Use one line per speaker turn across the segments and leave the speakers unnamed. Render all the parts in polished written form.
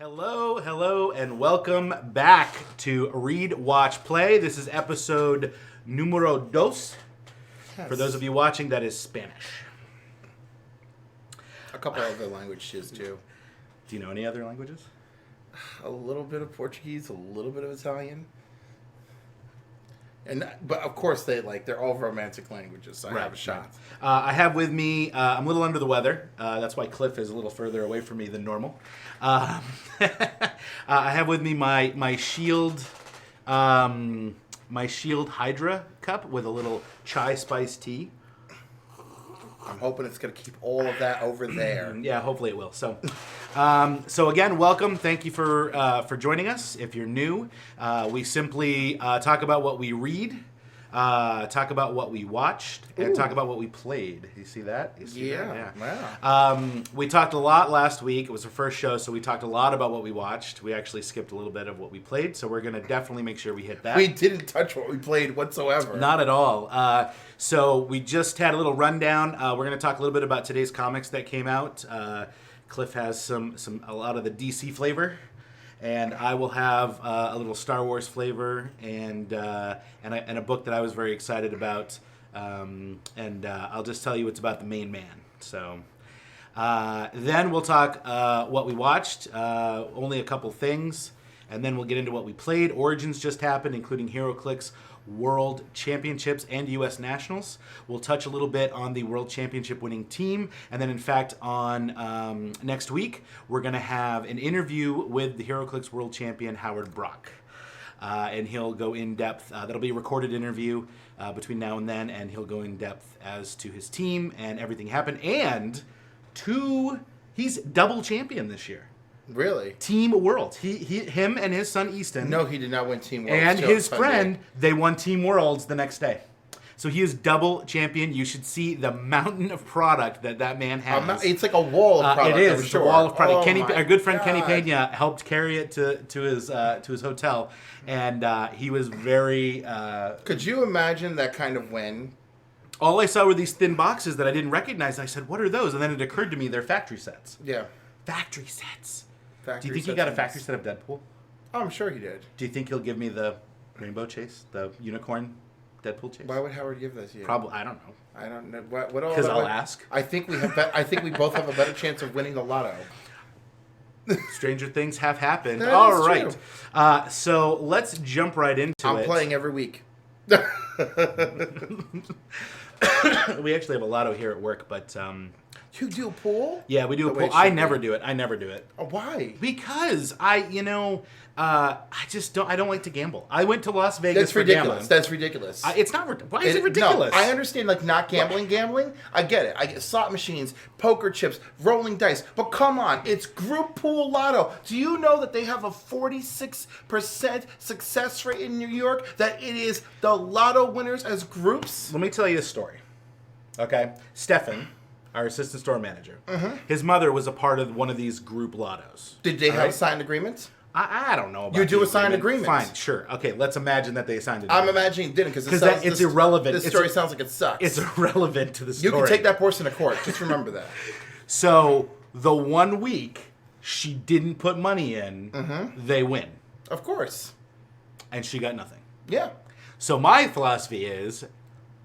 Hello, and welcome back to Read, Watch, Play. This is episode numero dos.
Yes.
For those of you watching, that is Spanish.
A couple other languages too.
Do you know any other languages?
A little bit of Portuguese, a little bit of Italian. But of course they're all romantic languages, so I have a shot.
I have with me, I'm a little under the weather. That's why Cliff is a little further away from me than normal. I have with me my shield Hydra cup with a little chai spice tea.
I'm hoping it's going to keep all of that over there.
Yeah, hopefully it will. So again, welcome. Thank you for joining us. If you're new, we simply talk about what we read, talk about what we watched, and talk about what we played. You see that? You see that?
Yeah.
Wow. We talked a lot last week. It was our first show, so we talked a lot about what we watched. We actually skipped a little bit of what we played, so we're going to definitely make sure we hit that.
We didn't touch what we played whatsoever.
Not at all. So we just had a little rundown. We're going to talk a little bit about today's comics that came out. Cliff has a lot of the DC flavor, and I will have a little Star Wars flavor and a book that I was very excited about. I'll just tell you it's about the main man. So then we'll talk what we watched, only a couple things, and then we'll get into what we played. Origins just happened, including heroclix, World Championships, and U.S. Nationals. We'll touch a little bit on the World Championship winning team. And then, in fact, on next week, we're going to have an interview with the heroclix World Champion, Howard Brock. And he'll go in depth. That'll be a recorded interview between now and then, and he'll go in depth as to his team and everything happened. And he's double champion this year.
Really?
Team World. Him and his son Easton.
No, he did not win Team World.
And his friend, they won Team Worlds the next day. So he is double champion. You should see the mountain of product that man has.
It's like a wall of product.
It is. It's a wall of product. Our good friend
God.
Kenny Pena helped carry it to his hotel, and he was very.
Could you imagine that kind of win?
All I saw were these thin boxes that I didn't recognize. I said, "What are those?" And then it occurred to me they're factory sets.
Yeah.
Factory sets.
Factory
Do you think he
sets
got a
of
factory
this.
set of Deadpool?
Oh, I'm sure he did.
Do you think he'll give me the rainbow chase, the unicorn Deadpool chase?
Why would Howard give this to you?
Probably. I don't know.
I don't know. What all?
Because I'll ask.
I think we have. I think we both have a better chance of winning the lotto.
Stranger things have happened.
That
All
is
right.
true.
So let's jump right into it.
I'm playing every week.
We actually have a lotto here at work, but
You do pool?
yeah, we do a
The way
pool.
it
I
should
never
be.
do it. I never do it.
Oh, why?
Because I just don't. I don't like to gamble. I went to Las Vegas
That's
for
ridiculous.
gambling.
That's ridiculous.
It's not. Why is it ridiculous?
No, I understand, not gambling. I get it. I get slot machines, poker chips, rolling dice. But come on, it's group pool lotto. Do you know that they have a 46% success rate in New York? That it is the lotto winners as groups?
Let me tell you a story. Okay, Stefan, our assistant store manager, his mother was a part of one of these group lottos.
Did they
All
have
right?
signed agreements?
I don't know about
You do
the
a signed agreement.
Fine, sure. Okay, let's imagine that they signed it.
I'm imagining it didn't because
it's irrelevant.
This
It's
story sounds like it sucks.
It's irrelevant to the
You
story.
can take that person to court. Just remember that.
So the 1 week she didn't put money in, they win,
Of course.
and she got nothing.
Yeah.
So my philosophy is,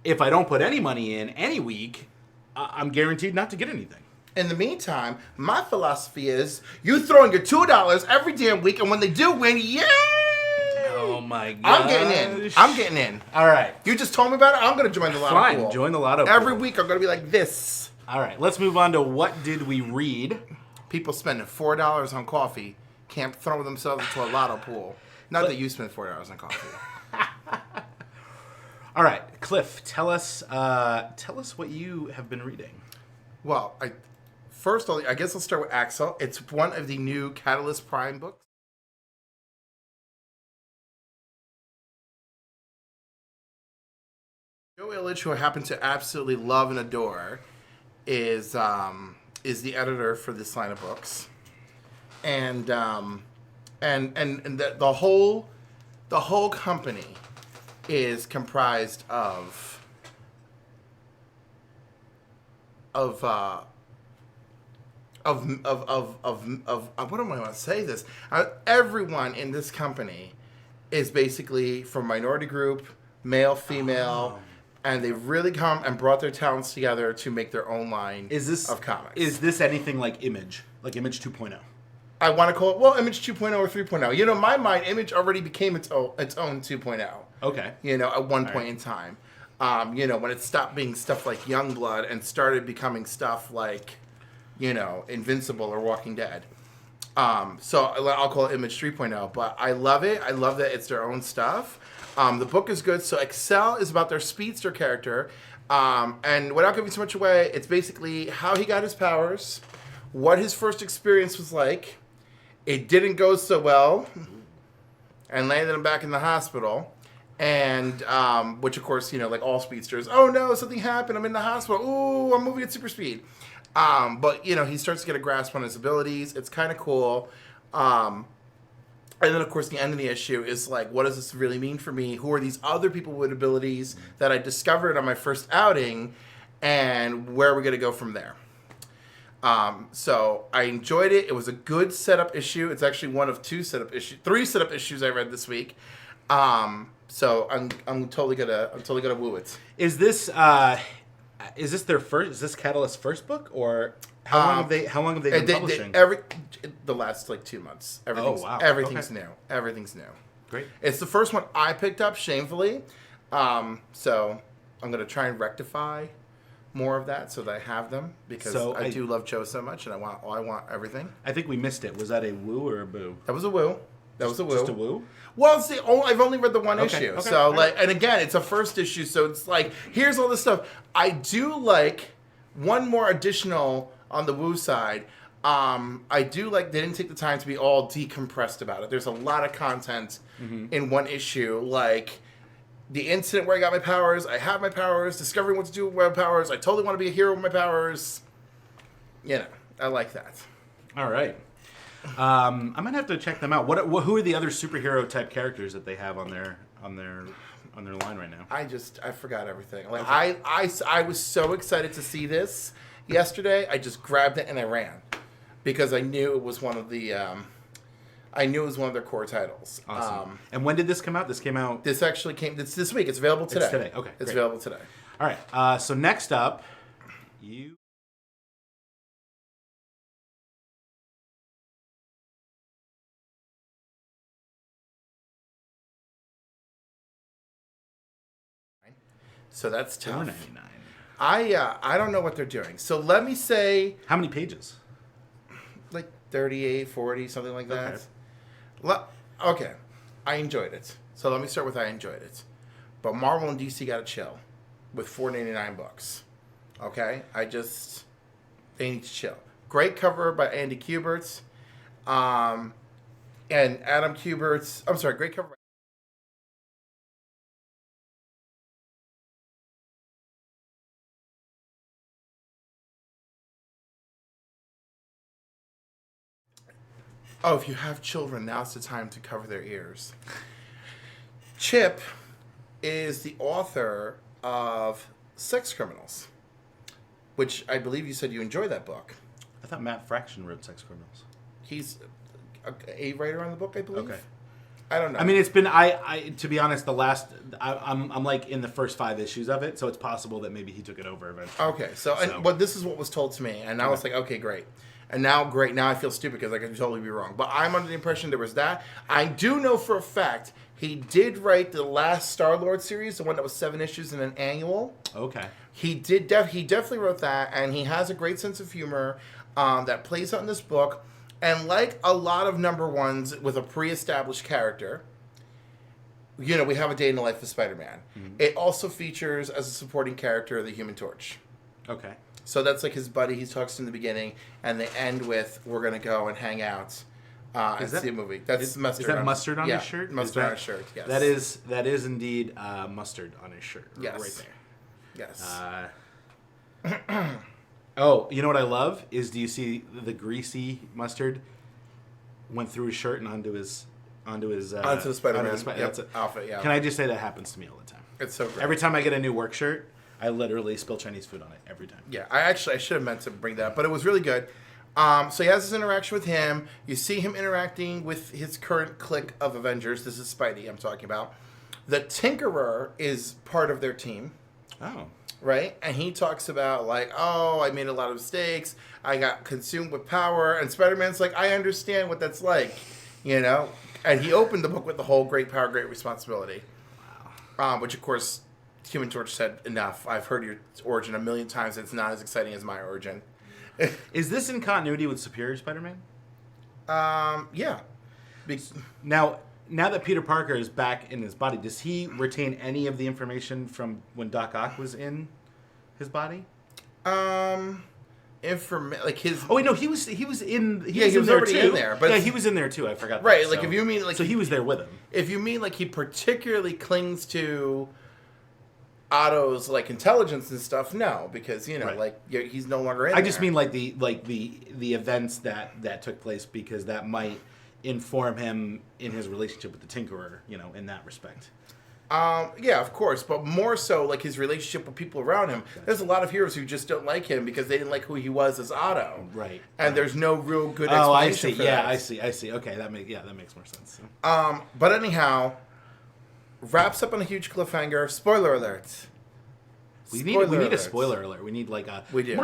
if I don't put any money in any week, I'm guaranteed not to get anything.
In the meantime, my philosophy is you throw in your $2 every damn week, and when they do win, yay!
Oh my god!
I'm getting in.
All right,
You just told me about it. I'm going to join the lotto
fine.
pool.
Join the lotto.
Every
pool.
week, I'm going to be like this.
All right, let's move on to what did we read.
People spending $4 on coffee can't throw themselves into a lotto pool. Not that you spend $4 on coffee.
All right, Cliff, tell us what you have been reading.
Well, I guess I'll start with Accel. It's one of the new Catalyst Prime books. Joe Illich, who I happen to absolutely love and adore, is the editor for this line of books, and the whole company is comprised of what am I going to say this? Everyone in this company is basically from minority group, male, female, and they've really come and brought their talents together to make their own line of comics.
Is this anything like Image 2.0?
I want to call it, well, Image 2.0 or 3.0. You know, in my mind, Image already became its own 2.0.
Okay.
You know, at one point in time. You know, when it stopped being stuff like Youngblood and started becoming stuff like, you know, Invincible or Walking Dead. So I'll call it Image 3.0. But I love it. I love that it's their own stuff. The book is good. So Accel is about their speedster character. And without giving too much away, it's basically how he got his powers, what his first experience was like. It didn't go so well and landed him back in the hospital. And, which of course, you know, like all speedsters, oh no, something happened, I'm in the hospital, ooh, I'm moving at super speed. But, you know, he starts to get a grasp on his abilities. It's kind of cool. And then, of course, the end of the issue is like, what does this really mean for me? Who are these other people with abilities that I discovered on my first outing? And where are we going to go from there? So I enjoyed it. It was a good setup issue. It's actually one of three setup issues I read this week. So I'm totally gonna woo it.
Is this Catalyst's first book, or how long have they been publishing?
The last like 2 months.
Everything's
new. Everything's new.
Great.
It's the first one I picked up shamefully. So I'm gonna try and rectify more of that so that I have them, because I do love Joe so much and I want everything.
I think we missed it. Was that a woo or a boo?
That was a woo. Just a woo? Well, see, I've only read the one issue.
Okay,
so, like, and again, it's a first issue, so it's like, here's all this stuff. I do like one more additional on the woo side. I do like they didn't take the time to be all decompressed about it. There's a lot of content in one issue, like the incident where I got my powers, I have my powers, discovering what to do with my powers, I totally want to be a hero with my powers. You know, I like that.
All right. I'm gonna have to check them out. Who are the other superhero type characters that they have on their line right now?
I forgot everything. Like
Okay.
I was so excited to see this yesterday. I just grabbed it and I ran because I knew it was one of their core titles.
Awesome. And when did this come out? This came out.
This actually came this week. It's available today.
It's today. Okay.
It's
great.
available today.
All right. So next up, you.
So that's tough.
$4.99.
I don't know what they're doing. So let me say,
How many pages?
like 38, 40, something like that.
Okay.
Okay. I enjoyed it. So let me start with I enjoyed it. But Marvel and DC got to chill with $4.99. Okay? They need to chill. Great cover by Andy Kubert. And Adam Kubert's, great cover by if you have children, now's the time to cover their ears. Chip is the author of Sex Criminals, which I believe you said you enjoyed that book.
I thought Matt Fraction wrote Sex Criminals.
He's a writer on the book, I believe.
Okay.
I don't know.
I mean, it's been I to be honest, I'm like in the first 5 issues of it, so it's possible that maybe he took it over eventually.
Okay, but this is what was told to me, and I was like, okay, great. And now I feel stupid because I could totally be wrong. But I'm under the impression there was that. I do know for a fact he did write the last Star-Lord series, the one that was 7 issues in an annual.
Okay.
He definitely wrote that, and he has a great sense of humor that plays out in this book. And like a lot of number ones with a pre-established character, you know, we have a day in the life of Spider-Man. Mm-hmm. It also features as a supporting character the Human Torch.
Okay.
So that's like his buddy he talks to in the beginning, and they end with, we're going to go and hang out and see a movie. That's mustard.
Is that mustard on his shirt?
Mustard on his shirt, yes.
That is indeed mustard on his shirt.
Yes.
Right
there.
Yes. Oh, you know what I love? Do you see the greasy mustard went through his shirt and onto the
Spider-Man
outfit, yeah. Can I just say that happens to me all the time?
It's so great.
Every time I get a new work shirt, I literally spill Chinese food on it every time.
Yeah, I should have meant to bring that up, but it was really good. So he has this interaction with him. You see him interacting with his current clique of Avengers. This is Spidey I'm talking about. The Tinkerer is part of their team.
Oh.
Right? And he talks about, like, oh, I made a lot of mistakes. I got consumed with power. And Spider-Man's like, I understand what that's like, you know? And he opened the book with the whole great power, great responsibility. Wow. Which, of course, Human Torch said, enough. I've heard your origin a million times. It's not as exciting as my origin.
Is this in continuity with Superior Spider-Man?
Yeah.
Now that Peter Parker is back in his body, does he retain any of the information from when Doc Ock was in his body?
Like his.
Oh wait, no, he was in. He was
already
too.
in there. But
yeah, he was in there too. I forgot.
Right,
that,
like
so.
if you mean like
so he was there with him.
If you mean like he particularly clings to Otto's like intelligence and stuff, no, because
Right.
like he's no longer in.
I just
there.
mean like the events that took place, because that might inform him in his relationship with the Tinkerer, in that respect.
Yeah, of course, but more so like his relationship with people around him.
Okay.
There's a lot of heroes who just don't like him because they didn't like who he was as Otto.
Right.
And there's no real good
Oh, I
explanation
see.
for
Yeah,
that.
I see. Okay, that makes more sense.
But anyhow, wraps up on a huge cliffhanger. Spoiler alert.
We need a
alerts.
spoiler alert. We need like a.
We do.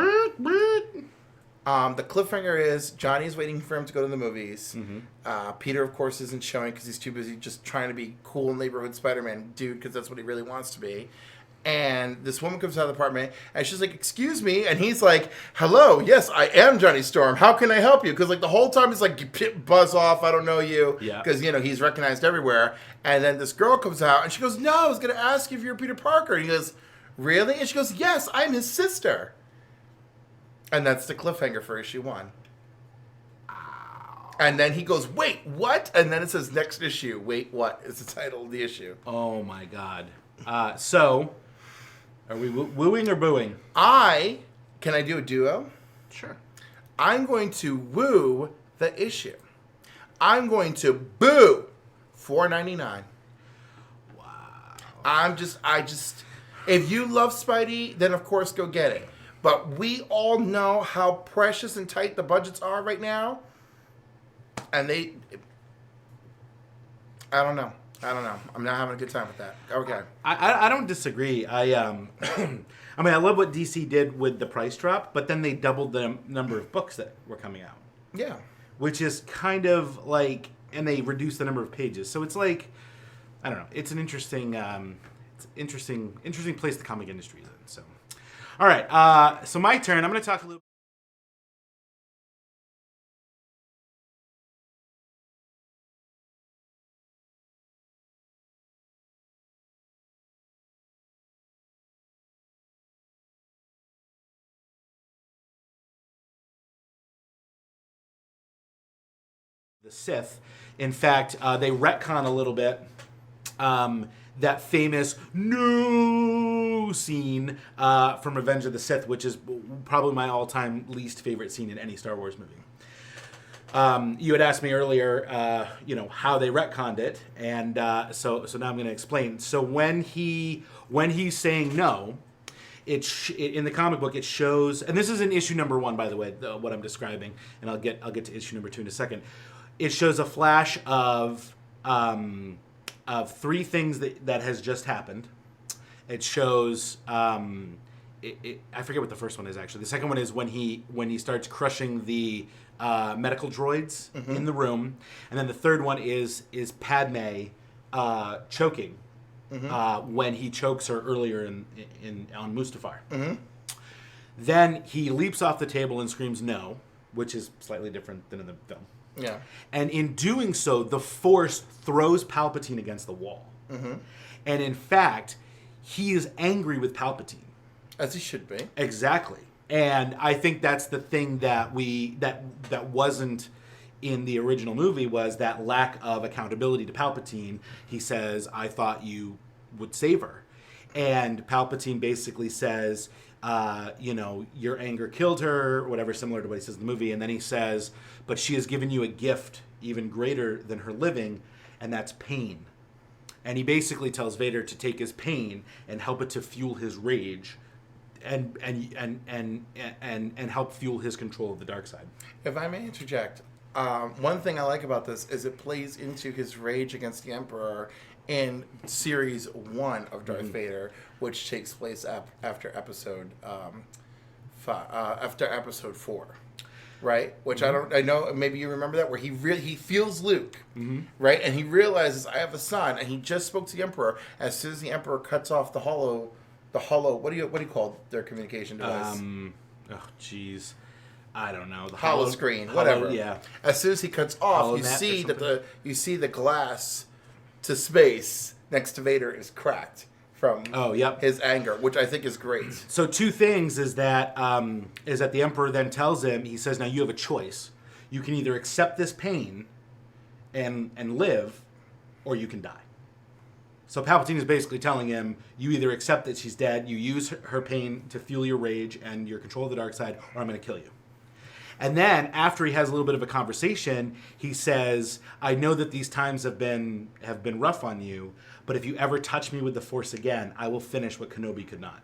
The cliffhanger is Johnny's waiting for him to go to the movies.
Mm-hmm.
Peter, of course, isn't showing because he's too busy just trying to be cool neighborhood Spider-Man dude because that's what he really wants to be. And this woman comes out of the apartment and she's like, "Excuse me," and he's like, "Hello, yes, I am Johnny Storm. How can I help you?" Because like the whole time he's like, "Buzz off, I don't know you," because he's recognized everywhere. And then this girl comes out and she goes, "No, I was going to ask you if you're Peter Parker." And he goes, "Really?" And she goes, "Yes, I'm his sister." And that's the cliffhanger for issue 1. And then he goes, "Wait, what?" And then it says next issue. "Wait, what?" is the title of the issue.
Oh my god. So, are we wooing or booing?
Can I do a duo?
Sure.
I'm going to woo the issue. I'm going to boo $4.99.
Wow.
I just, if you love Spidey, then of course go get it. But we all know how precious and tight the budgets are right now. And I don't know. I'm not having a good time with that. Okay.
I don't disagree. I mean, I love what DC did with the price drop, but then they doubled the number of books that were coming out.
Yeah.
Which is kind of like, and they reduced the number of pages. So it's like, I don't know. It's an interesting place the comic industry is in. So, all right. So my turn. I'm going to talk a little. The Sith. In fact, they retcon a little bit that famous "no" scene from Revenge of the Sith, which is probably my all-time least favorite scene in any Star Wars movie. You had asked me earlier, how they retconned it, and so now I'm going to explain. So when he's saying no, in the comic book it shows, and this is in issue number 1, by the way, what I'm describing, and I'll get to issue number 2 in a second. It shows a flash of 3 things that has just happened. It shows I forget what the first one is actually. The second one is when he starts crushing the medical droids in the room, and then the third one is Padme choking when he chokes her earlier on Mustafar. Then he leaps off the table and screams "no," which is slightly different than in the film.
Yeah.
And in doing so, the Force throws Palpatine against the wall. And in fact, he is angry with Palpatine.
As he should be.
Exactly. And I think that's the thing that that wasn't in the original movie, was that lack of accountability to Palpatine. He says, "I thought you would save her." And Palpatine basically says, your anger killed her, or whatever, similar to what he says in the movie. And then he says, "But she has given you a gift even greater than her living, and that's pain." And he basically tells Vader to take his pain and help it to fuel his rage, help fuel his control of the dark side.
If I may interject, one thing I like about this is it plays into his rage against the Emperor in Series 1 of Darth Vader, which takes place after episode after episode 4. Right, which I know maybe you remember that, where he feels Luke, right, and he realizes I have a son, and he just spoke to the Emperor. As soon as the Emperor cuts off the hollow, what do you call their communication device?
I don't know. The
hollow screen, whatever.
Yeah.
As soon as he cuts off, you see the glass to space next to Vader is cracked from his anger, which I think is great.
So two things is that the Emperor then tells him, he says, now you have a choice. You can either accept this pain and live, or you can die. So Palpatine is basically telling him, you either accept that she's dead, you use her pain to fuel your rage and your control of the dark side, or I'm going to kill you. And then, after he has a little bit of a conversation, he says, I know that these times have been rough on you, but if you ever touch me with the Force again, I will finish what Kenobi could not.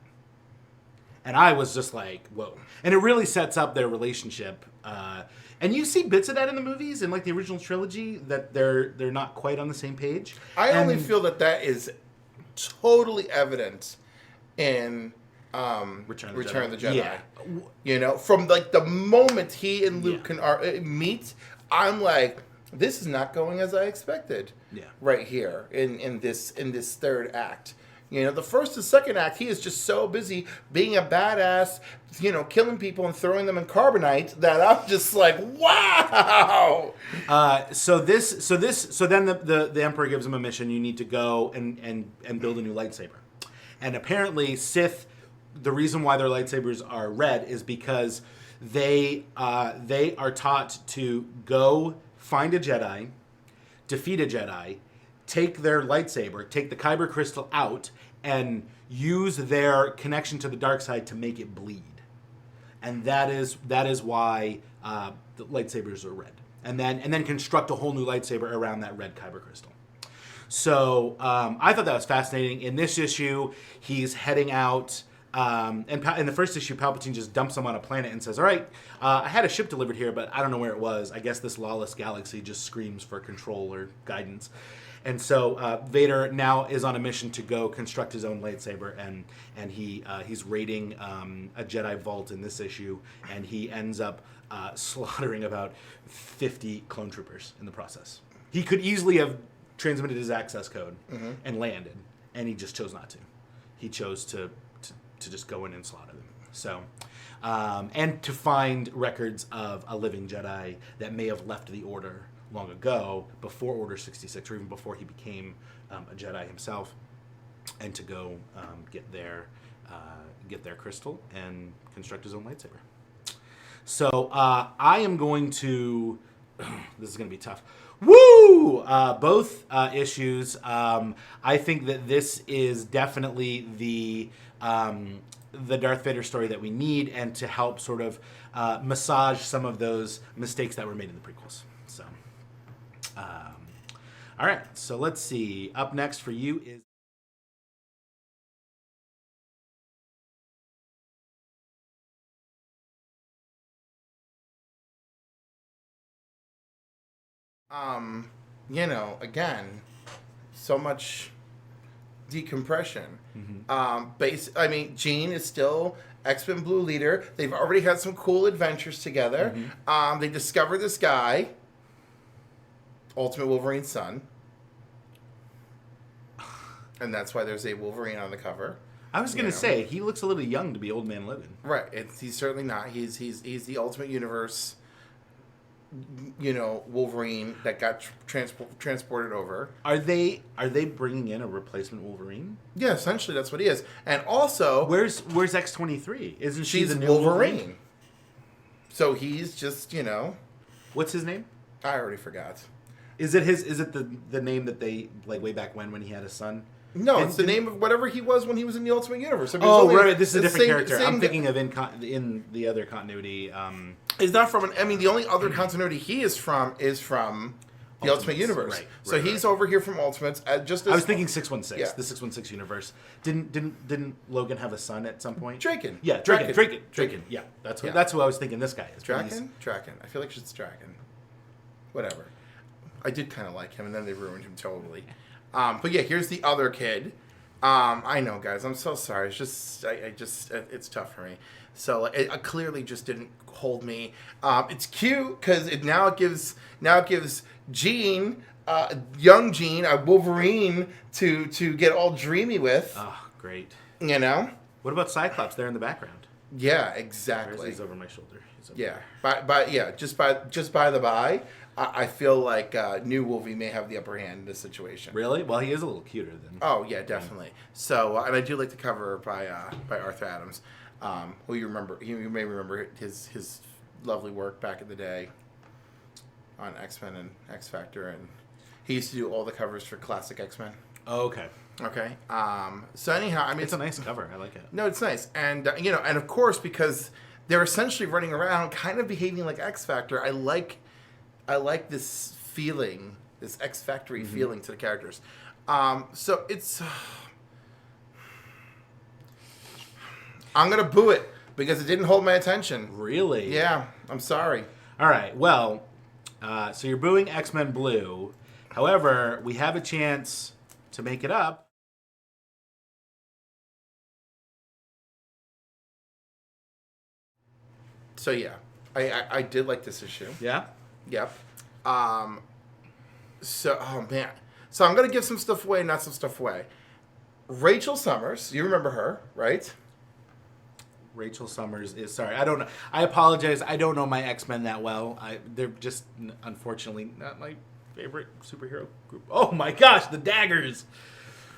And I was just like, whoa. And it really sets up their relationship. And you see bits of that in the movies, in like the original trilogy, that they're not quite on the same page.
I only feel that is totally evident in Return of the Jedi.
Yeah.
You know, from like the moment he and Luke can meet, I'm like, this is not going as I expected.
Yeah.
Right here in this third act. You know, the first and second act, he is just so busy being a badass, you know, killing people and throwing them in carbonite that I'm just like, wow.
So then the Emperor gives him a mission. You need to go and build a new lightsaber. And apparently Sith, the reason why their lightsabers are red is because they are taught to go find a Jedi, defeat a Jedi, take their lightsaber, take the kyber crystal out, and use their connection to the dark side to make it bleed. And that is why the lightsabers are red. And then construct a whole new lightsaber around that red kyber crystal. So I thought that was fascinating. In this issue, he's heading out. In the first issue, Palpatine just dumps him on a planet and says, all right, I had a ship delivered here, but I don't know where it was. I guess this lawless galaxy just screams for control or guidance. And so Vader now is on a mission to go construct his own lightsaber, and he's raiding a Jedi vault in this issue, and he ends up slaughtering about 50 clone troopers in the process. He could easily have transmitted his access code and landed, and he just chose not to. He chose to just go in and slaughter them. So, and to find records of a living Jedi that may have left the Order long ago, before Order 66, or even before he became a Jedi himself, and to go get their crystal and construct his own lightsaber. So I am going to. This is going to be tough. Woo! Both issues. I think that this is definitely the Darth Vader story that we need, and to help sort of massage some of those mistakes that were made in the prequels. So, all right. So let's see. Up next for you is.
You know, again, so much decompression. I mean, Jean is still X-Men Blue leader. They've already had some cool adventures together. They discover this guy, Ultimate Wolverine's son, and that's why there's a Wolverine on the cover.
I was going to say, he looks a little young to be Old Man Logan.
Right. He's certainly not. He's the Ultimate Universe, you know, Wolverine that got transported over.
Are they bringing in a replacement Wolverine?
Yeah, essentially that's what he is. And also,
where's X-23? Isn't she the new
Wolverine? So he's just, you know,
what's his name?
I already forgot.
Is it the name that they, like, way back when he had a son?
No, it's the name of whatever he was when he was in the Ultimate Universe. I
mean, right. This is a different character. I'm thinking of in the other continuity.
It's not from the only other continuity he is from the Ultimate Universe.
Right,
So he's over here from Ultimates. Just as,
I was thinking 616,
Yeah.
the 616 universe. Didn't Logan have a son at some point?
Draken.
Yeah, Draken. Yeah, that's who I was thinking. This guy is
Draken. I feel like it's Draken. Whatever. I did kind of like him, and then they ruined him totally. But yeah, here's the other kid. I know, guys. I'm so sorry. It's just, it's tough for me. So it clearly just didn't hold me. It's cute because it gives Jean, young Jean, a Wolverine to get all dreamy with.
Oh, great.
You know.
What about Cyclops there in the background?
Yeah, exactly.
He's over my shoulder.
Yeah, just by the by, I feel like New Wolvie may have the upper hand in this situation.
Really? Well, he is a little cuter than.
Oh yeah, definitely. So, and I do like the cover by Arthur Adams, who you may remember his lovely work back in the day on X-Men and X Factor, and he used to do all the covers for classic X-Men.
Oh, okay.
Okay. So anyhow, I mean,
it's a nice cover. I like it.
No, it's nice, and and of course because they're essentially running around, kind of behaving like X Factor. I like this feeling, this X Factory feeling to the characters. So it's, I'm gonna boo it because it didn't hold my attention.
Really?
Yeah, I'm sorry.
All right. Well, so you're booing X-Men Blue. However, we have a chance to make it up.
So yeah, I did like this issue.
Yeah?
Yep. So, oh man. So I'm going to give some stuff away, not some stuff away. Rachel Summers, you remember her, right?
Rachel Summers is, sorry, I don't know. I apologize. I don't know my X-Men that well. They're just, unfortunately, not my favorite superhero group. Oh my gosh, the daggers.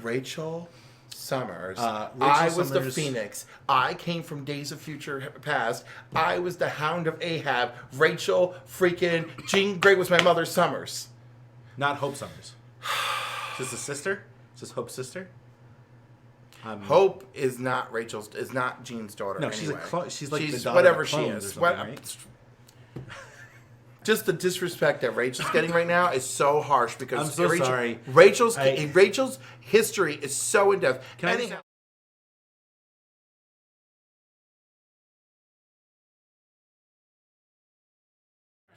Rachel Summers.
I
was the Phoenix. I came from Days of Future Past. I was the Hound of Ahab. Rachel freaking Jean Grey was my mother, Summers.
Not Hope Summers. Is this a sister? Is this Hope's sister?
Hope is not Jean's daughter.
No,
anyway.
she's like the daughter
whatever
of
she
clones
is.
or something, right?
Just the disrespect that Rachel's getting right now is so harsh because
I'm so sorry.
Rachel's history is so in depth.
Can I just...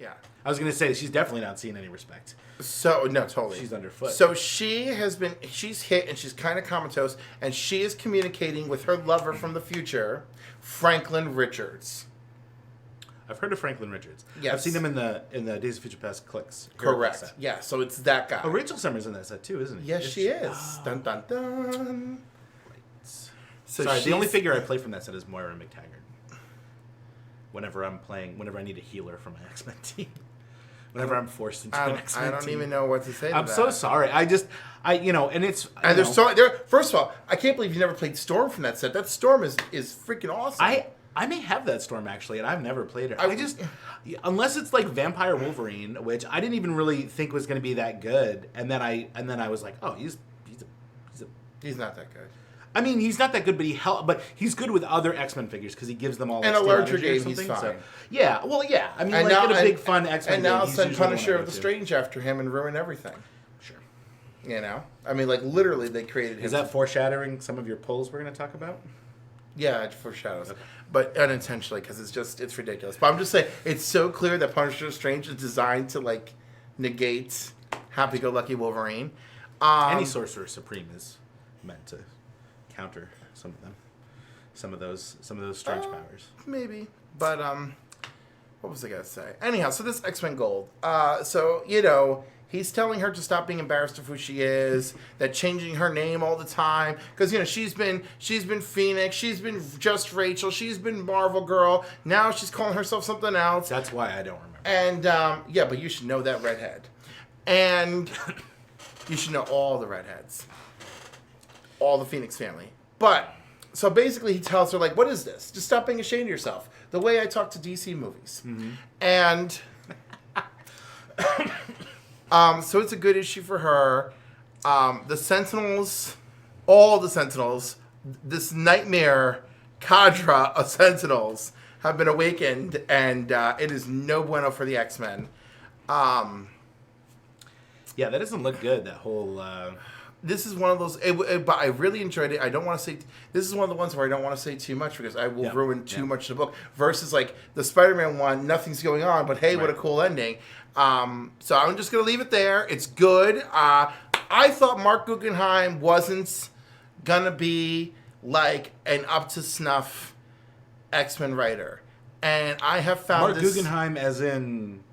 Yeah.
I was going to say, she's definitely not seeing any respect.
So, no, totally.
She's underfoot.
So she's hit and she's kind of comatose, and she is communicating with her lover from the future, Franklin Richards.
I've heard of Franklin Richards.
Yes.
I've seen him in the Days of Future Past clicks.
Correct. Yeah, so it's that guy.
Oh, Rachel Summers in that set too, isn't he?
Yes, she is. Oh. Dun, dun, dun.
Right.
So
sorry, the only figure I play from that set is Moira McTaggart. Whenever I need a healer for my X-Men team. Whenever I'm forced into an X-Men team.
I don't even know what to say to
I'm
that.
so sorry. And it's...
And first of all, I can't believe you never played Storm from that set. That Storm is freaking awesome.
I may have that Storm, actually, and I've never played it. Unless it's like Vampire Wolverine, which I didn't even really think was going to be that good, and then I was like, oh, he's
not that good.
I mean, he's not that good, but he's good with other X-Men figures because he gives them all.
In a larger game, he's fine.
So, yeah, well, yeah. I mean,
and
like
now,
in a big fun X-Men
and
game,
now
he's
send
usually
Punisher of the
to.
Strange after him and ruin everything.
Sure.
You know, I mean, like literally, they created him.
Is that foreshadowing some of your polls we're going to talk about?
Yeah, it foreshadows, but unintentionally because it's ridiculous. But I'm just saying, it's so clear that Punisher of the Strange is designed to like negate Happy-Go-Lucky Wolverine.
Any Sorcerer Supreme is meant to counter some of them, some of those strange powers.
Maybe, but what was I gonna say? Anyhow, so this X-Men Gold. So he's telling her to stop being embarrassed of who she is. That changing her name all the time because she's been Phoenix, she's been just Rachel, she's been Marvel Girl. Now she's calling herself something else.
That's why I don't remember.
And yeah, but you should know that redhead, and you should know all the redheads, all the Phoenix family. But, so basically he tells her, like, what is this? Just stop being ashamed of yourself. The way I talk to DC movies. Mm-hmm. And, so it's a good issue for her. The Sentinels, all the Sentinels, this nightmare cadre of Sentinels have been awakened, and it is no bueno for the X-Men.
Yeah, that doesn't look good. That whole.
This is one of those, but I really enjoyed it. I don't want to say, this is one of the ones where I don't want to say too much because I will ruin too much of the book. Versus like the Spider-Man one, nothing's going on, but hey, what a cool ending. So I'm just going to leave it there. It's good. I thought Mark Guggenheim wasn't going to be like an up-to-snuff X-Men writer. And I have found
Mark Guggenheim as in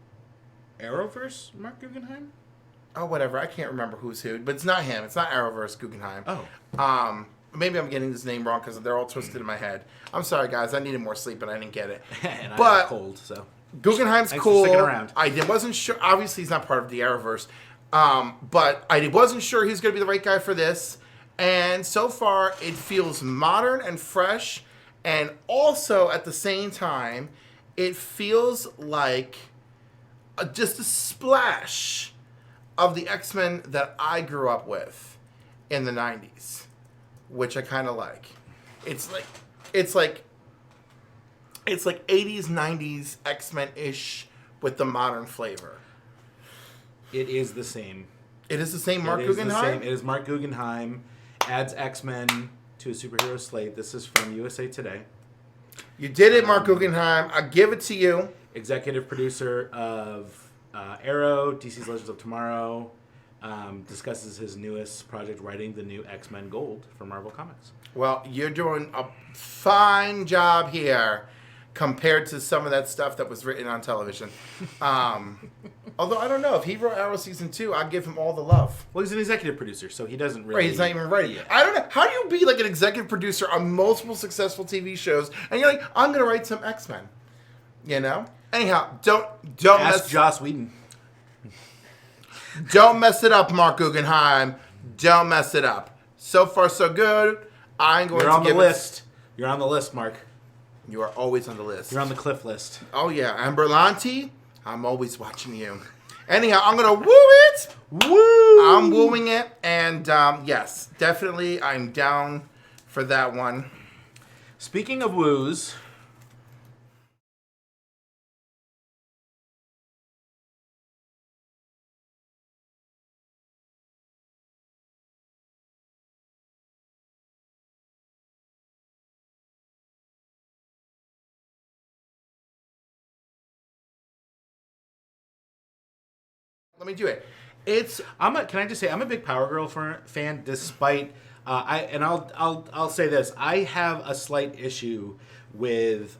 Arrowverse Mark Guggenheim?
Oh, whatever. I can't remember who's who, but it's not him. It's not Arrowverse Guggenheim.
Oh.
Maybe I'm getting this name wrong because they're all twisted in my head. I'm sorry, guys. I needed more sleep and I didn't get it.
And
but
I was cold, so.
Guggenheim's
Thanks
cool.
for sticking around.
I wasn't sure. Obviously, he's not part of the Arrowverse. But I wasn't sure he's going to be the right guy for this. And so far, it feels modern and fresh. And also, at the same time, it feels like just a splash of the X-Men that I grew up with in the 90s, which I kind of like. It's like 80s, 90s X-Men-ish with the modern flavor.
It is the same.
It is the same Mark Guggenheim?
It is Mark Guggenheim, adds X-Men to a superhero slate. This is from USA Today.
You did it, Mark Guggenheim. I give it to you.
Executive producer of Arrow, DC's Legends of Tomorrow, discusses his newest project, writing the new X-Men Gold for Marvel Comics.
Well, you're doing a fine job here compared to some of that stuff that was written on television. Although, I don't know. If he wrote Arrow Season 2, I'd give him all the love.
Well, he's an executive producer, so he doesn't really...
Right, he's not even ready. I don't know. How do you be like an executive producer on multiple successful TV shows, and you're like, I'm going to write some X-Men? You know? Anyhow, don't
Ask Joss Whedon.
Don't mess it up, Mark Guggenheim. Don't mess it up. So far, so good. I'm going
You're
to
on the list. You're on the list, Mark.
You are always on the list.
You're on the Cliff list.
Oh, yeah. And Berlanti, I'm always watching you. Anyhow, I'm going to woo it.
Woo!
I'm wooing it. And, yes, definitely I'm down for that one.
Speaking of woos...
Let me do it.
Can I just say I'm a big Power Girl fan, despite I'll say this: I have a slight issue with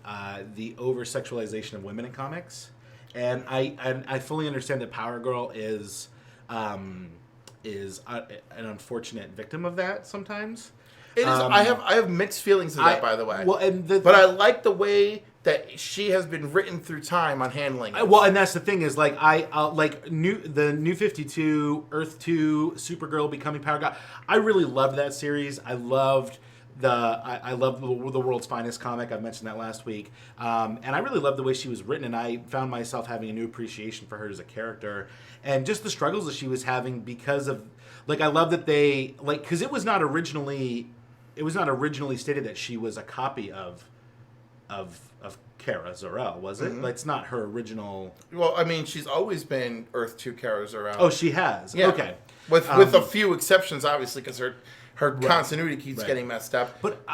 the over sexualization of women in comics, and I fully understand that Power Girl is an unfortunate victim of that sometimes.
It is. I have mixed feelings of that, by the way.
Well,
but I like the way that she has been written through time on handling it.
Well, and that's the thing is, like, the New 52, Earth 2, Supergirl becoming Power Girl. I really loved that series. I loved I loved the World's Finest comic. I mentioned that last week, and I really loved the way she was written. And I found myself having a new appreciation for her as a character, and just the struggles that she was having because of, like, I love that they, like, because it was not originally stated that she was a copy of Kara Zor-El, was it?
Mm-hmm.
Like, it's not her original.
Well, I mean, she's always been Earth 2 Kara Zor-El.
Oh, she has.
Yeah.
Okay.
With a few exceptions, obviously, because her
Right.
continuity keeps getting messed up.
But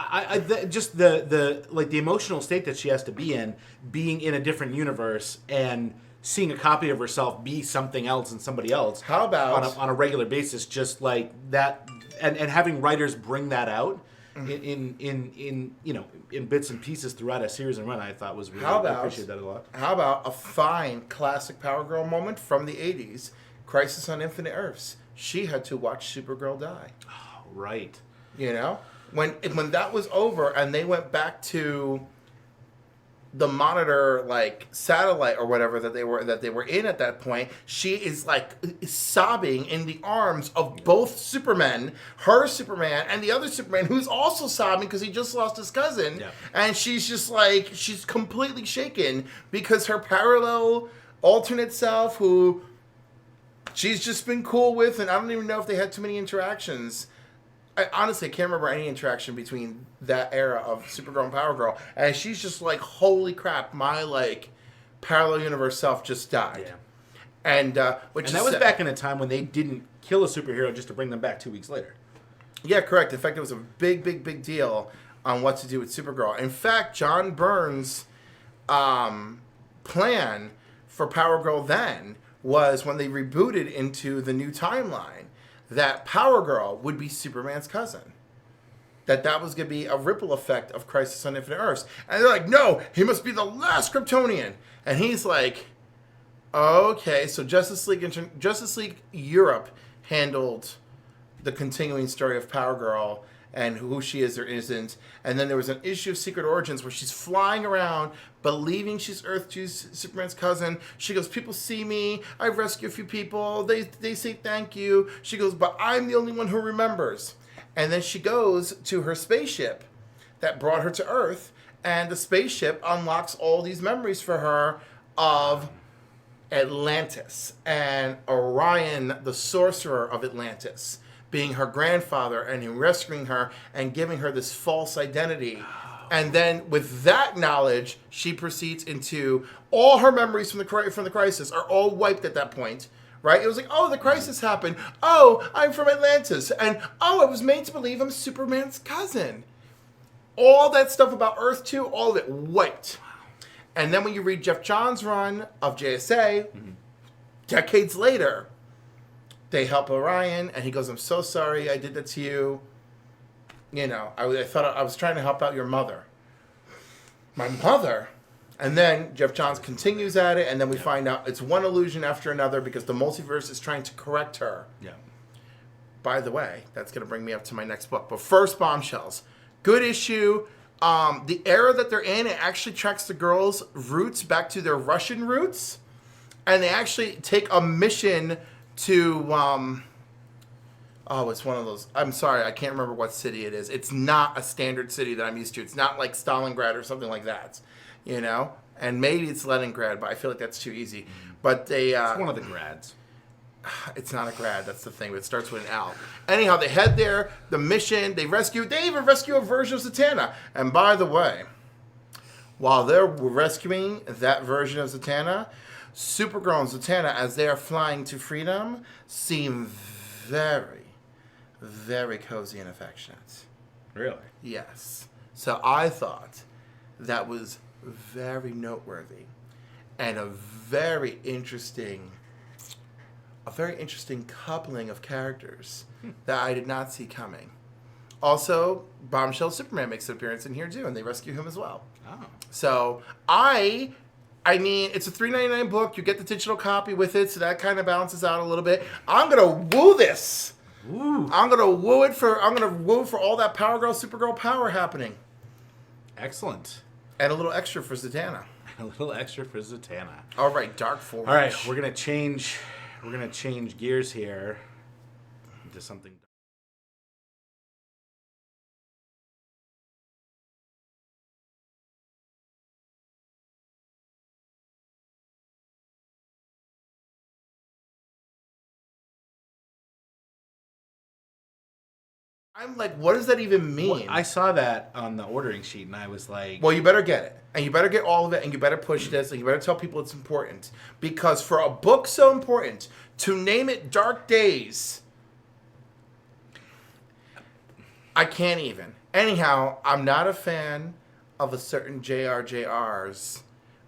just the emotional state that she has to be in, being in a different universe and seeing a copy of herself be something else and somebody else.
How about
on a regular basis, just like that, and having writers bring that out in bits and pieces throughout a series and run, I thought was really, I appreciate that a lot.
How about a fine classic Power Girl moment from the 80s, Crisis on Infinite Earths? She had to watch Supergirl die.
Oh, right.
You know, when that was over and they went back to the Monitor, like, satellite or whatever that they were in at that point, she is like sobbing in the arms of both Supermen, her Superman and the other Superman, who's also sobbing because he just lost his cousin.
Yeah.
And she's just like, she's completely shaken because her parallel alternate self, who she's just been cool with, and I don't even know if they had too many interactions. I honestly can't remember any interaction between that era of Supergirl and Power Girl. And she's just like, holy crap, my, like, parallel universe self just died.
Yeah.
And
And that was back in a time when they didn't kill a superhero just to bring them back 2 weeks later.
Yeah, correct. In fact, it was a big deal on what to do with Supergirl. In fact, John Byrne's plan for Power Girl then was when they rebooted into the new timeline that Power Girl would be Superman's cousin. That was going to be a ripple effect of Crisis on Infinite Earths. And they're like, no, he must be the last Kryptonian. And he's like, okay, so Justice League Europe handled the continuing story of Power Girl and who she is or isn't. And then there was an issue of Secret Origins where she's flying around believing she's Earth 2's Superman's cousin. She goes, people see me. I rescue a few people. They say thank you. She goes, but I'm the only one who remembers. And then she goes to her spaceship that brought her to Earth. And the spaceship unlocks all these memories for her of Atlantis and Orion, the sorcerer of Atlantis, being her grandfather and him rescuing her and giving her this false identity. And then with that knowledge, she proceeds into all her memories from the crisis are all wiped at that point, right? It was like, oh, the crisis happened. Oh, I'm from Atlantis. And oh, I was made to believe I'm Superman's cousin. All that stuff about Earth 2, all of it wiped. And then when you read Jeff Johns' run of JSA, decades later, they help Orion, and he goes, I'm so sorry I did that to you. You know, I thought I was trying to help out your mother. My mother? And then Jeff Johns continues at it, and then we find out it's one illusion after another because the multiverse is trying to correct her.
Yeah.
By the way, that's going to bring me up to my next book. But first, Bombshells. Good issue. The era that they're in, it actually tracks the girls' roots back to their Russian roots. And they actually take a mission to... it's one of those... I'm sorry, I can't remember what city it is. It's not a standard city that I'm used to. It's not like Stalingrad or something like that. You know? And maybe it's Leningrad, but I feel like that's too easy. But they...
it's one of the grads.
It's not a grad, that's the thing, but it starts with an L. Anyhow, they head there, the mission, they even rescue a version of Zatanna. And by the way, while they're rescuing that version of Zatanna, Supergirl and Zatanna, as they are flying to freedom, seem very, very cozy and affectionate.
Really?
Yes. So I thought that was very noteworthy and a very interesting coupling of characters that I did not see coming. Also, Bombshell Superman makes an appearance in here too, and they rescue him as well.
Oh.
So I mean, it's a $3.99 book. You get the digital copy with it, so that kind of balances out a little bit. I'm gonna woo this.
Ooh.
I'm gonna woo for all that Power Girl, Supergirl power happening.
Excellent.
And a little extra for Zatanna.
A little extra for Zatanna.
All right, Dark Forge.
All right, we're gonna change gears here into something.
I'm like, what does that even mean?
Well, I saw that on the ordering sheet, and I was like...
Well, you better get it. And you better get all of it, and you better push this, and you better tell people it's important. Because for a book so important, to name it Dark Days, I can't even. Anyhow, I'm not a fan of a certain JRJR's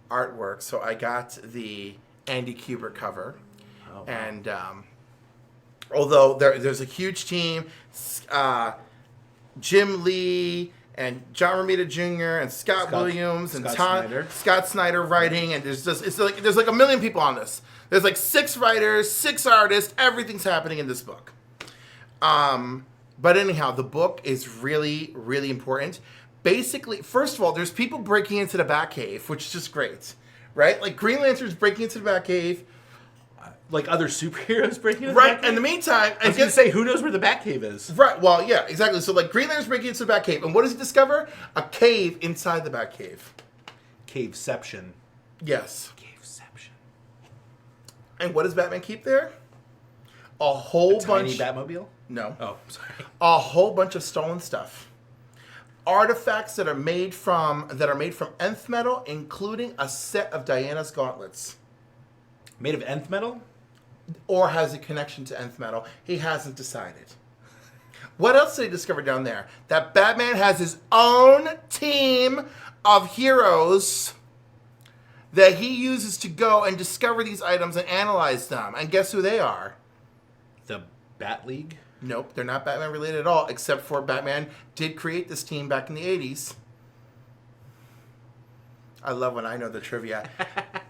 artwork, so I got the Andy Kubert cover.
Oh, wow.
And... although there's a huge team, Jim Lee and John Romita Jr. and Scott Williams and Scott Snyder writing, and there's like a million people on this. There's like 6 writers, 6 artists. Everything's happening in this book. But anyhow, the book is really, really important. Basically, first of all, there's people breaking into the Batcave, which is just great, right? Like Green Lantern's breaking into the Batcave.
Like other superheroes breaking into
right,
the Batcave?
in the meantime...
I was going to say, who knows where the Batcave is?
Right, well, yeah, exactly. So, like, Green Lantern's breaking into the Batcave. And what does he discover? A cave inside the Batcave.
Caveception.
Yes.
Caveception.
And what does Batman keep there? A whole bunch...
Tiny Batmobile?
No.
Oh, sorry.
A whole bunch of stolen stuff. Artifacts that are made from nth metal, including a set of Diana's gauntlets.
Made of nth metal?
Or has a connection to nth metal. He hasn't decided. What else did they discover down there? That Batman has his own team of heroes that he uses to go and discover these items and analyze them. And guess who they are?
The Bat League?
Nope, they're not Batman related at all, except for Batman did create this team back in the 80s. I love when I know the trivia.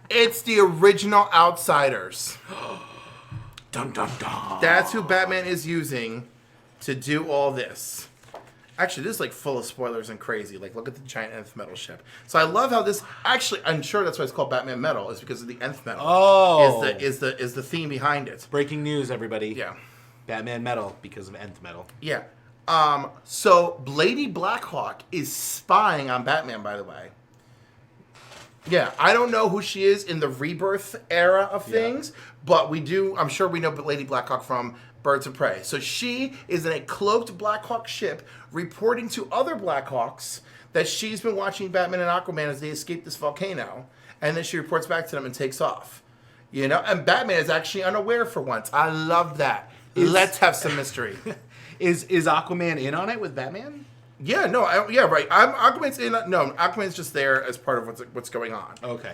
It's the original Outsiders.
Dun dun dun.
That's who Batman is using to do all this. Actually, this is like full of spoilers and crazy. Like, look at the giant nth metal ship. So I love how this. Actually, I'm sure that's why it's called Batman Metal. Is because of the nth metal.
Oh,
is the theme behind it?
Breaking news, everybody!
Yeah,
Batman Metal because of nth metal.
yeah. So Lady Blackhawk is spying on Batman. By the way. Yeah, I don't know who she is in the Rebirth era of things, but we do. I'm sure we know Lady Blackhawk from Birds of Prey. So she is in a cloaked Blackhawk ship reporting to other Blackhawks that she's been watching Batman and Aquaman as they escape this volcano. And then she reports back to them and takes off. You know? And Batman is actually unaware for once. I love that. Let's have some mystery.
Is Aquaman in on it with Batman?
Yeah, no, right. Aquaman's in. No, Aquaman's just there as part of what's going on.
Okay.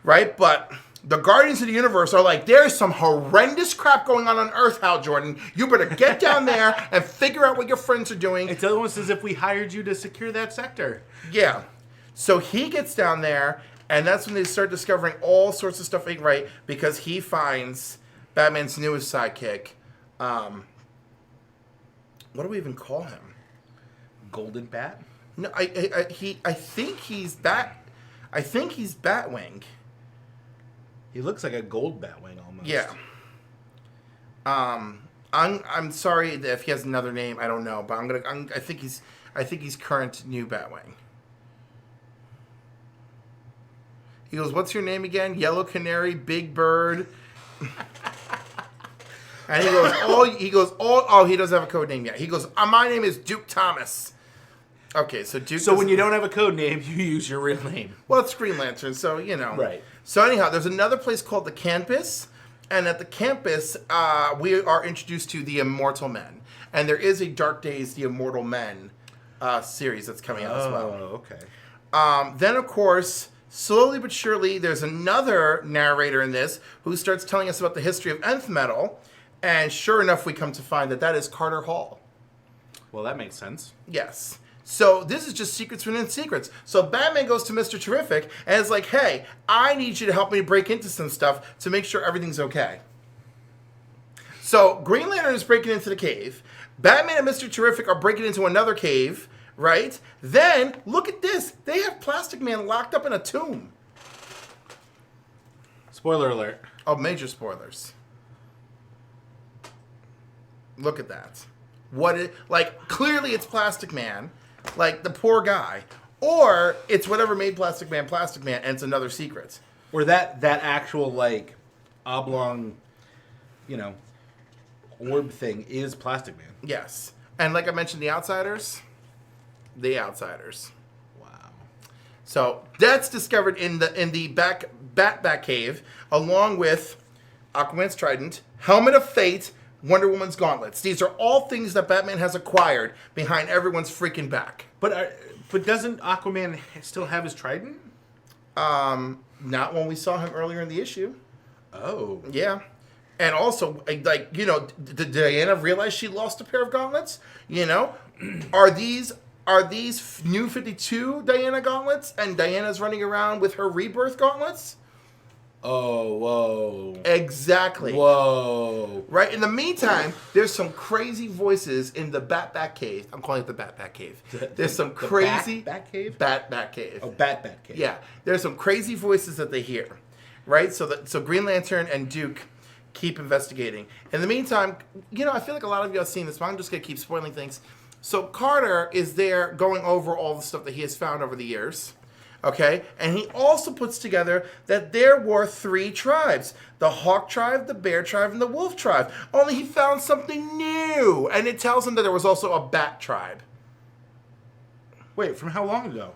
Right? But the Guardians of the Universe are like, there's some horrendous crap going on Earth, Hal Jordan. You better get down there and figure out what your friends are doing.
It's almost as if we hired you to secure that sector.
Yeah. So he gets down there, and that's when they start discovering all sorts of stuff ain't right, because he finds Batman's newest sidekick. What do we even call him?
Golden Bat?
No, I think he's I think he's Batwing.
He looks like a gold Batwing almost.
Yeah. I'm sorry if he has another name. I don't know, but I think he's current new Batwing. He goes, "What's your name again?" Yellow Canary, Big Bird. And he goes, he doesn't have a code name yet. He goes, "My name is Duke Thomas." Okay, so Duke.
So when you don't have a code name, you use your real name.
Well, it's Green Lantern, so you know.
Right.
So anyhow, there's another place called the Campus, and at the Campus, we are introduced to the Immortal Men, and there is a Dark Days, the Immortal Men series that's coming out as well.
Oh, okay.
Then, of course, slowly but surely, there's another narrator in this who starts telling us about the history of nth metal, and sure enough, we come to find that is Carter Hall.
Well, that makes sense.
Yes. So this is just secrets within secrets. So Batman goes to Mr. Terrific and is like, "Hey, I need you to help me break into some stuff to make sure everything's okay." So Green Lantern is breaking into the cave. Batman and Mr. Terrific are breaking into another cave, right? Then, look at this. They have Plastic Man locked up in a tomb.
Spoiler alert.
Oh, major spoilers. Look at that. Clearly it's Plastic Man. Like, the poor guy. Or it's whatever made Plastic Man, and it's another secret.
Or that actual, like, oblong, orb thing is Plastic Man.
Yes. And like I mentioned, the Outsiders.
Wow.
So, that's discovered in the Bat Cave, along with Aquaman's Trident, Helmet of Fate, Wonder Woman's gauntlets. These are all things that Batman has acquired behind everyone's freaking back.
But doesn't Aquaman still have his trident?
Not when we saw him earlier in the issue.
Oh.
Yeah. And also, did Diana realize she lost a pair of gauntlets? Are these New 52 Diana gauntlets, and Diana's running around with her Rebirth gauntlets?
Oh, whoa.
Exactly.
Whoa.
Right? In the meantime, there's some crazy voices in the Bat Cave. I'm calling it the Bat Cave. There's some crazy...
Bat Cave?
Bat Cave.
Oh, Bat Cave.
Yeah. There's some crazy voices that they hear. Right? So Green Lantern and Duke keep investigating. In the meantime, I feel like a lot of you have seen this, but I'm just going to keep spoiling things. So Carter is there going over all the stuff that he has found over the years. Okay? And he also puts together that there were 3 tribes. The Hawk tribe, the Bear tribe, and the Wolf tribe. Only he found something new. And it tells him that there was also a Bat tribe.
Wait, from how long ago?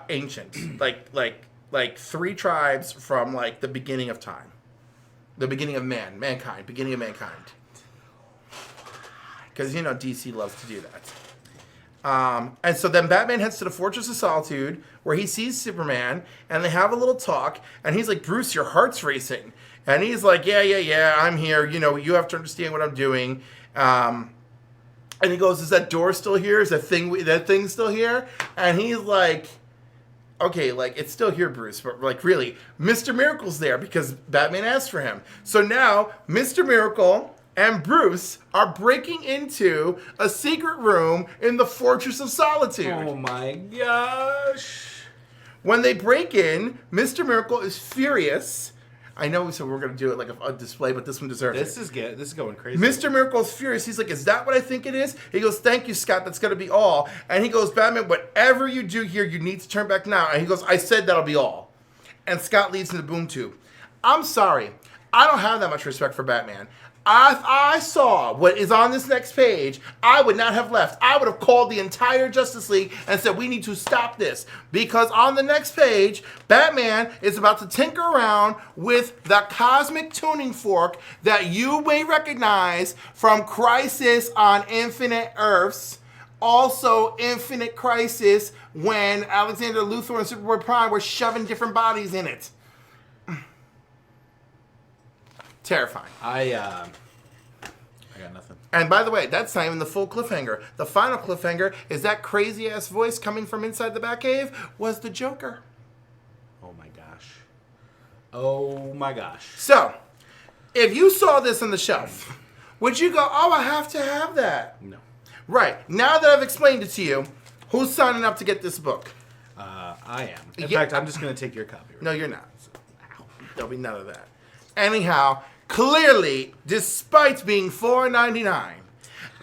Ancient. like 3 tribes from, the beginning of time. The beginning of mankind. Beginning of mankind. Because, DC loves to do that. And so then Batman heads to the Fortress of Solitude, where he sees Superman, and they have a little talk, and he's like, Bruce, your heart's racing. And he's like, yeah, I'm here. You have to understand what I'm doing. And he goes, is that door still here? Is that thing still here? And he's like, okay, like, it's still here, Bruce. But, like, really, Mr. Miracle's there because Batman asked for him. So now, Mr. Miracle and Bruce are breaking into a secret room in the Fortress of Solitude.
Oh, my gosh.
When they break in, Mr. Miracle is furious. I know we said we were going to do it like a display, but this one deserves
This is going crazy.
Mr. Miracle's furious. He's like, is that what I think it is? He goes, thank you, Scott. That's going to be all. And he goes, Batman, whatever you do here, you need to turn back now. And he goes, I said that'll be all. And Scott leaves in the boom tube. I'm sorry. I don't have that much respect for Batman. If I saw what is on this next page, I would not have left. I would have called the entire Justice League and said, we need to stop this. Because on the next page, Batman is about to tinker around with the cosmic tuning fork that you may recognize from Crisis on Infinite Earths. Also, Infinite Crisis, when Alexander Luthor and Superboy Prime were shoving different bodies in it. Terrifying.
I got nothing.
And by the way, that's not even the full cliffhanger. The final cliffhanger is that crazy-ass voice coming from inside the Batcave was the Joker.
Oh, my gosh. Oh, my gosh.
So, if you saw this on the shelf, would you go, oh, I have to have that?
No.
Right. Now that I've explained it to you, who's signing up to get this book?
I am. In fact, I'm just going to take your copy.
No, you're not. There'll be none of that. Anyhow, clearly, despite being $4.99,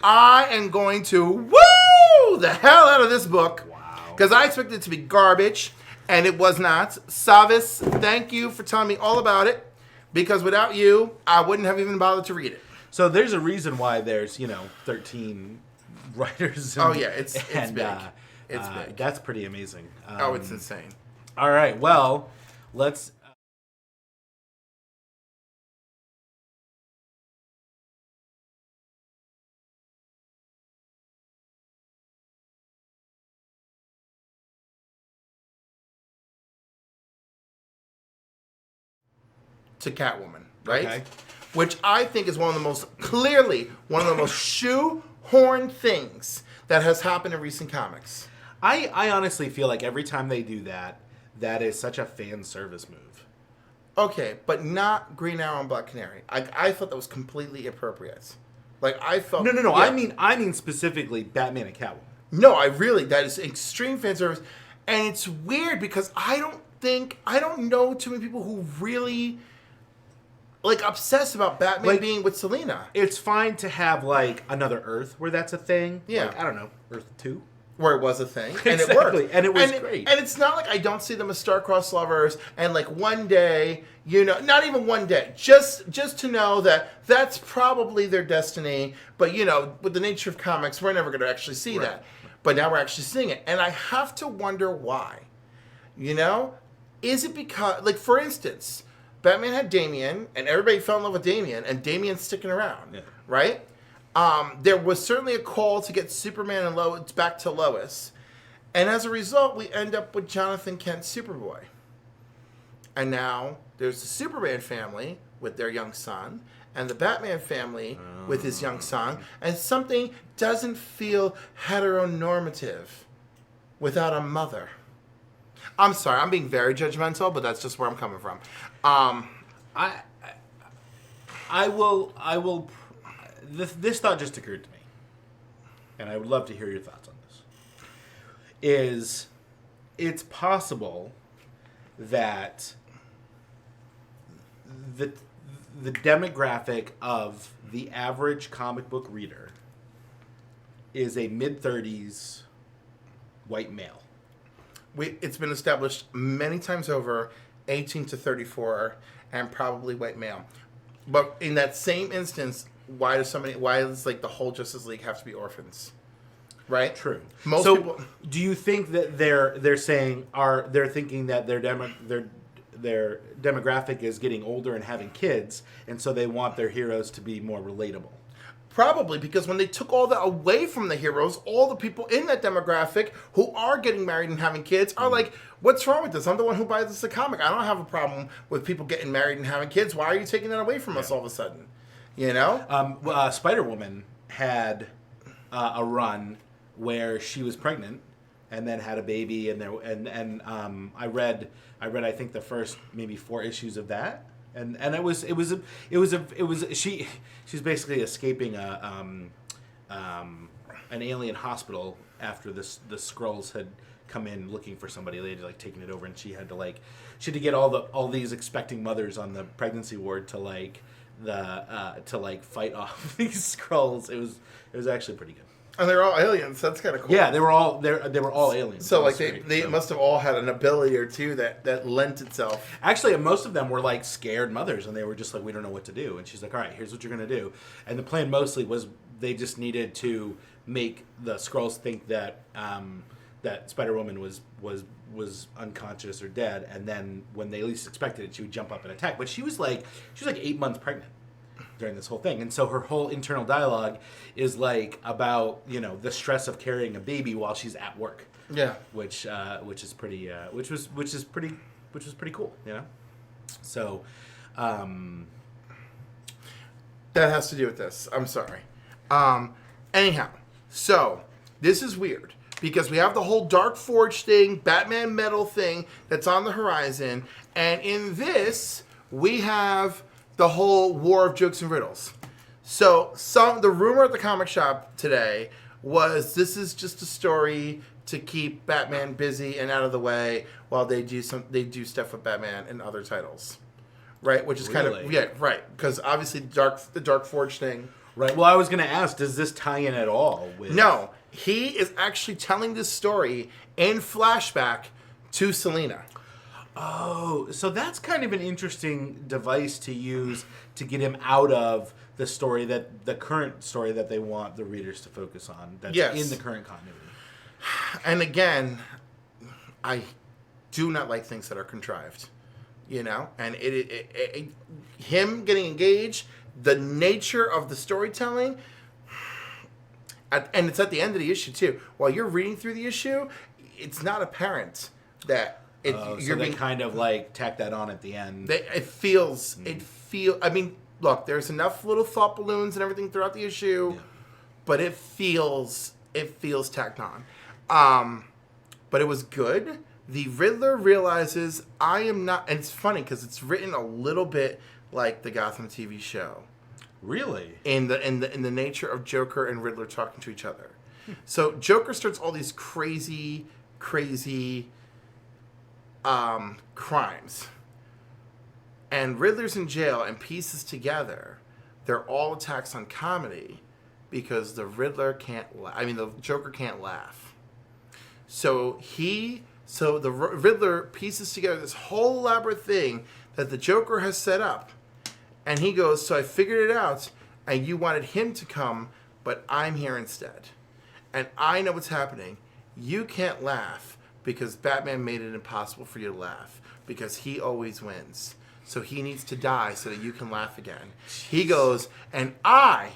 I am going to woo the hell out of this book.
Wow.
Because I expected it to be garbage, and it was not. Savis, thank you for telling me all about it. Because without you, I wouldn't have even bothered to read it.
So there's a reason why there's, 13 writers.
Oh, yeah, it's big. It's big.
That's pretty amazing.
It's insane.
All right, well, let's...
To Catwoman, right?
Okay.
Which I think is one of the most shoehorned things that has happened in recent comics.
I honestly feel like every time they do that, that is such a fan service move.
Okay, but not Green Arrow and Black Canary. I thought that was completely appropriate. Like, I felt...
No.
Yeah.
I mean specifically Batman and Catwoman.
No, that is extreme fan service. And it's weird because I don't know too many people who really... obsessed about Batman being with Selina.
It's fine to have, another Earth where that's a thing.
Yeah.
I don't know, Earth 2?
Where it was a thing. And
Exactly.
it worked.
And it was great.
And it's not like I don't see them as star-crossed lovers and, one day, not even one day, just to know that that's probably their destiny. But, with the nature of comics, we're never going to actually see that. But now we're actually seeing it. And I have to wonder why. Is it because, for instance... Batman had Damian, and everybody fell in love with Damian, and Damian's sticking around, right? There was certainly a call to get Superman and Lois back to Lois, and as a result, we end up with Jonathan Kent's Superboy. And now there's the Superman family with their young son, and the Batman family with his young son, and something doesn't feel heteronormative without a mother. I'm sorry, I'm being very judgmental, but that's just where I'm coming from.
I will. This thought just occurred to me, and I would love to hear your thoughts on this. It's possible that the demographic of the average comic book reader is a mid-30s white male.
It's been established many times over, 18 to 34, and probably white male. But in that same instance, why does the whole Justice League have to be orphans? Right?
True.
Most people.
Do you think that they're thinking that their demographic is getting older and having kids, and so they want their heroes to be more relatable.
Probably because when they took all that away from the heroes, all the people in that demographic who are getting married and having kids are like, what's wrong with this? I'm the one who buys this comic. I don't have a problem with people getting married and having kids. Why are you taking that away from us all of a sudden? You know?
Spider-Woman had a run where she was pregnant and then had a baby, and I read I think the first maybe 4 issues of that. And she's basically escaping an alien hospital after the Skrulls had come in looking for somebody. They had like taken it over, and she had to get all these expecting mothers on the pregnancy ward to fight off these Skrulls. It was actually pretty good.
And they're all aliens. That's kind of cool.
Yeah, they were all aliens.
So like they must have all had an ability or two that lent itself.
Actually, most of them were like scared mothers, and they were just like, we don't know what to do. And she's like, all right, here's what you're gonna do. And the plan mostly was they just needed to make the Skrulls think that that Spider-Woman was unconscious or dead, and then when they least expected it, she would jump up and attack. But she was like 8 months pregnant during this whole thing, and so her whole internal dialogue is like about the stress of carrying a baby while she's at work.
Yeah,
which is pretty cool, So,
that has to do with this. I'm sorry. Anyhow, so this is weird because we have the whole Dark Forge thing, Batman metal thing that's on the horizon, and in this we have the whole war of jokes and riddles. So the rumor at the comic shop today was this is just a story to keep Batman busy and out of the way while they do stuff with Batman and other titles, right? Which is kind of right, because obviously the Dark Forge thing.
Right. Well, I was going to ask, does this tie in at all with?
No, he is actually telling this story in flashback to Selina.
Oh, so that's kind of an interesting device to use to get him out of the current story that they want the readers to focus on. That's in the current continuity.
And again, I do not like things that are contrived, and him getting engaged, the nature of the storytelling, and it's at the end of the issue too. While you're reading through the issue, it's not apparent that
so they kind of like tack that on at the end.
I mean, look, there's enough little thought balloons and everything throughout the issue, but it feels tacked on. But it was good. The Riddler realizes I am not, and it's funny because it's written a little bit like the Gotham TV show.
Really?
In the nature of Joker and Riddler talking to each other. So Joker starts all these crazy crimes, and Riddler's in jail and pieces together. They're all attacks on comedy because the Joker can't laugh. So the Riddler pieces together this whole elaborate thing that the Joker has set up, and he goes, so I figured it out, and you wanted him to come, but I'm here instead, and I know what's happening. You can't laugh because Batman made it impossible for you to laugh because he always wins. So he needs to die so that you can laugh again. He goes, and I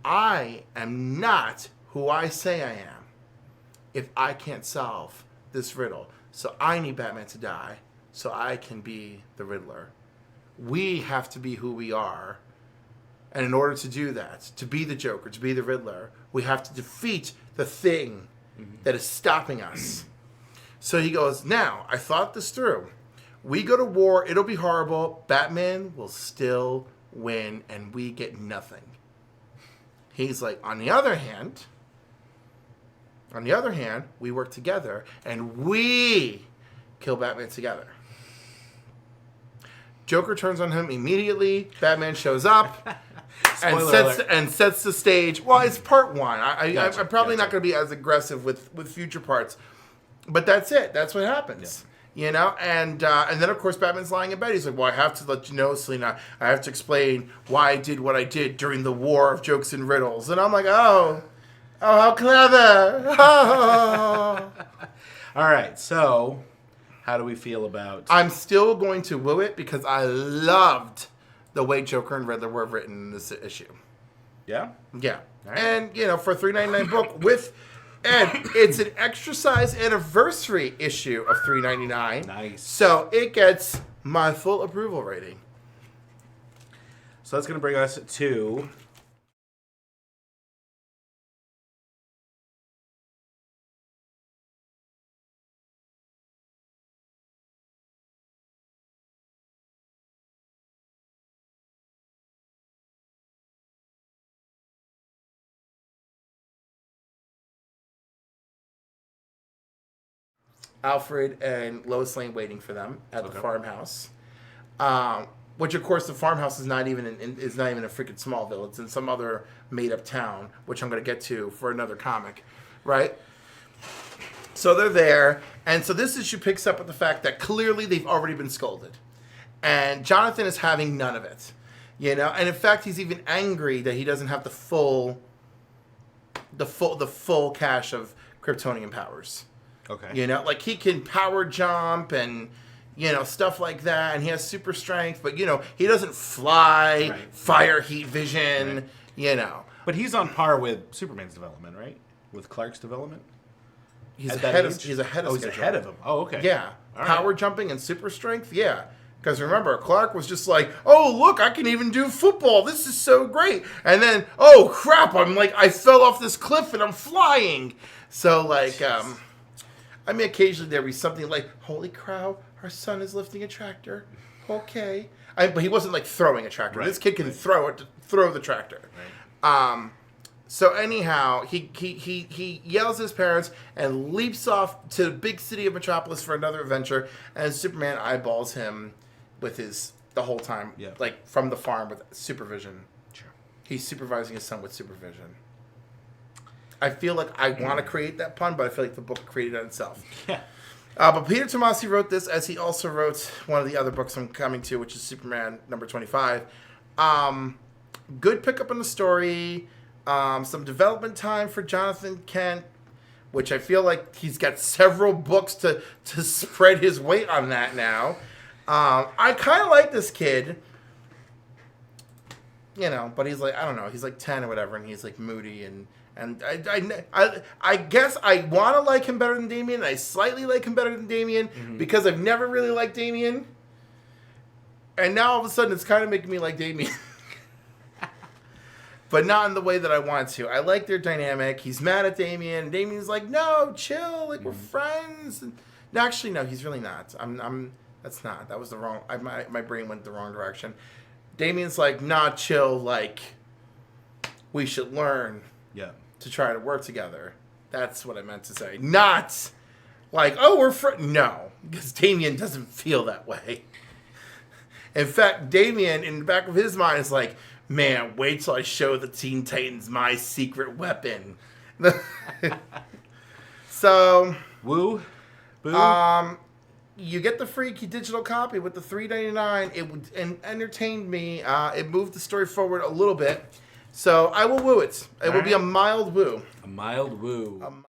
am not who I say I am if I can't solve this riddle. So I need Batman to die so I can be the Riddler. We have to be who we are. And in order to do that, to be the Joker, to be the Riddler, we have to defeat the thing that is stopping us. So he goes, now, I thought this through. We go to war, it'll be horrible. Batman will still win, and we get nothing. He's like, on the other hand, we work together, and we kill Batman together. Joker turns on him immediately. Batman shows up and sets the stage. Well, it's part one. I'm probably not going to be as aggressive with future parts, but that's it. That's what happens. Yeah. And then of course Batman's lying in bed. He's like, "Well, I have to let you know, Selina. I have to explain why I did what I did during the war of jokes and riddles." And I'm like, "Oh, how clever!" Oh.
All right, so How do we feel about...
I'm still going to woo it because I loved the way Joker and Riddler were written in this issue.
Yeah?
Yeah.
Right.
And, for a $3.99 book and it's an extra size anniversary issue of $3.99.
Nice.
So it gets my full approval rating.
So that's going to bring us to...
Alfred and Lois Lane waiting for them at the farmhouse. Which, of course, the farmhouse is not even a freaking Smallville. It's in some other made-up town, which I'm going to get to for another comic, right? So they're there, and so this issue picks up with the fact that clearly they've already been scolded, and Jonathan is having none of it, And in fact, he's even angry that he doesn't have the full cache of Kryptonian powers.
Okay.
Like he can power jump and, stuff like that. And he has super strength, but, he doesn't fly, fire, heat vision,
But he's on par with Superman's development, right? With Clark's development?
He's ahead of schedule.
He's ahead of him. Oh, okay.
Yeah.
All
Power
right.
jumping and super strength, yeah. Because remember, Clark was just like, oh, look, I can even do football. This is so great. And then, oh, crap, I fell off this cliff and I'm flying. So, occasionally there'd be something like, holy cow, our son is lifting a tractor. Okay. But he wasn't, throwing a tractor. Right. This kid can throw the tractor.
Right.
So anyhow, he yells at his parents and leaps off to the big city of Metropolis for another adventure, and Superman eyeballs him with the whole time, from the farm with supervision.
Sure.
He's supervising his son with supervision. I feel like I want to create that pun, but I feel like the book created it itself.
Yeah.
But Peter Tomasi wrote this, as he also wrote one of the other books I'm coming to, which is Superman number 25. Good pickup in the story. Some development time for Jonathan Kent, which I feel like he's got several books to spread his weight on that now. I kind of like this kid, but he's I don't know, he's 10 or whatever, and he's moody and I guess I want to like him better than Damian, and I slightly like him better than Damian because I've never really liked Damian, and now all of a sudden it's kind of making me like Damian. But not in the way that I want to. I like their dynamic. He's mad at Damian. Damian's like, no, chill. We're friends. And, no, actually, no, he's really not. That's not. That was the wrong. My brain went the wrong direction. Damian's like, nah, chill. We should learn to try to work together. That's what I meant to say. Not oh, we're friends. No, because Damian doesn't feel that way. In fact, Damian, in the back of his mind, is like, man, wait till I show the Teen Titans my secret weapon. So,
woo, boo.
You get the freaky digital copy with the $3.99. It entertained me. It moved the story forward a little bit. So I will woo it. It will be a mild woo.
A mild woo.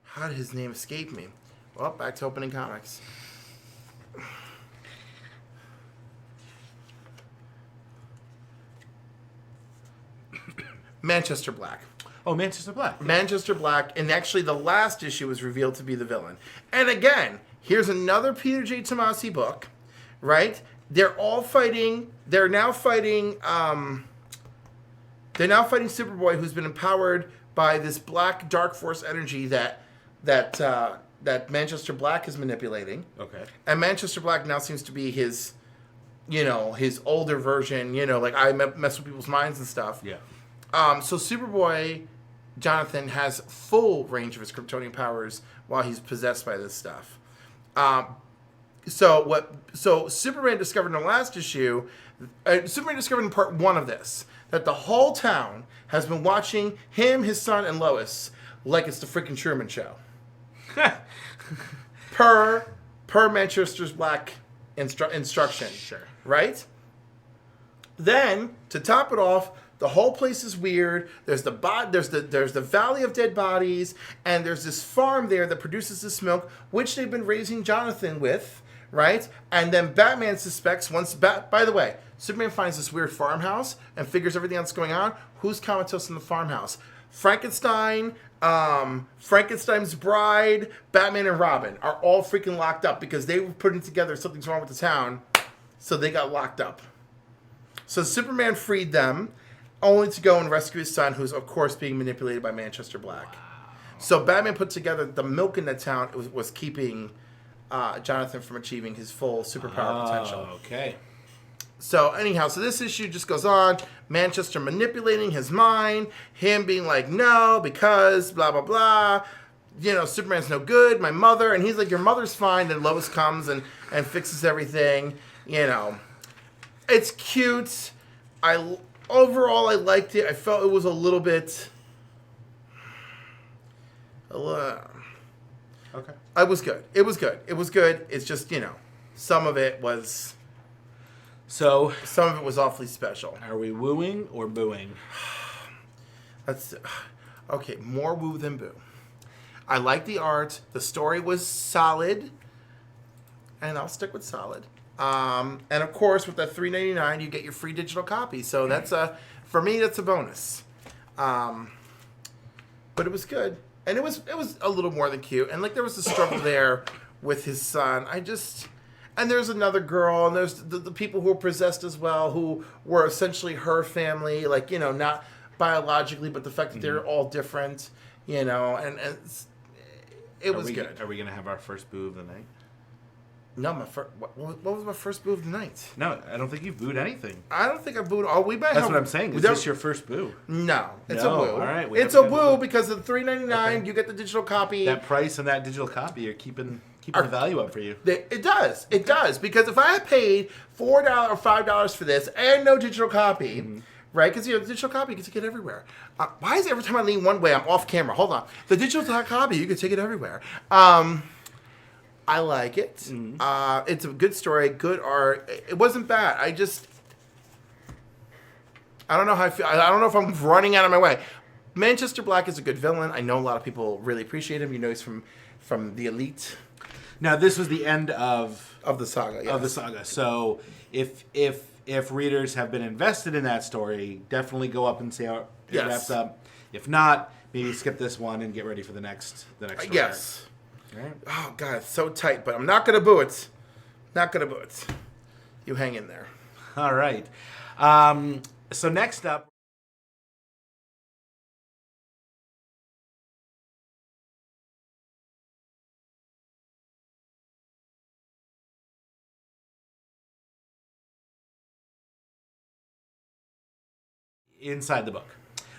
How did his name escape me? Well, back to opening comics. Manchester Black.
Oh, Manchester Black.
Manchester Black, and actually the last issue was revealed to be the villain. And again, here's another Peter J. Tomasi book, right? They're all fighting. They're now fighting Superboy, who's been empowered by this black dark force energy that Manchester Black is manipulating.
Okay.
And Manchester Black now seems to be his, his older version. Like I mess with people's minds and stuff.
Yeah.
So Superboy Jonathan has full range of his Kryptonian powers while he's possessed by this stuff. So Superman discovered in the last issue, Superman discovered in part 1 of this, that the whole town has been watching him, his son, and Lois like it's the freaking Truman Show. per Manchester's Black instruction.
Sure.
Right? Then, to top it off, the whole place is weird. There's the Valley of Dead Bodies, and there's this farm there that produces this milk, which they've been raising Jonathan with, right? And then Batman suspects by the way, Superman finds this weird farmhouse and figures everything else going on. Who's comatose in the farmhouse? Frankenstein, Frankenstein's bride, Batman and Robin are all freaking locked up because they were putting together something's wrong with the town, so they got locked up. So Superman freed them, only to go and rescue his son, who's of course being manipulated by Manchester Black. Wow. So Batman put together the milk in the town was keeping Jonathan from achieving his full superpower potential.
Okay.
So anyhow, this issue just goes on. Manchester manipulating his mind, him being like, no, because blah, blah, blah. Superman's no good, my mother. And he's like, your mother's fine. Then Lois comes and fixes everything. It's cute. Overall, I liked it. I felt it was a little bit...
Okay.
It was good. It was good. It's just, some of it was...
So...
Some of it was awfully special.
Are we wooing or booing?
Okay, more woo than boo. I like the art. The story was solid. And I'll stick with solid. And of course, with that $3.99, you get your free digital copy. So for me, that's a bonus. But it was good. And it was a little more than cute. And there was a struggle there with his son. And there's another girl, and there's the people who were possessed as well, who were essentially her family, not biologically, but the fact that they're all different, and it was good.
Are we going to have our first boo of the night?
No, what was my first boo of the night?
No, I don't think you've booed anything.
I don't think I booed. Oh, we might.
That's what I'm saying. Is this your first boo?
No, it's a woo.
All right,
it's a woo because of the $3.99. Okay. You get the digital copy.
That price and that digital copy are keeping the value up for you.
It does. It does, because if I had paid $4 or $5 for this and no digital copy. Right? Because the digital copy, you can take it everywhere. Why is it every time I lean one way, I'm off camera? Hold on. The digital copy, you can take it everywhere. I like it. It's a good story, good art. It wasn't bad. I don't know how I feel. I don't know if I'm running out of my way. Manchester Black is a good villain. I know a lot of people really appreciate him. He's from the Elite.
Now, this was the end of
the saga. Yes.
Of the saga. So if readers have been invested in that story, definitely go up and see how it wraps up. If not, maybe skip this one and get ready for the next story.
Yes.
Right.
Oh, God, it's so tight, but I'm not going to boo it. You hang in there.
All right. So next up... inside the book.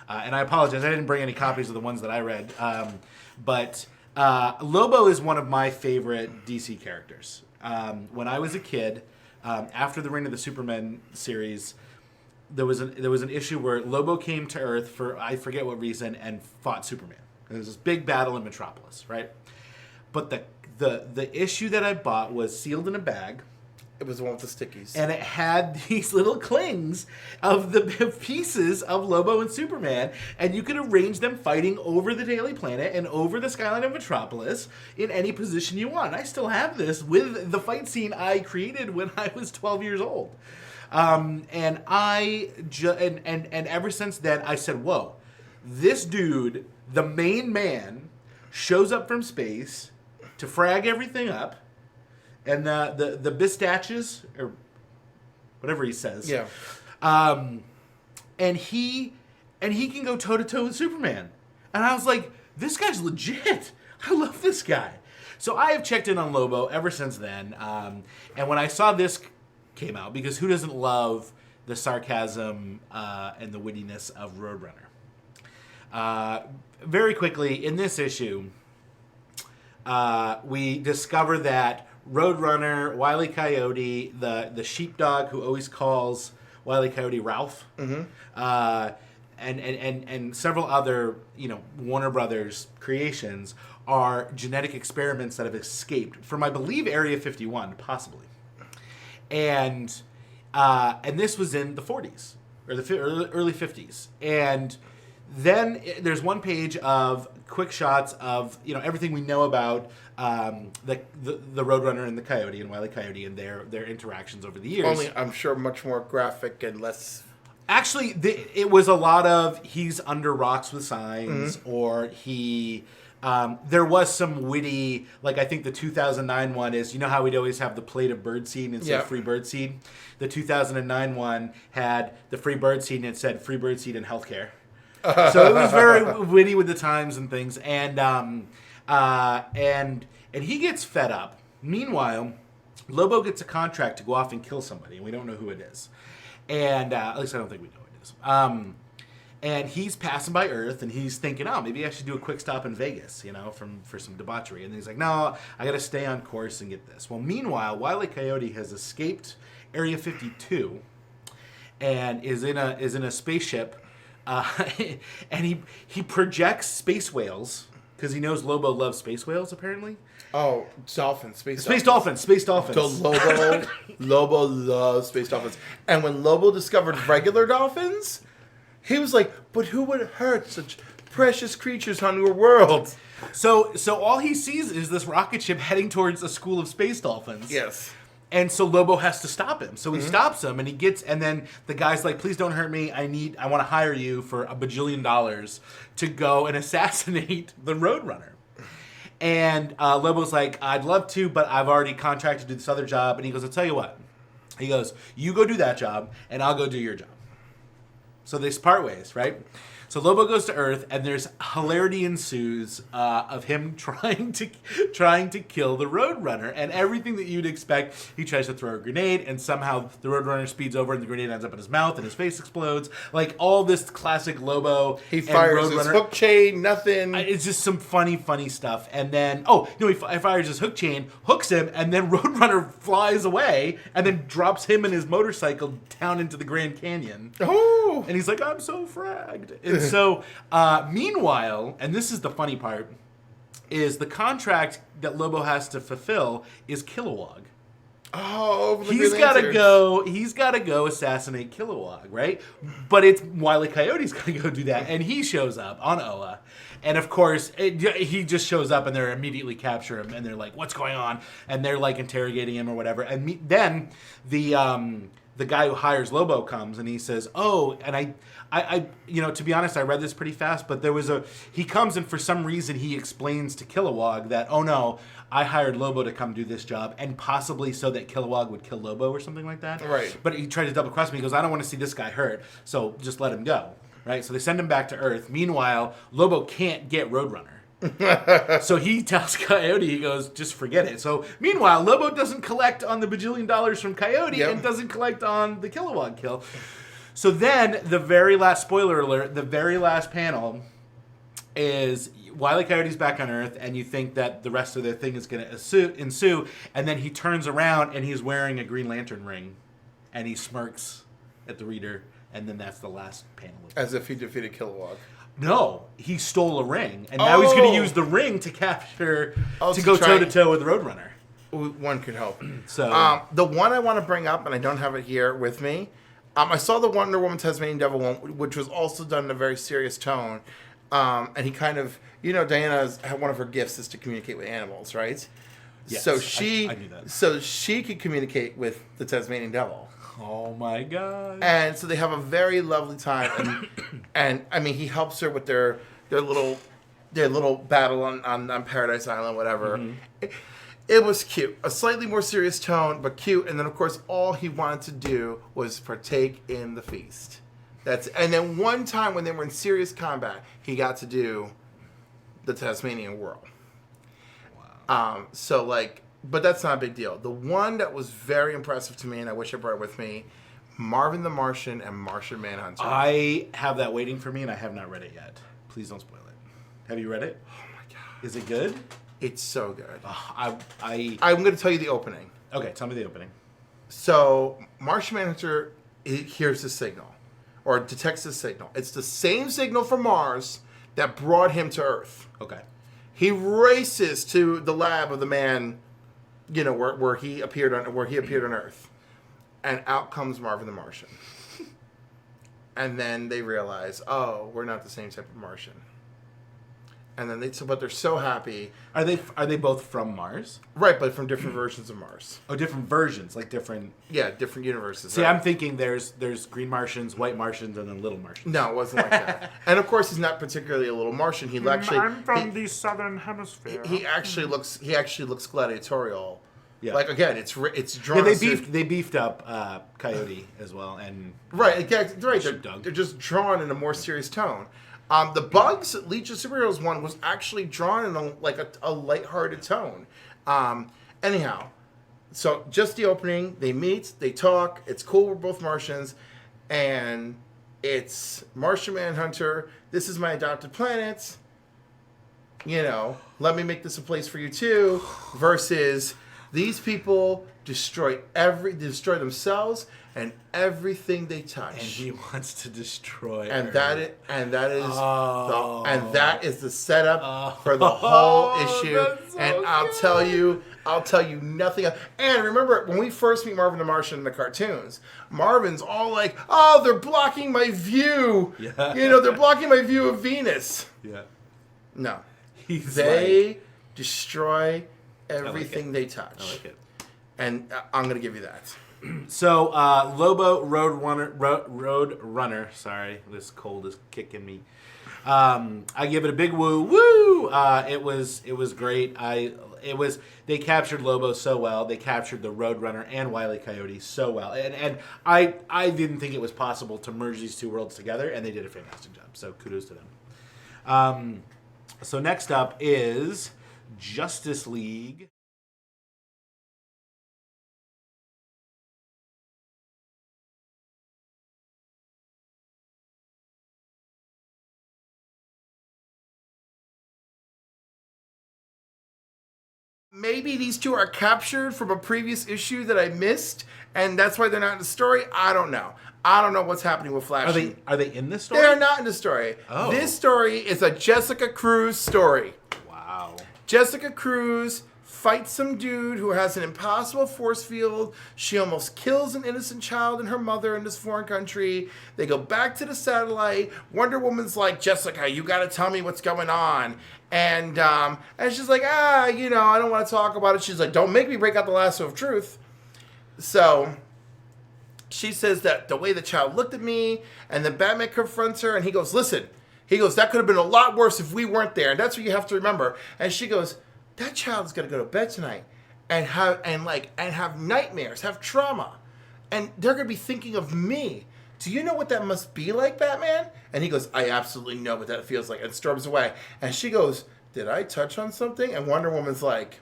And I apologize, I didn't bring any copies of the ones that I read. But Lobo is one of my favorite DC characters. When I was a kid, after the Reign of the Supermen series, there was an issue where Lobo came to Earth for, I forget what reason, and fought Superman. There was this big battle in Metropolis, right? But the issue that I bought was sealed in a bag.
It was the one with the stickies.
And it had these little clings of the pieces of Lobo and Superman, and you could arrange them fighting over the Daily Planet and over the skyline of Metropolis in any position you want. I still have this with the fight scene I created when I was 12 years old. And ever since then, I said, whoa, this dude, the main man, shows up from space to frag everything up. And the Bistatches, or whatever he says. Yeah. And he can go toe-to-toe with Superman. And I was like, this guy's legit. I love this guy. So I have checked in on Lobo ever since then. And when I saw this came out, because who doesn't love the sarcasm and the wittiness of Roadrunner? Very quickly, in this issue, we discover that Roadrunner, Wile E. Coyote, the sheepdog who always calls Wile E. Coyote Ralph, and several other, Warner Brothers creations are genetic experiments that have escaped from, I believe, Area 51, possibly. And this was in the 40s or the early 50s. And then there's one page of quick shots of everything we know about the Roadrunner and the Coyote and Wile E. Coyote and their interactions over the years.
Only, I'm sure, much more graphic and less.
Actually, it was a lot of he's under rocks with signs, or he. There was some witty, like I think the 2009 one is, how we'd always have the plate of birdseed and it said free birdseed? The 2009 one had the free birdseed and it said free birdseed and healthcare. So it was very witty with the times and things. And he gets fed up. Meanwhile, Lobo gets a contract to go off and kill somebody, and we don't know who it is. And at least I don't think we know who it is. And he's passing by Earth, and he's thinking, oh, maybe I should do a quick stop in Vegas, for some debauchery. And he's like, no, I got to stay on course and get this. Well, meanwhile, Wile E. Coyote has escaped Area 52 and is in a spaceship, and he projects space whales because he knows Lobo loves space whales, apparently.
Oh, dolphins, space
dolphins. So
Lobo loves space dolphins. And when Lobo discovered regular dolphins, he was like, but who would hurt such precious creatures on your world?
So all he sees is this rocket ship heading towards a school of space dolphins.
Yes.
And so Lobo has to stop him. So he stops him, and and then the guy's like, please don't hurt me. I want to hire you for $1 bajillion to go and assassinate the Roadrunner. And Lobo's like, I'd love to, but I've already contracted to do this other job. And he goes, I'll tell you what. He goes, you go do that job, and I'll go do your job. So they part ways, right? So Lobo goes to Earth, and there's hilarity ensues of him trying to kill the Roadrunner, and everything that you'd expect. He tries to throw a grenade, and somehow the Roadrunner speeds over, and the grenade ends up in his mouth, and his face explodes. Like all this classic Lobo.
He fires his hook chain, nothing.
It's just some funny stuff. And then, he fires his hook chain, hooks him, and then Roadrunner flies away, and then drops him and his motorcycle down into the Grand Canyon.
Oh!
And he's like, I'm so fragged. And so, meanwhile, and this is the funny part, is the contract that Lobo has to fulfill is Kilowog.
Oh,
He's got to go assassinate Kilowog, right? But it's Wile E. Coyote's got to go do that, and he shows up on Oa, and of course he just shows up, and they immediately capture him, and they're like, "What's going on?" And they're like interrogating him or whatever, and then the guy who hires Lobo comes, and he says, "Oh," and I to be honest, I read this pretty fast, but he comes, and for some reason he explains to Kilowog that, "Oh no, I hired Lobo to come do this job, and possibly so that Kilowog would kill Lobo," or something like that.
Right.
But he tried to double cross me. He goes, "I don't want to see this guy hurt, so just let him go." Right. So they send him back to Earth. Meanwhile, Lobo can't get Roadrunner. So he tells Coyote, he goes, just forget it. So meanwhile, Lobo doesn't collect on the $1 bajillion from Coyote and doesn't collect on the Kilowog kill. So then the very last, spoiler alert, the very last panel is Wile E. Coyote's back on Earth, and you think that the rest of the thing is going to ensue, and then he turns around and he's wearing a Green Lantern ring, and he smirks at the reader, and then that's the last panel.
As if he defeated Kilowog.
No, he stole a ring, and now he's going to use the ring to capture, to go toe-to-toe with Roadrunner.
One could hope.
So
the one I want to bring up, and I don't have it here with me, I saw the Wonder Woman Tasmanian Devil one, which was also done in a very serious tone, and he kind of, Diana's one of her gifts is to communicate with animals, right?
Yes,
so
I knew that.
So she could communicate with the Tasmanian Devil.
Oh my God!
And so they have a very lovely time, and I mean he helps her with their little battle on Paradise Island, whatever. Mm-hmm. It was cute, a slightly more serious tone, but cute. And then of course all he wanted to do was partake in the feast. And then one time when they were in serious combat, he got to do the Tasmanian Whirl. So like, but that's not a big deal. The one that was very impressive to me, and I wish I brought it with me, Marvin the Martian and Martian Manhunter.
I have that waiting for me, and I have not read it yet. Please don't spoil it. Have you read it?
Oh my god,
Is it good?
it's so good.
I'm
I'm going to tell you the opening.
Okay, tell me the opening.
So Martian Manhunter hears the signal, or detects the signal. It's the same signal from Mars that brought him to Earth.
Okay.
He races to the lab of the man, where he appeared on Earth, and out comes Marvin the Martian. And then they realize, oh, we're not the same type of Martian. And then but they're so happy.
Are they both from Mars?
Right, but from different versions of Mars.
Oh, different versions, like different.
Yeah, different universes.
See,
right?
I'm thinking there's green Martians, white Martians, and then little Martians.
No, it wasn't like that. And of course, he's not particularly a little Martian. He actually.
I'm from the southern hemisphere.
He actually looks gladiatorial.
Yeah.
Like again, it's drawn.
Yeah, they beefed up Coyote as well, and
right. Right.
Sheepdog.
They're just drawn in a more serious tone. The Bugs Legion of Superheroes one was actually drawn in a lighthearted tone. Anyhow, so just the opening, they meet, they talk. It's cool. We're both Martians, and it's Martian Manhunter. This is my adopted planet. Let me make this a place for you too. Versus these people destroy themselves and everything they touch.
and he wants to destroy.
And
Earth.
that is the setup for the whole issue.
That's so
And I'll tell you nothing else. And remember, when we first meet Marvin the Martian in the cartoons, Marvin's all like, "Oh, they're blocking my view.
Yeah.
They're blocking my view of Venus."
Yeah.
No,
They
destroy everything they touch.
I like it.
And I'm gonna give you that.
So, Lobo Road Runner. Sorry, this cold is kicking me. I give it a big woo. It was great. They captured Lobo so well. They captured the Roadrunner and Wile E. Coyote so well. And I didn't think it was possible to merge these two worlds together, and they did a fantastic job. So kudos to them. So next up is Justice League.
Maybe these two are captured from a previous issue that I missed, and that's why they're not in the story. I don't know. I don't know what's happening with Flash.
Are they in this story?
They're not in the story.
Oh.
This story is a Jessica Cruz story.
Wow.
Jessica Cruz fights some dude who has an impossible force field. She almost kills an innocent child and her mother in this foreign country. They go back to the satellite. Wonder Woman's like, "Jessica, you got to tell me what's going on." And she's like, I don't want to talk about it. She's like, "Don't make me break out the lasso of truth." So she says that the way the child looked at me, and then Batman confronts her, and he goes, "Listen," he goes, "that could have been a lot worse if we weren't there." And that's what you have to remember. And she goes, "That child's gonna go to bed tonight and have nightmares, have trauma, and they're gonna be thinking of me. Do you know what that must be like, Batman?" And he goes, "I absolutely know what that feels like," and storms away. And she goes, "Did I touch on something?" And Wonder Woman's like,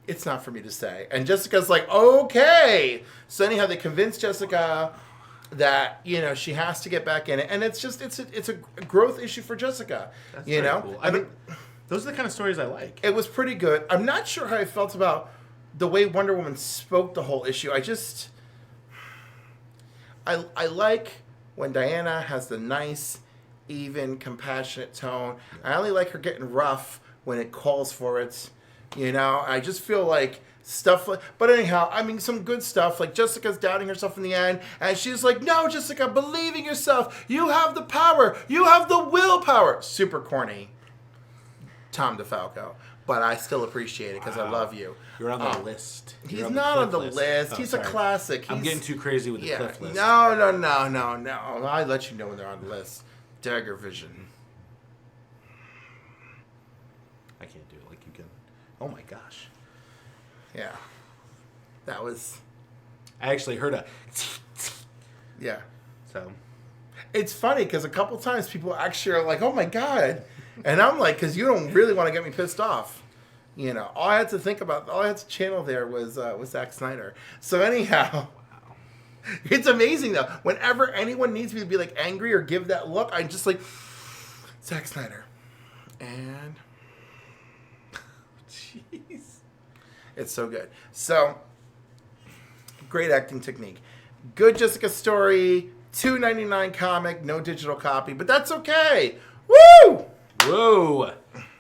"It's not for me to say." And Jessica's like, "Okay." So anyhow, they convince Jessica that she has to get back in it, and it's a growth issue for Jessica.
That's very cool. I mean, those are the kind of stories I like.
It was pretty good. I'm not sure how I felt about the way Wonder Woman spoke the whole issue. I like when Diana has the nice, even, compassionate tone. I only like her getting rough when it calls for it. I just feel like stuff like, but anyhow, I mean, some good stuff, like Jessica's doubting herself in the end, and she's like, "No, Jessica, believe in yourself. You have the power. You have the willpower." Super corny, Tom DeFalco, but I still appreciate it because I love you.
You're on the list.
He's
You're
not on the
Cliff
list.
Oh,
He's
sorry.
a classic.
I'm getting too crazy with the Cliff list.
No. I let you know when they're on the list. Dagger Vision.
I can't do it like you can. Oh my gosh.
Yeah. That was...
I actually heard a...
Yeah.
So...
It's funny because a couple times people actually are like, "Oh my God, And I'm like, because you don't really want to get me pissed off. All I had to channel there was Zack Snyder. So anyhow, it's amazing though. Whenever anyone needs me to be like angry or give that look, I'm just like, Zack Snyder. And jeez. It's so good. So, great acting technique. Good Jessica story, $2.99 comic, no digital copy, but that's okay. Woo!
Whoa.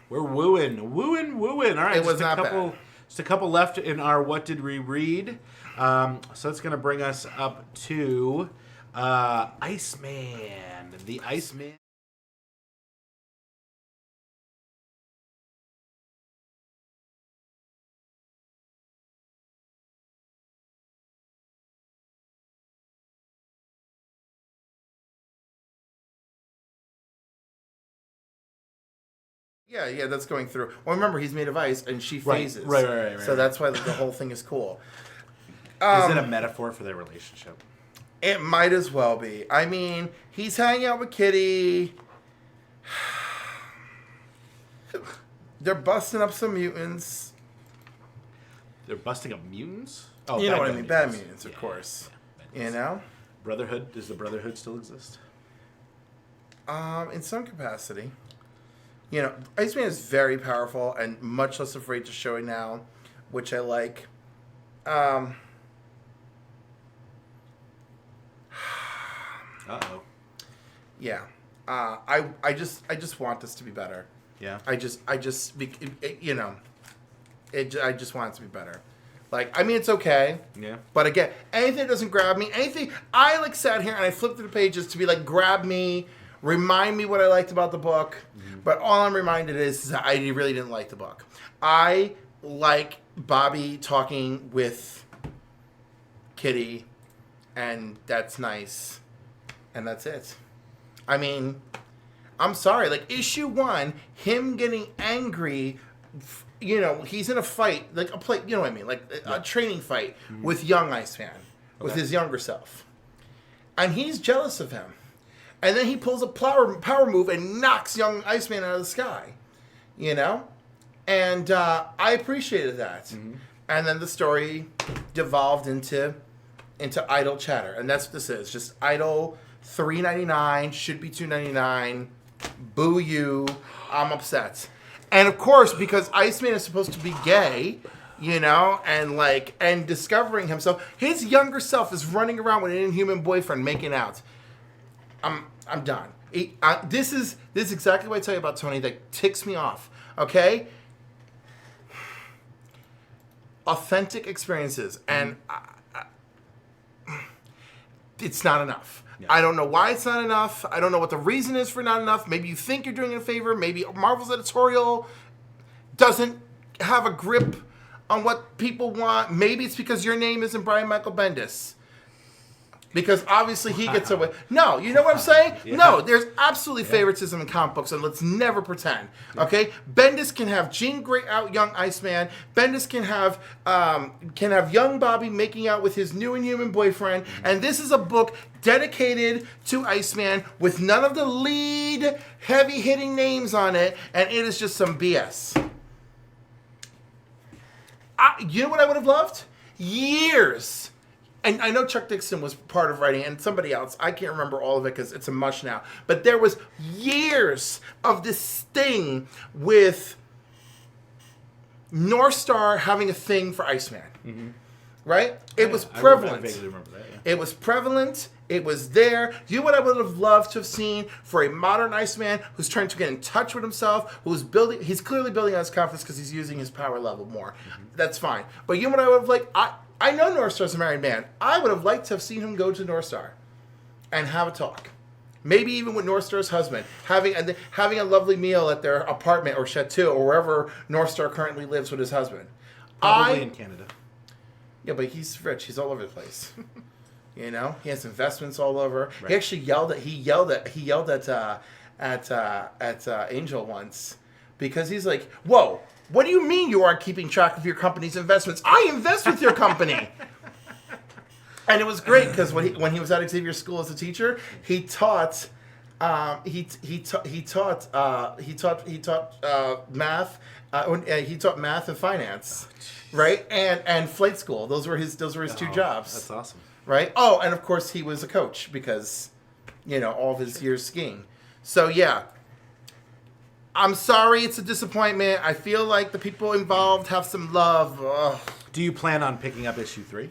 We're wooing. All right,
It was not bad.
Just a couple left in our What Did We Read? So that's going to bring us up to Iceman. The Iceman.
Yeah, that's going through. Well, remember, he's made of ice, and she phases.
Right.
So that's why the whole thing is cool.
Is it a metaphor for their relationship?
It might as well be. I mean, he's hanging out with Kitty. They're busting up some mutants.
They're busting up mutants? Oh,
You know what I
bad
mean? Bad
mutants.
mutants, of
Yeah,
course.
yeah. Brotherhood? Does the Brotherhood still exist?
In some capacity. Iceman is very powerful and much less afraid to show it now, which I like.
Uh-oh.
Yeah. I just want this to be better.
Yeah.
I just want it to be better. It's okay.
Yeah.
But again, anything that doesn't grab me, I sat here and I flipped through the pages to be like, grab me, remind me what I liked about the book. Mm-hmm. But all I'm reminded is that I really didn't like the book. I like Bobby talking with Kitty, and that's nice. And that's it. I mean, I'm sorry. Issue 1, him getting angry, he's in a fight, you know what I mean? A training fight with young Iceman, with his younger self. And he's jealous of him. And then he pulls a power move and knocks young Iceman out of the sky. And I appreciated that. Mm-hmm. And then the story devolved into idle chatter. And that's what this is. Just idle, $3.99, should be $2.99. Boo you. I'm upset. And of course, because Iceman is supposed to be gay, and discovering himself, his younger self is running around with an inhuman boyfriend making out. I'm done. This is exactly what I tell you about Tony that ticks me off. Okay? Authentic experiences, and it's not enough. Yeah. I don't know why it's not enough. I don't know what the reason is for not enough. Maybe you think you're doing it a favor. Maybe Marvel's editorial doesn't have a grip on what people want. Maybe it's because your name isn't Brian Michael Bendis. Because obviously he gets away. No, you know what I'm saying? Yeah. No, there's absolutely favoritism in comic books, and let's never pretend. Okay, Bendis can have Jean Grey out young Iceman. Bendis can have young Bobby making out with his new inhuman boyfriend. And this is a book dedicated to Iceman with none of the lead heavy hitting names on it, and it is just some BS. You know what I would have loved? Years. And I know Chuck Dixon was part of writing, and somebody else. I can't remember all of it because it's a mush now. But there was years of this thing with North Star having a thing for Iceman. Mm-hmm. Right? It was prevalent.
I vaguely remember that, yeah.
It was prevalent. It was there. You know what I would have loved to have seen for a modern Iceman who's trying to get in touch with himself, he's clearly building on his confidence because he's using his power level more. Mm-hmm. That's fine. But you know what I would have liked? I know North Star's a married man. I would have liked to have seen him go to North Star and have a talk. Maybe even with North Star's husband. Having a lovely meal at their apartment or chateau or wherever North Star currently lives with his husband.
Probably in Canada.
Yeah, but he's rich. He's all over the place. He has investments all over. Right. He actually yelled at Angel once because he's like, "Whoa, what do you mean you aren't keeping track of your company's investments? I invest with your company." And it was great because when he was at Xavier School as a teacher, he taught math. He taught math and finance, right? And flight school. Those were his two jobs.
That's awesome.
Right? Oh, and of course he was a coach because, all of his years skiing. So yeah, I'm sorry, it's a disappointment. I feel like the people involved have some love. Ugh.
Do you plan on picking up issue 3?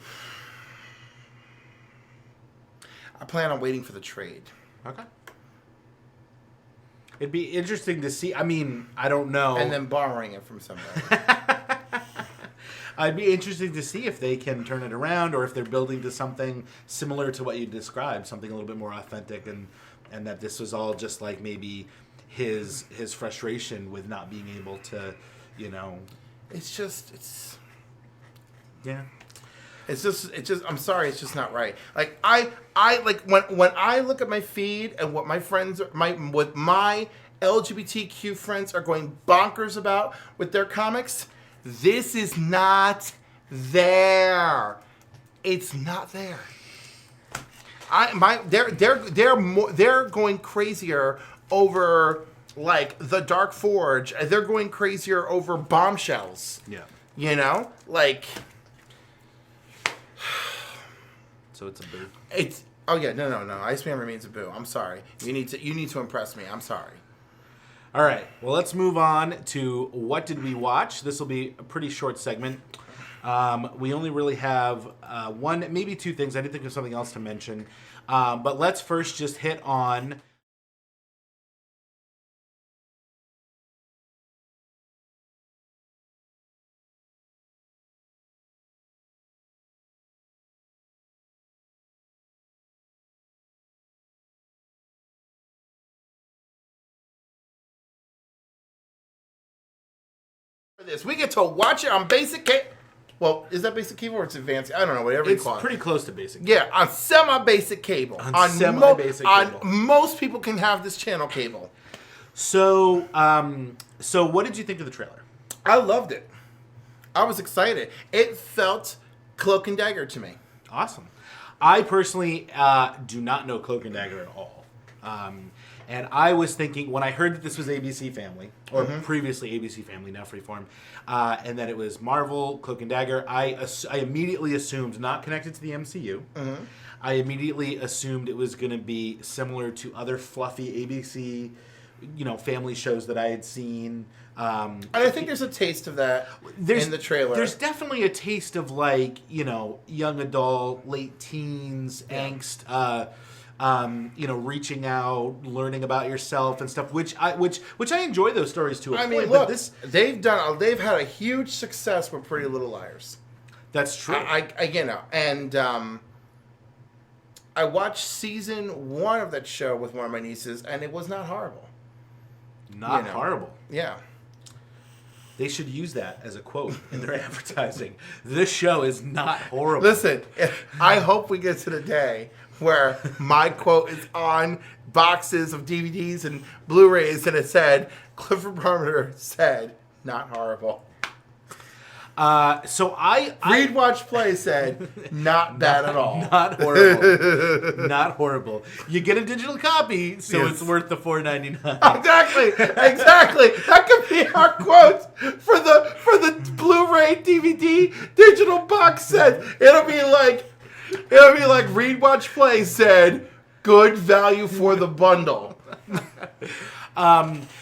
I plan on waiting for the trade.
Okay. It'd be interesting to see. I mean, I don't know.
And then borrowing it from somebody.
I'd be interested to see if they can turn it around or if they're building to something similar to what you described, something a little bit more authentic, and that this was all just like maybe his frustration with not being able to,
It's
yeah.
It's just I'm sorry, it's just not right. Like I like when I look at my feed and what my friends what my LGBTQ friends are going bonkers about with their comics, this is not there. It's not there. They're going crazier over like the Dark Forge. They're going crazier over bombshells.
Yeah.
Like.
So it's a boo.
No. Iceman remains a boo. I'm sorry. You need to impress me. I'm sorry.
All right. Well, let's move on to what did we watch. This will be a pretty short segment. We only really have one, maybe two things. I didn't think of something else to mention. But let's first just hit on.
This we get to watch it on basic cable. Well, is that basic cable or it's advanced? I don't know. Whatever you
It's
call it.
pretty close to basic.
Yeah, on semi-basic cable.
On semi-basic cable.
Most people can have this channel cable.
So, so what did you think of the trailer?
I loved it. I was excited. It felt Cloak and Dagger to me.
Awesome. I personally do not know Cloak and Dagger at all. And I was thinking, when I heard that this was ABC Family, or previously ABC Family, now Freeform, and that it was Marvel, Cloak and Dagger, I immediately assumed, not connected to the MCU, I immediately assumed it was going to be similar to other fluffy ABC, family shows that I had seen.
And I think there's a taste of that in the trailer.
There's definitely a taste of young adult, late teens, angst, reaching out, learning about yourself and stuff, which I enjoy those stories to a point.
Look,
but
they've had a huge success with Pretty Little Liars.
That's true.
I watched season 1 of that show with one of my nieces, and it was not horrible.
Not horrible.
Yeah.
They should use that as a quote in their advertising. This show is not horrible.
Listen, I hope we get to the day where my quote is on boxes of DVDs and Blu-rays, and it said, Clifford Barmiter said, not horrible.
So I
Read, Watch, Play said, not bad at all.
Not horrible. Not horrible. You get a digital copy, so it's worth the $4.99.
Exactly. That could be our quote for the Blu-ray DVD digital box set. It'll be like Read, Watch, Play said, good value for the bundle.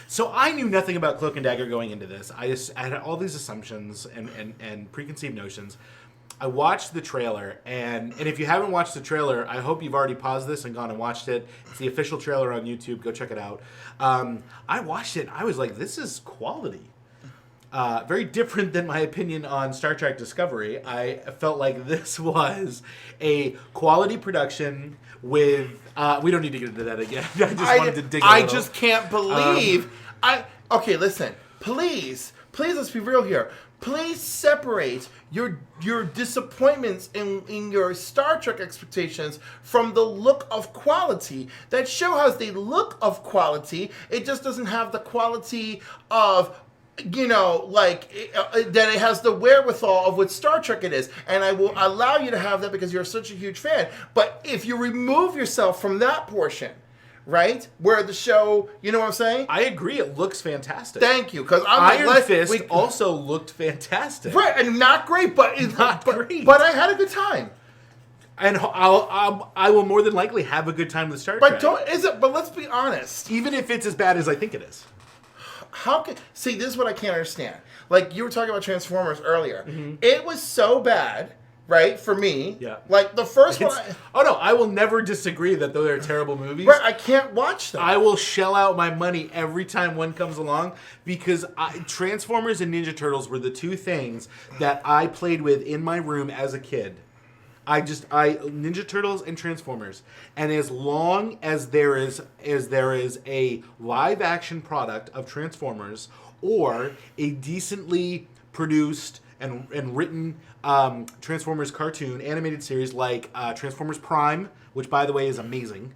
So I knew nothing about Cloak and Dagger going into this. I had all these assumptions and preconceived notions. I watched the trailer, and if you haven't watched the trailer, I hope you've already paused this and gone and watched it. It's the official trailer on YouTube. Go check it out. I watched it, and I was like, this is quality. Very different than my opinion on Star Trek Discovery. I felt like this was a quality production with... we don't need to get into that again. I just wanted to dig a little.
I just can't believe... Okay, listen. Please, let's be real here. Please separate your disappointments in your Star Trek expectations from the look of quality. That show has the look of quality. It just doesn't have the quality of... that it has the wherewithal of what Star Trek it is. And I will allow you to have that because you're such a huge fan. But if you remove yourself from that portion, right? Where the show, you know what I'm saying?
I agree. It looks fantastic.
Thank you, because I'm
Iron
like,
Fist also looked fantastic.
right, and not great, but
great.
But I had a good time.
And I will more than likely have a good time with Star Trek.
But let's be honest.
Even if it's as bad as I think it is.
See, this is what I can't understand. Like, you were talking about Transformers earlier. It was so bad, right, for me.
Yeah.
Like, the first one...
Oh, no, I will never disagree that though they're terrible movies.
Right, I can't watch them.
I will shell out my money every time one comes along because Transformers and Ninja Turtles were the two things that I played with in my room as a kid. Ninja Turtles and Transformers, and as long as there is a live action product of Transformers or a decently produced and written Transformers cartoon animated series like Transformers Prime, which by the way is amazing,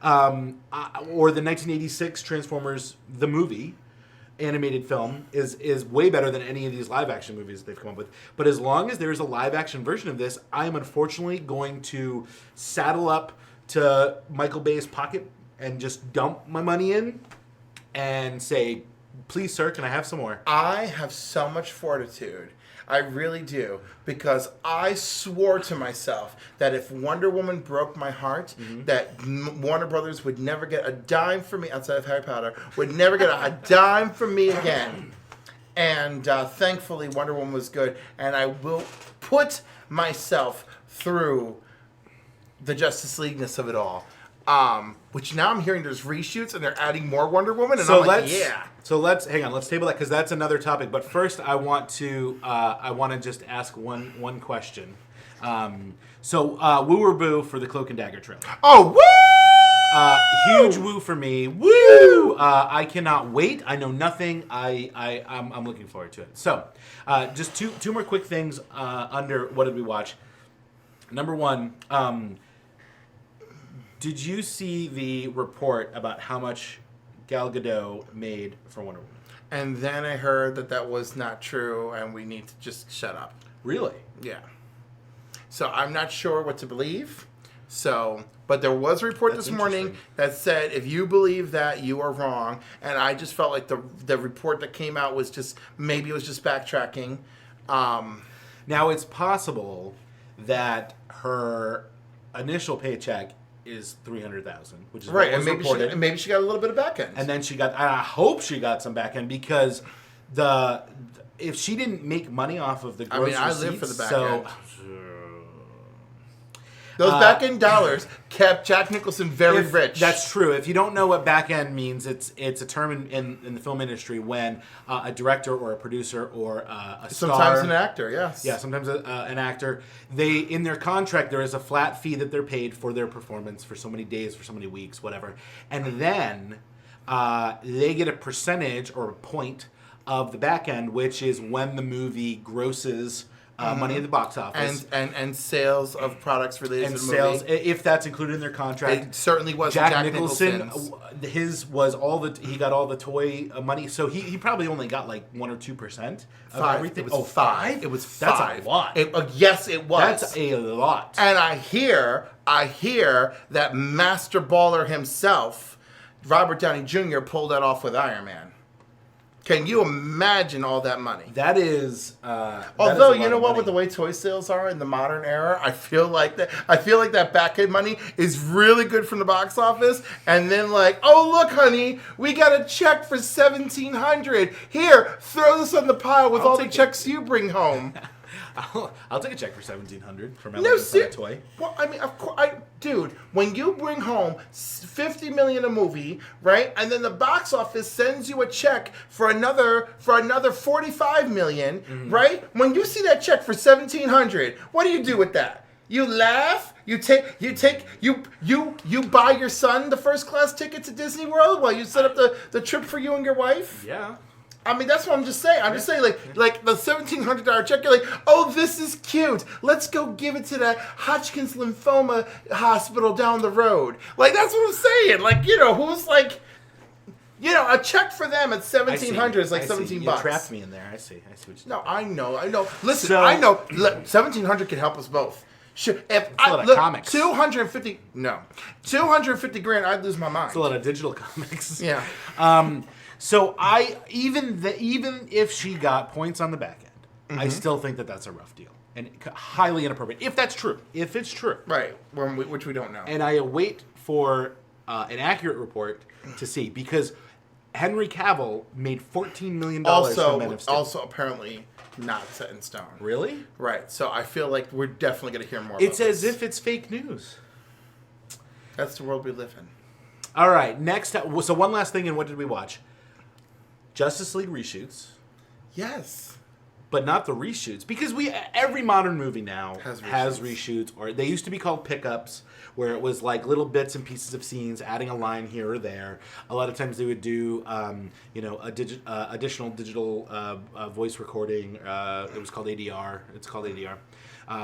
or the 1986 Transformers the movie animated film is way better than any of these live action movies they've come up with. But as long as there's a live action version of this, I am unfortunately going to saddle up to Michael Bay's pocket and just dump my money in and say, please, sir, can I have some more?
I have so much fortitude. I really do. Because I swore to myself that if Wonder Woman broke my heart, that Warner Brothers would never get a dime from me, outside of Harry Potter, would never get a dime from me again. And thankfully, Wonder Woman was good. And I will put myself through the Justice League-ness of it all. Which now I'm hearing there's reshoots and they're adding more Wonder Woman, and I'm like, yeah.
So let's hang on. Let's table that because that's another topic. But first, I want to just ask one question. Woo or boo for the Cloak and Dagger trailer?
Oh, woo!
Huge woo for me. Woo! I cannot wait. I know nothing. I'm looking forward to it. So, just two more quick things under what did we watch? Number one. Did you see the report about how much Gal Gadot made for Wonder Woman?
And then I heard that was not true, and we need to just shut up.
Really?
Yeah. So I'm not sure what to believe. But there was a report this morning that said if you believe that, you are wrong. And I just felt like the report that came out was just backtracking.
Now it's possible that her initial paycheck is $300,000, which is
right,
what was reported.
Maybe she got a little bit of back end.
And then I hope she got some back end because if she didn't make money off of the gross receipts,
I live for the back end. Those back end dollars kept Jack Nicholson very rich.
That's true. If you don't know what back end means, it's a term in the film industry when a director or a producer or a star,
sometimes an actor, yes.
Yeah, sometimes an actor. They in their contract there is a flat fee that they're paid for their performance for so many days, for so many weeks, whatever, and then they get a percentage or a point of the back end, which is when the movie grosses. Money at the box office
and sales of products related to the
sales,
movie.
If that's included in their contract.
It certainly was.
Jack Nicholson, his was he got all the toy money, so he probably only got like 1 or 2% of everything.
It was 5. It was 5.
That's a lot.
Yes, it was.
That's a lot.
And I hear that master baller himself, Robert Downey Jr., pulled that off with Iron Man. Can you imagine all that money?
That is.
Although you know what, with the way toy sales are in the modern era, I feel like that back end money is really good from the box office. And then oh look, honey, we got a check for $1,700. Here, throw this on the pile with all the checks you bring home.
I'll take a check for $1,700 for my little toy.
Well, I mean, of course, dude. When you bring home $50 million a movie, right, and then the box office sends you a check for another $45 million, right? When you see that check for $1,700, what do you do with that? You laugh. You buy your son the first class ticket to Disney World while you set up the trip for you and your wife.
Yeah.
I mean, that's what I'm just saying. I'm just saying, like the $1,700 check, you're like, oh, this is cute. Let's go give it to that Hodgkin's lymphoma hospital down the road. Like, that's what I'm saying. Who's a check for them at $1,700 is like $17.
You trapped me in there. I see what you did.
No, I know. Listen, I know $1,700 can help us both. If
a lot of comics.
250 grand, I'd lose my mind.
It's a lot of digital comics.
Yeah.
So even if she got points on the back end, I still think that that's a rough deal and highly inappropriate. If that's true, if it's true,
Right, which we don't know.
and I await for an accurate report to see, because Henry Cavill made $14 million from Men of Steel.
Also apparently not set in stone.
Really?
Right. So I feel like we're definitely going to hear more
It's
about
as
this.
if it's fake news.
That's the world we live in.
All right, next up. So one last thing, and what did we watch? Justice League reshoots,
Yes.
but not the reshoots, because every modern movie now
Has
reshoots, or they used to be called pickups, where it was like little bits and pieces of scenes, adding a line here or there. A lot of times they would do, additional digital voice recording. It was called ADR. It's called ADR.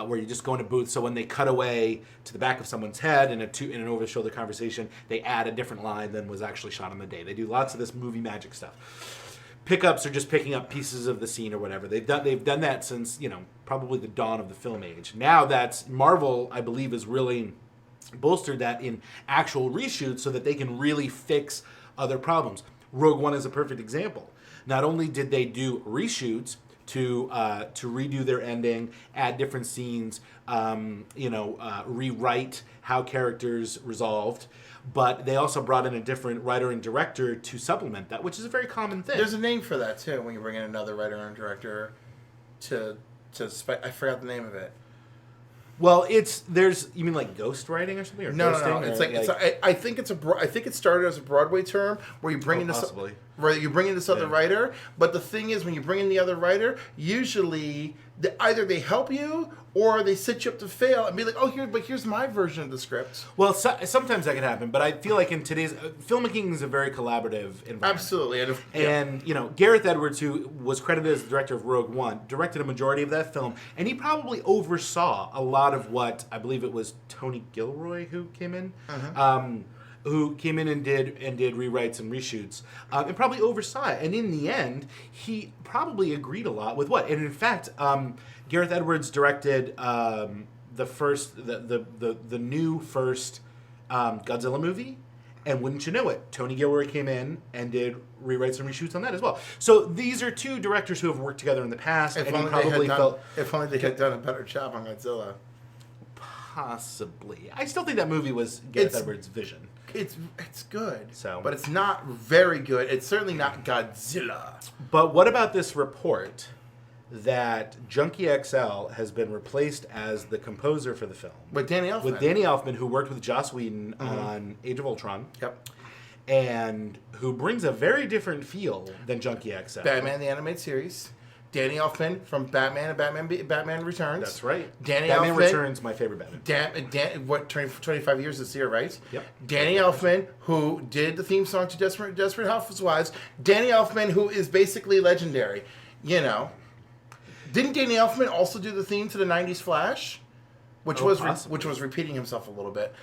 Where you just go in a booth, so when they cut away to the back of someone's head in an over-the-shoulder conversation, they add a different line than was actually shot on the day. They do lots of this movie magic stuff. Pickups are just picking up pieces of the scene or whatever. They've done that since, probably the dawn of the film age. Now that's Marvel, I believe, is really bolstered that in actual reshoots so that they can really fix other problems. Rogue One is a perfect example. Not only did they do reshoots to redo their ending, add different scenes, rewrite how characters resolved, but they also brought in a different writer and director to supplement that, which is a very common thing.
There's a name for that too when you bring in another writer and director I forgot the name of it.
Well, you mean like ghost writing or something, or
No.
ghosting?
I think I think it started as a Broadway term where you bring in
possibly.
Right, you bring in this other writer, but the thing is, when you bring in the other writer, usually either they help you or they set you up to fail and be like, "Oh, here's my version of the script."
Well, sometimes that can happen, but I feel like in today's filmmaking is a very collaborative environment.
Absolutely,
And Gareth Edwards, who was credited as the director of Rogue One, directed a majority of that film, and he probably oversaw a lot of what I believe it was Tony Gilroy who came in. Who came in and did rewrites and reshoots, and probably oversaw it. And in the end, he probably agreed a lot with what. And in fact, Gareth Edwards directed the new first Godzilla movie. And wouldn't you know it, Tony Gilroy came in and did rewrites and reshoots on that as well. So these are two directors who have worked together in the past.
If
and
only they had done a better job on Godzilla.
Possibly. I still think that movie was Gareth Edwards' vision.
It's good,
So,
but it's not very good. It's certainly not Godzilla.
But what about this report that Junkie XL has been replaced as the composer for the film?
With Danny Elfman.
With Danny Elfman, who worked with Joss Whedon on Age of Ultron.
Yep.
And who brings a very different feel than Junkie XL.
Batman the Animated Series. Danny Elfman from Batman and Batman Returns.
That's right.
Batman
Returns, my favorite Batman.
25 years this year, right?
Yep.
Danny Elfman, who did the theme song to Desperate Housewives. Danny Elfman, who is basically legendary. Didn't Danny Elfman also do the theme to the '90s Flash, which was repeating himself a little bit?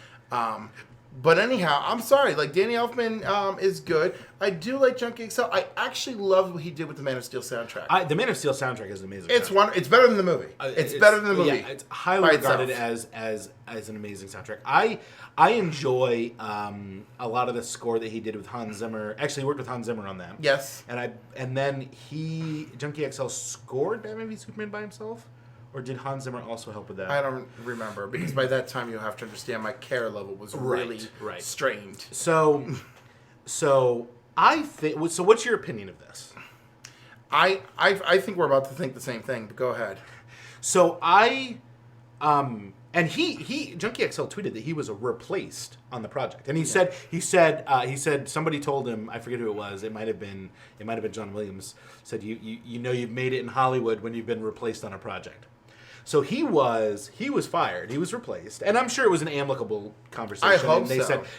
But anyhow, I'm sorry. Like, Danny Elfman is good. I do like Junkie XL. I actually love what he did with the Man of Steel soundtrack.
The Man of Steel soundtrack is amazing.
It's It's better than the movie. It's better than the movie.
Yeah, it's highly regarded as an amazing soundtrack. I enjoy a lot of the score that he did with Hans Zimmer. Actually, he worked with Hans Zimmer on that.
Yes.
And then Junkie XL scored Batman v Superman by himself. Or did Hans Zimmer also help with that?
I don't remember, because by that time you have to understand my care level was really strained.
So I think. So what's your opinion of this?
I think we're about to think the same thing, but go ahead.
So and Junkie XL tweeted that he was replaced on the project, and he said somebody told him, I forget who it was. It might have been John Williams. Said you've made it in Hollywood when you've been replaced on a project. So he was fired. He was replaced, and I'm sure it was an amicable conversation.
I hope
and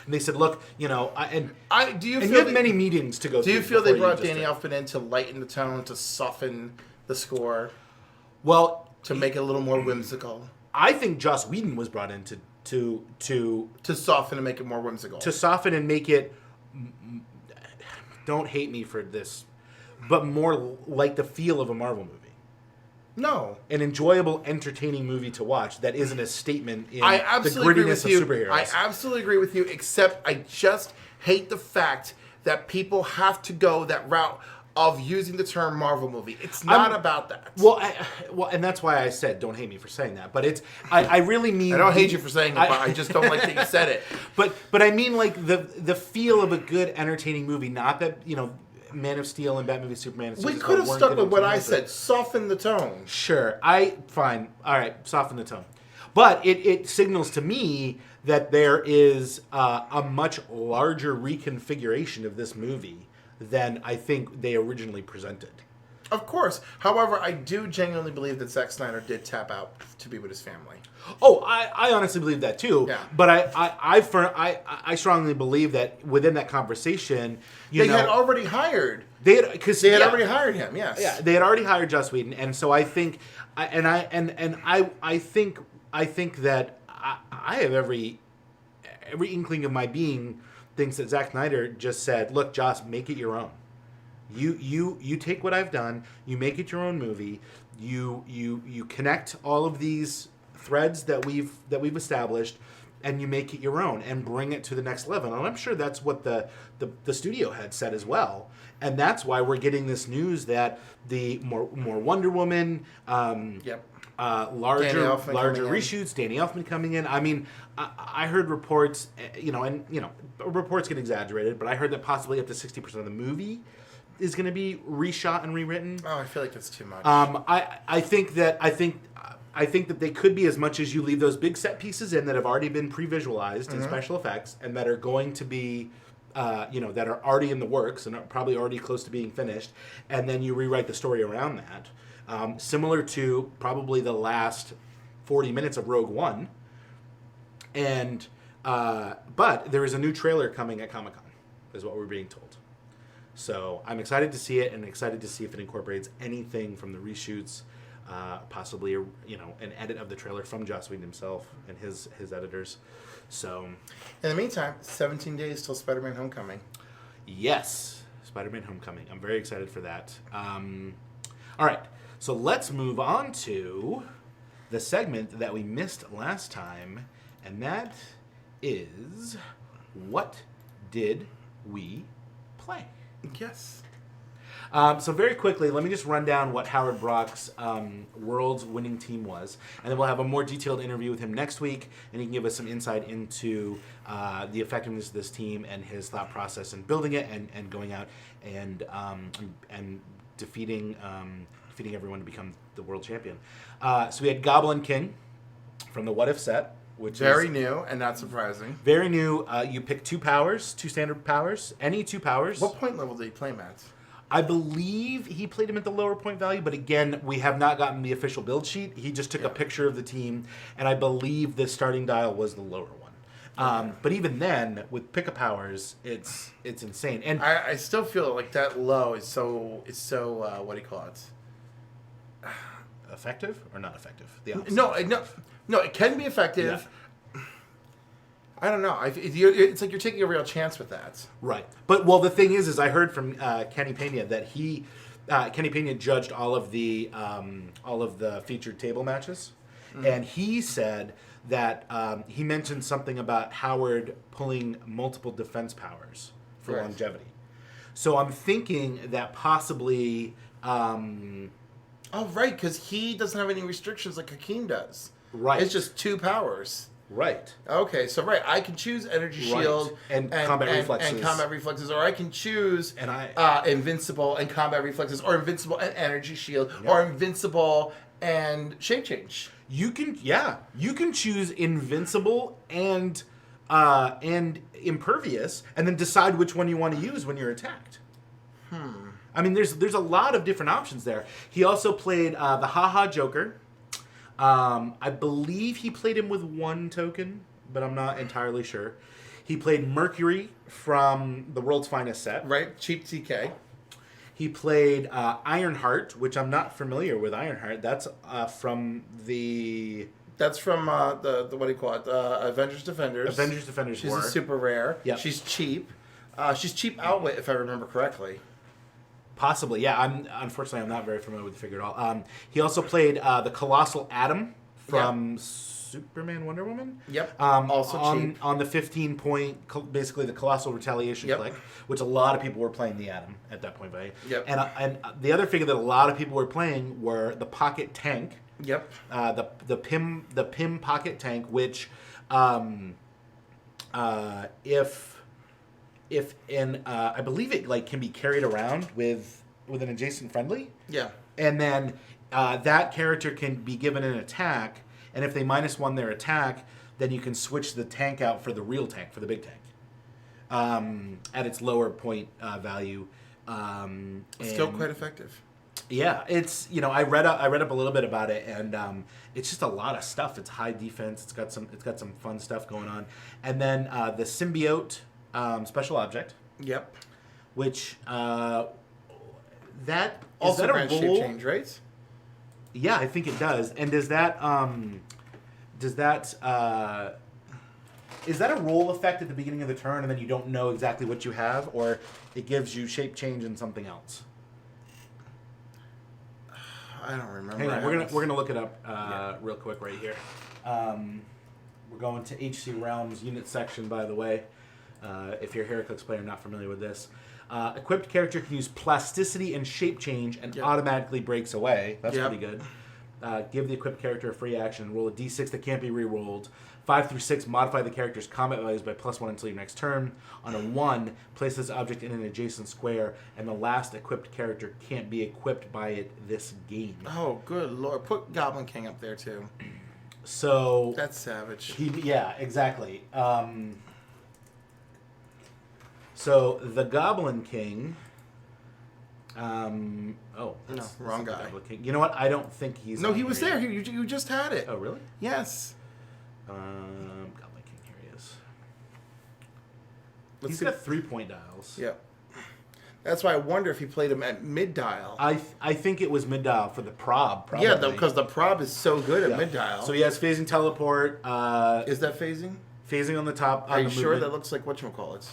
they said, look, you have many meetings to go through.
Do you feel they brought Danny Elfman in to lighten the tone, to soften the score?
Well,
to make it a little more whimsical.
I think Joss Whedon was brought in to
soften and make it more whimsical.
To soften and make it. Don't hate me for this, but more like the feel of a Marvel movie.
No.
An enjoyable, entertaining movie to watch that isn't a statement in
I
the
absolutely agree
grittiness
with you.
of superheroes.
I absolutely agree with you, except I just hate the fact that people have to go that route of using the term Marvel movie. It's not about that.
Well, and that's why I said don't hate me for saying that. But it's I really mean
I don't hate you for saying it, but I just don't like that you said it.
But I mean like the feel of a good, entertaining movie. Not that Man of Steel and Batman v Superman. And
We
Suicide
could have
Squad
stuck
weren't
with what I
gonna
said. Soften the tone.
Sure, fine. All right, soften the tone. But it signals to me that there is a much larger reconfiguration of this movie than I think they originally presented.
Of course. However, I do genuinely believe that Zack Snyder did tap out to be with his family.
Oh, I honestly believe that too.
Yeah.
But I strongly believe that within that conversation,
They had already hired.
they had
already hired him. Yes.
Yeah, they had already hired Joss Whedon, and so I think, I think that I have every inkling of my being thinks that Zack Snyder just said, "Look, Joss, make it your own. You take what I've done, you make it your own movie. You connect all of these threads that we've established, and you make it your own and bring it to the next level." And I'm sure that's what the studio had said as well. And that's why we're getting this news that the more Wonder Woman, larger reshoots, Danny Elfman coming in. I mean, I heard reports, reports get exaggerated, but I heard that possibly up to 60% of the movie is going to be reshot and rewritten.
Oh, I feel like that's too much.
I think that they could be as much as you leave those big set pieces in that have already been pre-visualized in special effects and that are going to be, that are already in the works and are probably already close to being finished, and then you rewrite the story around that. Similar to probably the last 40 minutes of Rogue One. And but there is a new trailer coming at Comic-Con, is what we're being told. So I'm excited to see it, and excited to see if it incorporates anything from the reshoots, possibly an edit of the trailer from Joss Whedon himself and his editors. So
in the meantime, 17 days till Spider-Man Homecoming.
Yes, Spider-Man Homecoming. I'm very excited for that. All right, so let's move on to the segment that we missed last time, and that is, what did we play?
Yes.
So very quickly, let me just run down what Howard Brock's World's winning team was, and then we'll have a more detailed interview with him next week, and he can give us some insight into the effectiveness of this team and his thought process in building it and going out and defeating everyone to become the world champion. So we had Goblin King from the What If set, which
very
is
new and not surprising.
very new. You pick two standard powers, any two powers.
What point level did he play him at?
I believe he played him at the lower point value, but again, we have not gotten the official build sheet. He just took a picture of the team, and I believe the starting dial was the lower one. But even then, with pick-up powers, it's insane. And
I still feel like that low is so what do you call it?
Effective or not effective? The opposite.
No, it can be effective.
Yeah.
I don't know. It's like you're taking a real chance with that.
Right. But, well, the thing is I heard from Kenny Pena that Kenny Pena judged all of the featured table matches. Mm-hmm. And he said that he mentioned something about Howard pulling multiple defense powers for longevity. So I'm thinking that possibly...
Oh, right, because he doesn't have any restrictions like Hakeem does.
Right.
It's just two powers.
Right.
Okay, so I can choose Energy Shield
and combat reflexes,
or I can choose Invincible and combat reflexes, or Invincible and Energy Shield, or Invincible and Shape Change.
You can choose Invincible and Impervious, and then decide which one you want to use when you're attacked. I mean, there's a lot of different options there. He also played the Ha Joker. I believe he played him with one token, but I'm not entirely sure. He played Mercury from the World's Finest set.
Right, cheap TK.
He played Ironheart, which I'm not familiar with. Ironheart, that's from the...
That's from the what do you call it? Avengers Defenders.
Avengers Defenders.
She's a super rare.
Yep.
She's cheap. She's cheap outwit, if I remember correctly.
Possibly, yeah. Unfortunately, I'm not very familiar with the figure at all. He also played the Colossal Atom from Superman Wonder Woman.
Yep.
Also
cheap.
on the 15-point, basically the Colossal Retaliation
Yep.
click, which a lot of people were playing the Atom at that point, right?
Yep.
And the other figure that a lot of people were playing were the Pocket Tank.
Yep.
The Pym Pocket Tank, which if in I believe it like can be carried around with an adjacent friendly.
Yeah.
And then that character can be given an attack, and if they -1 their attack, then you can switch the tank out for the real tank, for the big tank, at its lower point value.
Still quite effective.
Yeah, it's I read up a little bit about it, and it's just a lot of stuff. It's high defense. It's got some fun stuff going on, and then the symbiote special object.
Yep.
Which that
Also
is that
grants
a
shape
rule?
change, right?
Yeah, I think it does. And is that is that a roll effect at the beginning of the turn, and then you don't know exactly what you have, or it gives you shape change in something else?
I don't remember.
Hang on, we're gonna look it up real quick right here. We're going to HC Realms unit section, by the way. If you're a heroclix player not familiar with this, equipped character can use plasticity and shape change and automatically breaks away. That's pretty good. Give the equipped character a free action. Roll a d6 that can't be re-rolled. 5 through 6, modify the character's combat values by +1 until your next turn. On a 1, place this object in an adjacent square, and the last equipped character can't be equipped by it this game.
Oh, good lord! Put Goblin King up there too.
So
That's savage.
yeah, exactly. So the Goblin King.
No, wrong guy.
Goblin King. You know what? I don't think he's.
No,
on
he was
here
there.
yet.
You just had it.
Oh, really?
Yes.
Goblin King. Here he is.
Let's
He's
see.
got 3-point dials.
Yeah. That's why I wonder if he played him at mid dial.
I think it was mid dial for the prob. Probably.
Yeah, because the prob is so good at mid dial.
So he has phasing teleport.
Is that phasing?
Phasing on the top.
Are
on
you
the
sure
movement.
that looks like whatchamacallits?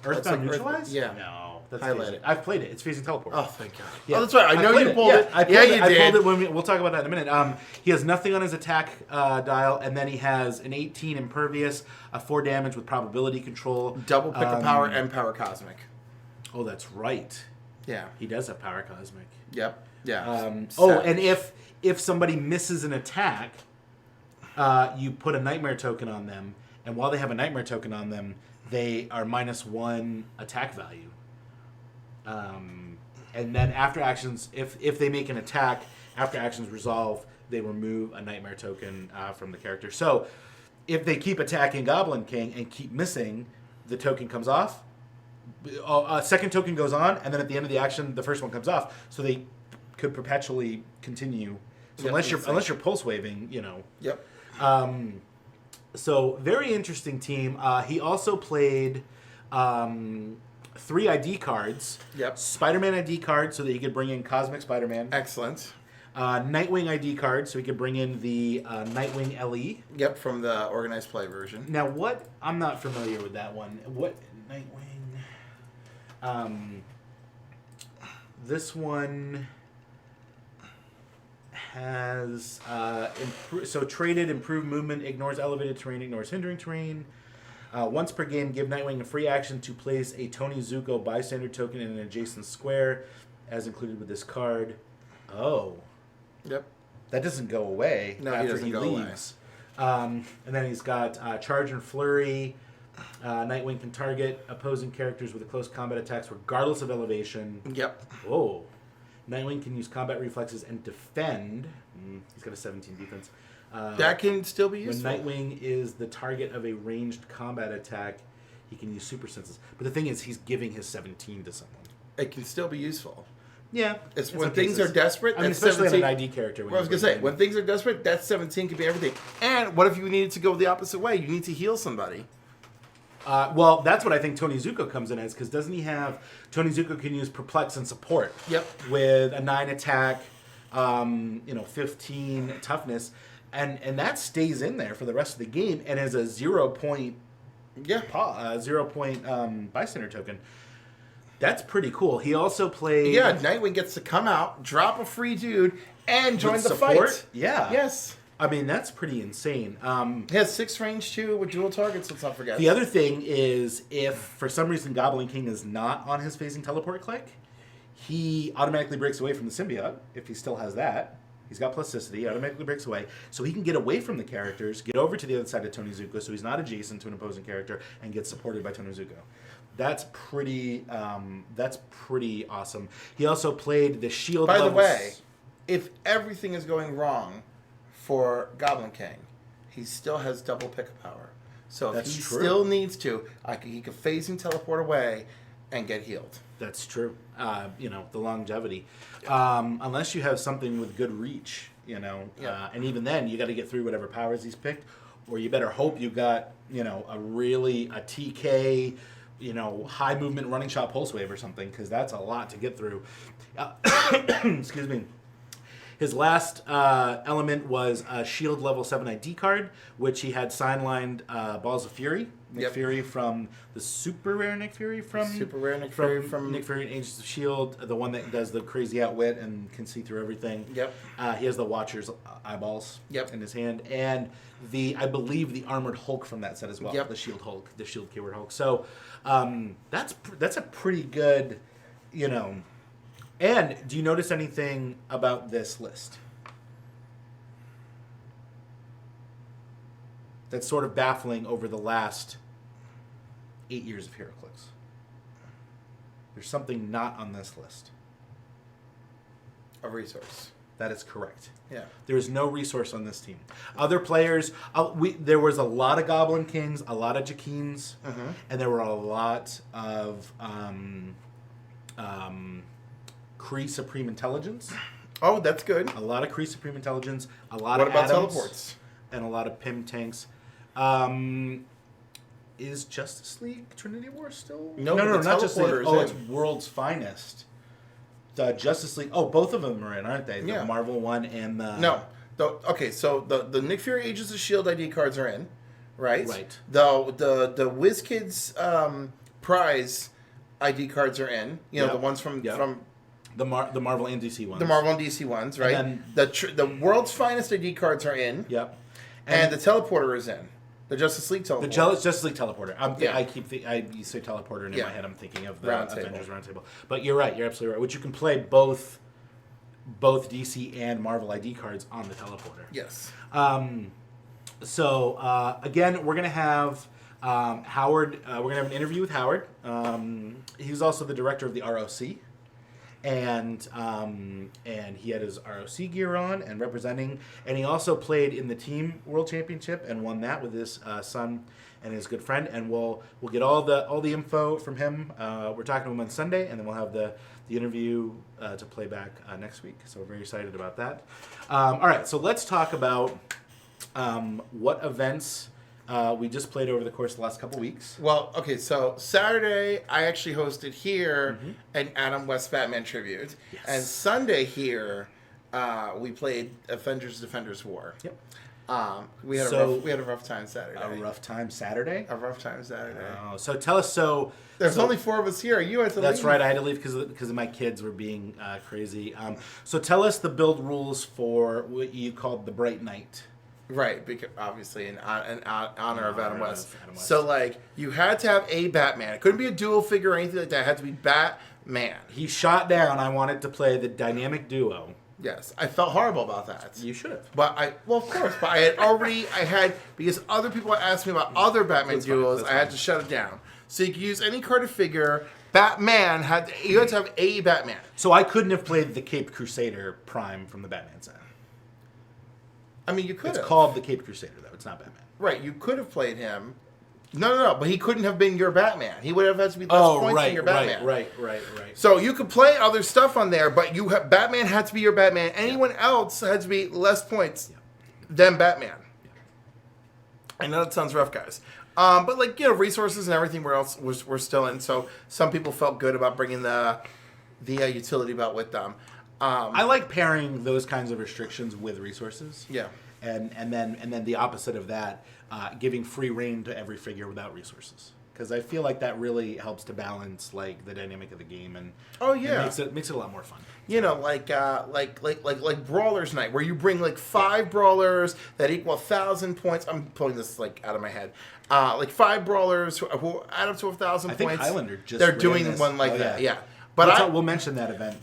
Earthbound
like
neutralize?
yeah.
No, that's
Highlight
phasing.
it.
I've played it. It's phasing teleport.
Oh, thank God.
Yeah.
Oh, that's right. I know
played
you pulled it.
I pulled
Yeah,
it.
you
I
did.
pulled it when we'll talk about that in a minute. He has nothing on his attack dial, and then he has an 18 impervious, a 4 damage with probability control.
Double pick of power and power cosmic.
Oh, that's right.
Yeah.
He does have power cosmic.
Yep. Yeah.
And if somebody misses an attack, you put a nightmare token on them, and while they have a nightmare token on them, they are -1 attack value. And then after actions, if they make an attack, after actions resolve, they remove a nightmare token from the character. So if they keep attacking Goblin King and keep missing, the token comes off. A second token goes on, and then at the end of the action, the first one comes off. So they could perpetually continue. So unless you're pulse waving,
Yep.
So very interesting team. He also played 3 ID cards.
Yep.
Spider-Man ID card so that he could bring in Cosmic Spider-Man.
Excellent.
Nightwing ID card so he could bring in the Nightwing LE.
Yep, from the organized play version.
Now what? I'm not familiar with that one. What Nightwing? This one has traded, improved movement, ignores elevated terrain, ignores hindering terrain. Once per game, give Nightwing a free action to place a Tony Zuko bystander token in an adjacent square, as included with this card. Oh.
Yep.
That doesn't go away after he leaves. And then he's got Charge and Flurry. Nightwing can target opposing characters with a close combat attacks regardless of elevation.
Yep.
Oh. Nightwing can use combat reflexes and defend. He's got a 17 defense.
That can still be useful.
When Nightwing is the target of a ranged combat attack, he can use super senses. But the thing is, he's giving his 17 to someone.
It can still be useful.
Yeah.
It's when things are desperate.
I mean,
that's
especially
17.
on an ID character.
Well, I was going to say, when things are desperate, that 17 could be everything. And what if you needed to go the opposite way? You need to heal somebody.
Well, that's what I think Tony Zuko comes in as, because doesn't he have... Tony Zuko can use Perplex and Support.
Yep.
With a 9 attack, 15 toughness, and that stays in there for the rest of the game, and as a 0 point...
Yeah.
0 point bystander token. That's pretty cool. He also played...
Yeah, Nightwing gets to come out, drop a free dude, and join the
support?
fight.
Yeah.
Yes.
I mean, that's pretty insane.
He has 6 range too with dual targets, let's not forget.
The other thing is, if for some reason Goblin King is not on his phasing teleport click, he automatically breaks away from the symbiote, if he still has that. He's got plasticity, automatically breaks away. So he can get away from the characters, get over to the other side of Tony Zuko, so he's not adjacent to an opposing character, and get supported by Tony Zuko. That's pretty awesome. He also played the shield
By the
levels.
way, if everything is going wrong for Goblin King, he still has double pick power. So if
That's
he
true.
still needs to, he could phase and teleport away and get healed.
That's true. The longevity. Unless you have something with good reach,
Yeah.
and even then, you got to get through whatever powers he's picked, or you better hope you got, a TK, high movement running shot pulse wave or something, because that's a lot to get through. Excuse me. His last element was a shield level 7 ID card, which he had sign-lined Balls of Fury. Nick Fury from the super rare Nick Fury from
Nick Fury from
Nick Fury in Agents of S.H.I.E.L.D., the one that does the crazy outwit and can see through everything.
Yep.
He has the Watcher's eyeballs
Yep.
in his hand. And I believe the Armored Hulk from that set as well.
Yep.
The Shield Hulk, the Shield Keyword Hulk. So that's a pretty good, And do you notice anything about this list that's sort of baffling over the last 8 years of heroclix? There's something not on this list.
a resource.
That is correct.
Yeah.
There is no resource on this team. Other players, there was a lot of Goblin Kings, a lot of Jakeens, and there were a lot of Kree Supreme Intelligence.
Oh, that's good.
A lot of Kree Supreme Intelligence, a lot
What
of
about
Atoms,
teleports?
and a lot of Pym tanks. Is Justice League Trinity War still?
No,
no,
the
not Justice League.
teleporter is
Oh,
in.
it's World's Finest. The Justice League. Oh, both of them are in, aren't they?
Yeah.
The Marvel one and the...
No. So the Nick Fury Agents of S.H.I.E.L.D. ID cards are in, right?
Right.
The WizKids prize ID cards are in.
Yep.
The ones from
Yep. The Marvel and DC ones.
the Marvel and DC ones, right?
And
the World's Finest ID cards are in.
Yep.
And the teleporter is in. The Justice League teleporter.
The Justice League teleporter.
Yeah.
You say teleporter, and in
Yeah.
my head I'm thinking of the
Roundtable.
Avengers Roundtable. But you're right. You're absolutely right. Which you can play both DC and Marvel ID cards on the teleporter.
Yes.
So again, we're gonna have Howard. We're gonna have an interview with Howard. He's also the director of the ROC, and he had his ROC gear on and representing. And he also played in the Team World Championship and won that with his son and his good friend. And we'll get all the info from him. We're talking to him on Sunday, and then we'll have the interview to play back next week. So we're very excited about that. All right, so let's talk about what events we just played over the course of the last couple weeks.
Well, okay, so Saturday I actually hosted here an Adam West Batman tribute.
Yes.
And Sunday here we played Avengers Defenders War.
Yep.
We had a rough time Saturday.
A rough time Saturday.
A rough time Saturday.
Oh, so tell us.
There's only 4 of us here. You had to leave.
That's right. I had to leave because of my kids were being crazy. So tell us the build rules for what you called the Bright Knight.
Right, because obviously in honor of Adam
of
West.
Adam West.
So you had to have a Batman. It couldn't be a dual figure or anything like that. It had to be Batman.
He shot down. I wanted to play the dynamic duo.
Yes, I felt horrible about that.
You should have.
But of course, but I had because other people asked me about other Batman
That's fine,
duos,
that's
I had
fine.
to shut it down. So you could use any card or figure. Batman you had to have a Batman.
So I couldn't have played the Caped Crusader Prime from the Batman set.
I mean, you could
It's
have.
called the Caped Crusader, though. It's not Batman.
Right, you could have played him. No, but he couldn't have been your Batman. He would have had to be less points than your Batman.
right.
So you could play other stuff on there, but Batman had to be your Batman. Anyone else had to be less points than Batman. I know that sounds rough, guys. But resources and everything else we're still in. So some people felt good about bringing the utility belt with them.
I like pairing those kinds of restrictions with resources.
Yeah.
And then the opposite of that, giving free reign to every figure without resources. because I feel like that really helps to balance like the dynamic of the game and makes it a lot more fun.
You know, like Brawlers Night, where you bring like 5 brawlers that equal 1,000 points. I'm pulling this like out of my head. Like 5 brawlers who add up to 1,000 points.
I think Highlander just
they're
ran
doing
this.
one like that. Yeah,
but we'll mention that event.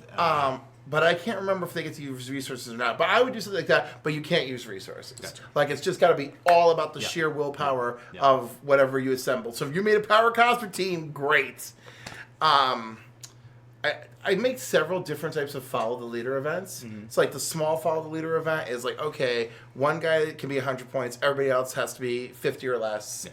But I can't remember if they get to use resources or not. But I would do something like that, but you can't use resources.
Gotcha.
Like, it's just got to be all about the sheer willpower of whatever you assemble. So if you made a power cosmic team, great. I make several different types of follow the leader events. Mm-hmm. It's like the small follow the leader event is like, okay, one guy can be 100 points, everybody else has to be 50 or less.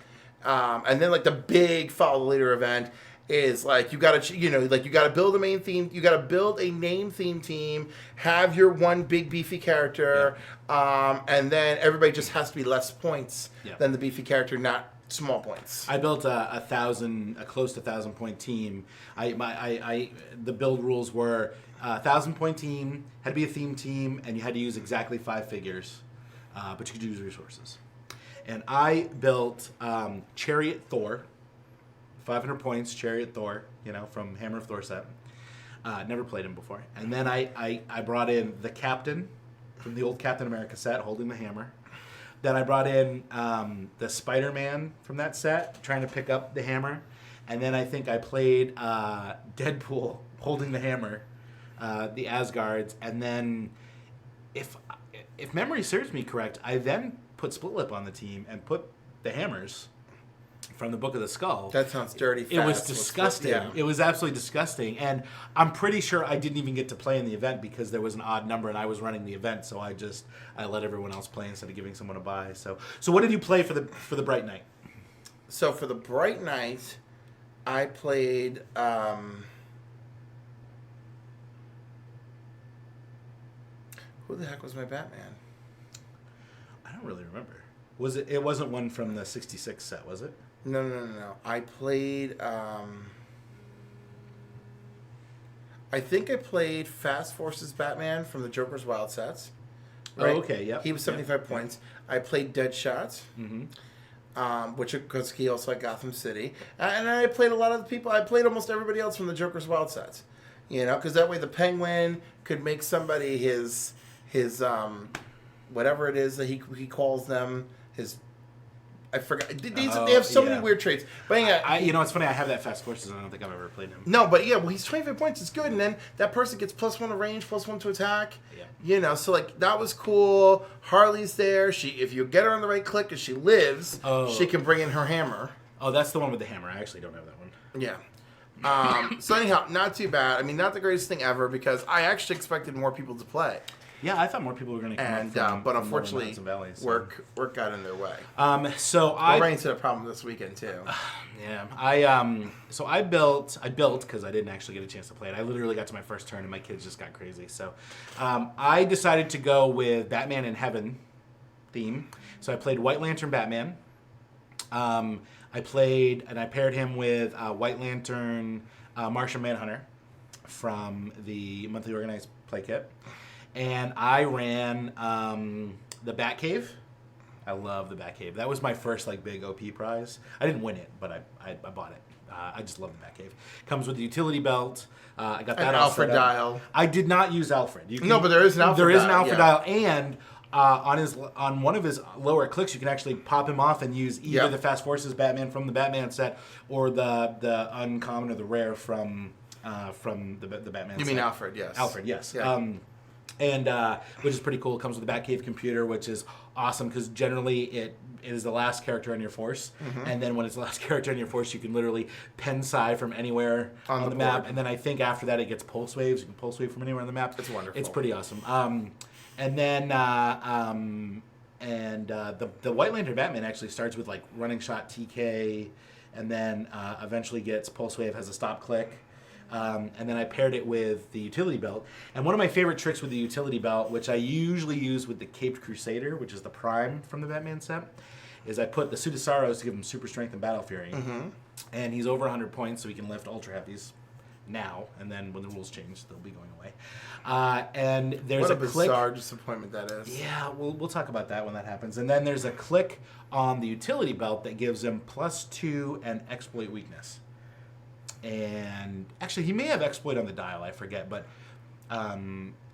Yeah. And then like the big follow the leader event is like you gotta build a main theme, you gotta build a name theme team, have your one big beefy character, and then everybody just has to be less points than the beefy character, not small points.
I built a close to 1,000 point team. The build rules were 1,000 point team, had to be a theme team, and you had to use exactly 5 figures, but you could use resources. And I built Chariot Thor. 500 points, Chariot Thor, from Hammer of Thor set. Never played him before. And then I brought in the Captain from the old Captain America set, holding the hammer. Then I brought in the Spider-Man from that set, trying to pick up the hammer. And then I think I played Deadpool holding the hammer, the Asgards. And then, if memory serves me correct, I then put Split Lip on the team and put the hammers from the Book of the Skull.
That sounds dirty fast.
It was disgusting. It was absolutely disgusting. And I'm pretty sure I didn't even get to play in the event because there was an odd number and I was running the event, so I let everyone else play instead of giving someone a bye. So what did you play for the Bright Night?
So for the Bright Night, I played who the heck was my Batman?
I don't really remember. It wasn't one from the 66 set, was it?
No. I played I think I played Fast Forces Batman from the Joker's Wild sets. Right?
Oh, okay, yep.
He was 75 points. I played Deadshot, which because he also had Gotham City. And I played a lot of the people. I played almost everybody else from the Joker's Wild sets. Because that way the Penguin could make somebody his whatever it is that he calls them, his... I forgot. They have so many weird traits. But yeah,
it's funny. I have that Fast Forces. I don't think I've ever played him.
No, but yeah, well, he's 25 points. It's good, and then that person gets +1 to range, +1 to attack. Yeah. So like that was cool. Harley's there. If you get her on the right click and she lives, she can bring in her hammer.
Oh, that's the one with the hammer. I actually don't have that one.
Yeah. So anyhow, not too bad. I mean, not the greatest thing ever because I actually expected more people to play.
Yeah, I thought more people were going to come
but unfortunately, work got in their way.
We're
running into a problem this weekend too.
Yeah, I built because I didn't actually get a chance to play it. I literally got to my first turn and my kids just got crazy. So I decided to go with Batman in Heaven theme. So I played White Lantern Batman. I paired him with White Lantern Martian Manhunter from the monthly organized play kit. And I ran the Batcave. I love the Batcave. That was my first big OP prize. I didn't win it, but I bought it. I just love the Batcave. Comes with the utility belt. I got that
Alfred dial.
I did not use Alfred.
No, but there is an Alfred dial.
There is an Alfred dial, and on one of his lower clicks, you can actually pop him off and use either the Fast Forces Batman from the Batman set or the uncommon or the rare from the Batman set.
You mean Alfred, yes.
Alfred, yes.
Yeah.
And which is pretty cool. It comes with a Batcave computer, which is awesome because generally it is the last character on your force. And then when it's the last character on your force, you can literally pen psi from anywhere on the map. And then I think after that it gets pulse waves. You can pulse wave from anywhere on the map.
It's wonderful.
It's pretty awesome. And then the White Lantern Batman actually starts with running shot TK, and then eventually gets pulse wave, has a stop click. And then I paired it with the utility belt. And one of my favorite tricks with the utility belt, which I usually use with the Caped Crusader, which is the Prime from the Batman set, is I put the Suit of Sorrows to give him super strength and battle fury. And he's over 100 points, so he can lift ultra heavies. now, and then when the rules change, they'll be going away. And there's
What a
click.
bizarre disappointment that is.
Yeah, we'll talk about that when that happens. And then there's a click on the utility belt that gives him +2 and exploit weakness. And actually, he may have exploit on the dial. I forget, but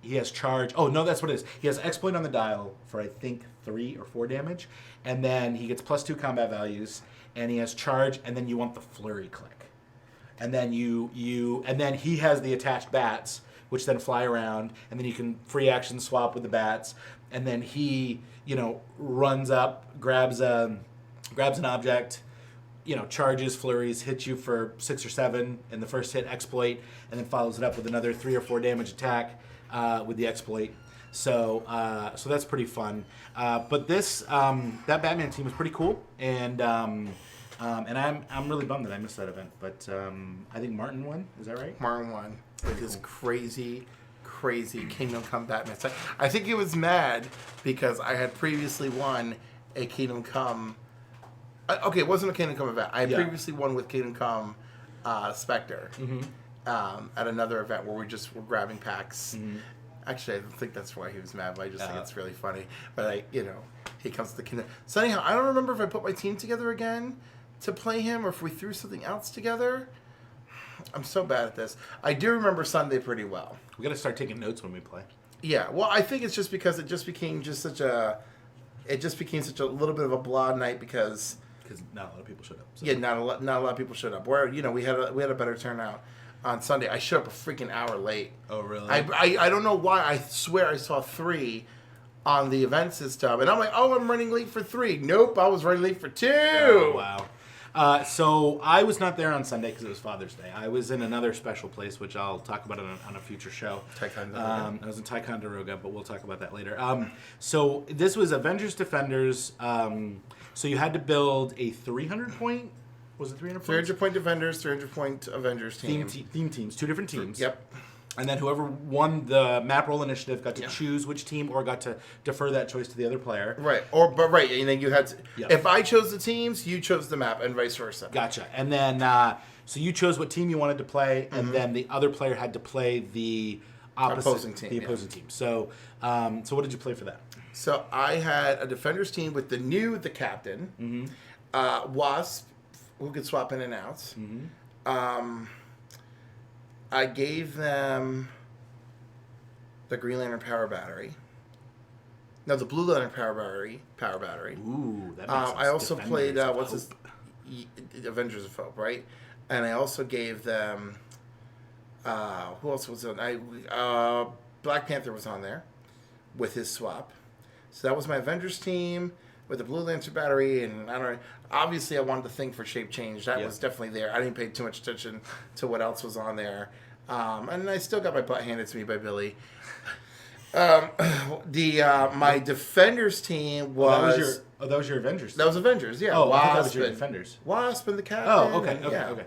he has charge. Oh no, that's what it is. He has exploit on the dial for I think 3 or 4 damage, and then he gets +2 combat values, and he has charge, and then you want the flurry click. And then and then he has the attached bats, which then fly around, and then you can free action swap with the bats, and then he, runs up, grabs an object, charges, flurries, hits you for 6 or 7 in the first hit, exploit, and then follows it up with another 3 or 4 damage attack with the exploit. So that's pretty fun. But that Batman team was pretty cool, and I'm really bummed that I missed that event. But I think Martin won. Is that right?
Martin won with his crazy Kingdom Come Batman. I think he was mad because I had previously won a Kingdom Come. Okay, it wasn't a Kingdom Come event. I had previously won with Kingdom Come Spectre at another event where we just were grabbing packs. Mm-hmm. Actually, I don't think that's why he was mad, but I just think it's really funny. But he comes to the Kingdom. So anyhow, I don't remember if I put my team together again to play him or if we threw something else together. I'm so bad at this. I do remember Sunday pretty well.
We got to start taking notes when we play.
Yeah, well, I think it's just because it just became such a little bit of a blah night because
not a lot of people showed up. So.
Yeah, not a lot of people showed up. Where we had a better turnout on Sunday. I showed up a freaking hour late.
Oh really?
I don't know why. I swear I saw 3 on the event system, and I'm like, oh, I'm running late for 3. Nope, I was running late for 2.
Oh, wow. So I was not there on Sunday because it was Father's Day. I was in another special place, which I'll talk about on a future show.
Ticonderoga.
I was in Ticonderoga, but we'll talk about that later. So this was Avengers Defenders. So you had to build a 300 point. Was it 300 points?
300 point Defenders, 300 point Avengers team.
Theme teams, 2 different teams.
Yep.
And then whoever won the map roll initiative got to choose which team or got to defer that choice to the other player.
Right. And then you had to, if I chose the teams, you chose the map and vice versa.
Gotcha. And then so you chose what team you wanted to play, and then the other player had to play the opposing team. So what did you play for that?
So I had a Defenders team with the captain, Wasp, who could swap in and out. Mm-hmm. I gave them the Green Lantern power battery. No, the Blue Lantern power battery.
Ooh, that makes sense.
I also played Avengers of Hope, right? And I also gave them who else was on? Black Panther was on there with his swap. So that was my Avengers team with the Blue Lantern battery, and I don't know. Obviously, I wanted the thing for shape change. That was definitely there. I didn't pay too much attention to what else was on there. And I still got my butt handed to me by Billy. My Defenders team was...
that was your Avengers team.
That was Avengers, yeah.
Oh, I thought that was your Defenders.
Wasp and the Captain.
Oh, okay.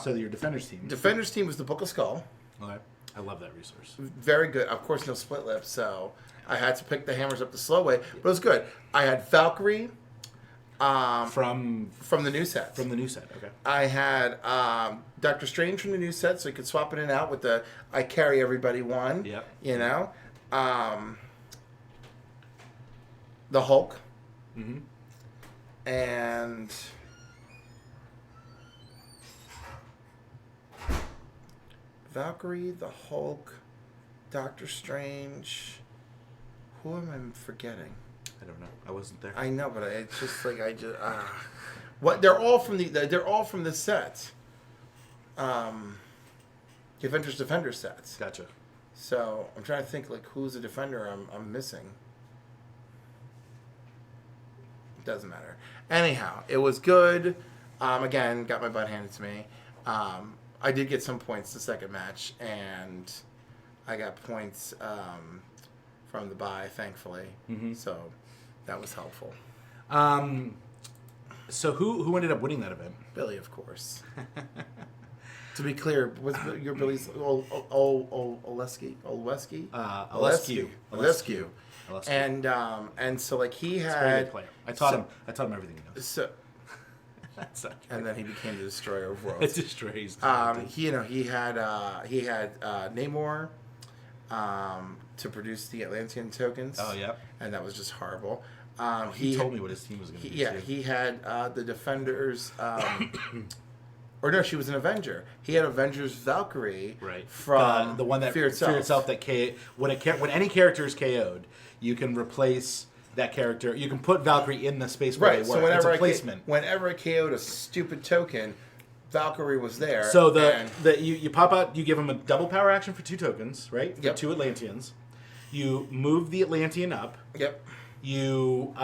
So your Defenders team.
Defenders team was the Book of Skull.
Okay. I love that resource.
Very good. Of course, no split lip, so I had to pick the hammers up the slow way. But it was good. I had Valkyrie...
from
the new set.
From the new set, okay.
I had Doctor Strange from the new set, so you could swap in and out with the I carry everybody one.
Yep.
The Hulk.
Mm-hmm.
And Valkyrie, the Hulk, Doctor Strange. Who am I forgetting?
I don't know. I wasn't there.
I know, but it's just like what they're all from the set. Avengers Defender sets.
Gotcha.
So I'm trying to think like who's a defender I'm missing. Doesn't matter. Anyhow, it was good. Again, got my butt handed to me. I did get some points the second match, and I got points from the bye, thankfully. Mm-hmm. So that was helpful.
So who ended up winning that event?
Billy, of course. To be clear, was your Billy's Olesky? And so like he had.
Player. I taught him everything he knows.
So
That's not
and then he became the destroyer of
It
worlds.
destroys.
He had Namor to produce the Atlantean tokens.
Oh, yep.
And that was just horrible.
He told me what his team was going to do.
Yeah,
too.
he had the Defenders. Or no, she was an Avenger. He had Avengers Valkyrie,
Right.
From
the one that
Fear Itself.
that when any character is KO'd, you can replace that character. You can put Valkyrie in the space where
Right.
they
So
were.
whenever
It's a placement.
whenever I KO'd a stupid token, Valkyrie was there.
So
and-
you pop out, you give him a double power action for 2 tokens, right? For
Yep.
2 Atlanteans. You move the Atlantean up.
Yep.
You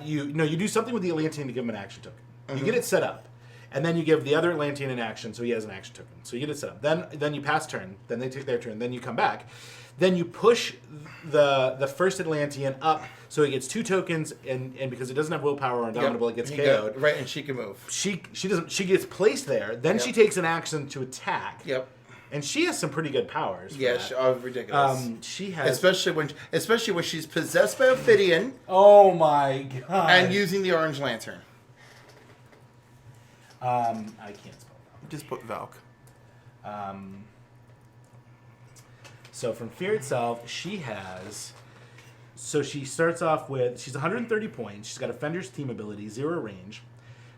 you do something with the Atlantean to give him an action token. You get it set up. And then you give the other Atlantean an action, so he has an action token. So you get it set up. Then you pass turn. Then they take their turn. Then you come back. Then you push the first Atlantean up, so he gets 2 tokens, and because it doesn't have willpower or indomitable, it gets KO'd.
Right, and she can move.
She gets placed there. Then she takes an action to attack.
Yep.
And she has some pretty good powers. for
Yeah,
that.
ridiculous.
She has.
especially when she's possessed by Ophidian
Oh my god.
and using the Orange Lantern.
I can't spell that.
Just put Valk.
So from Fear Itself, she has. So she starts off with. She's 130 points. She's got a Fender's team ability, 0 range.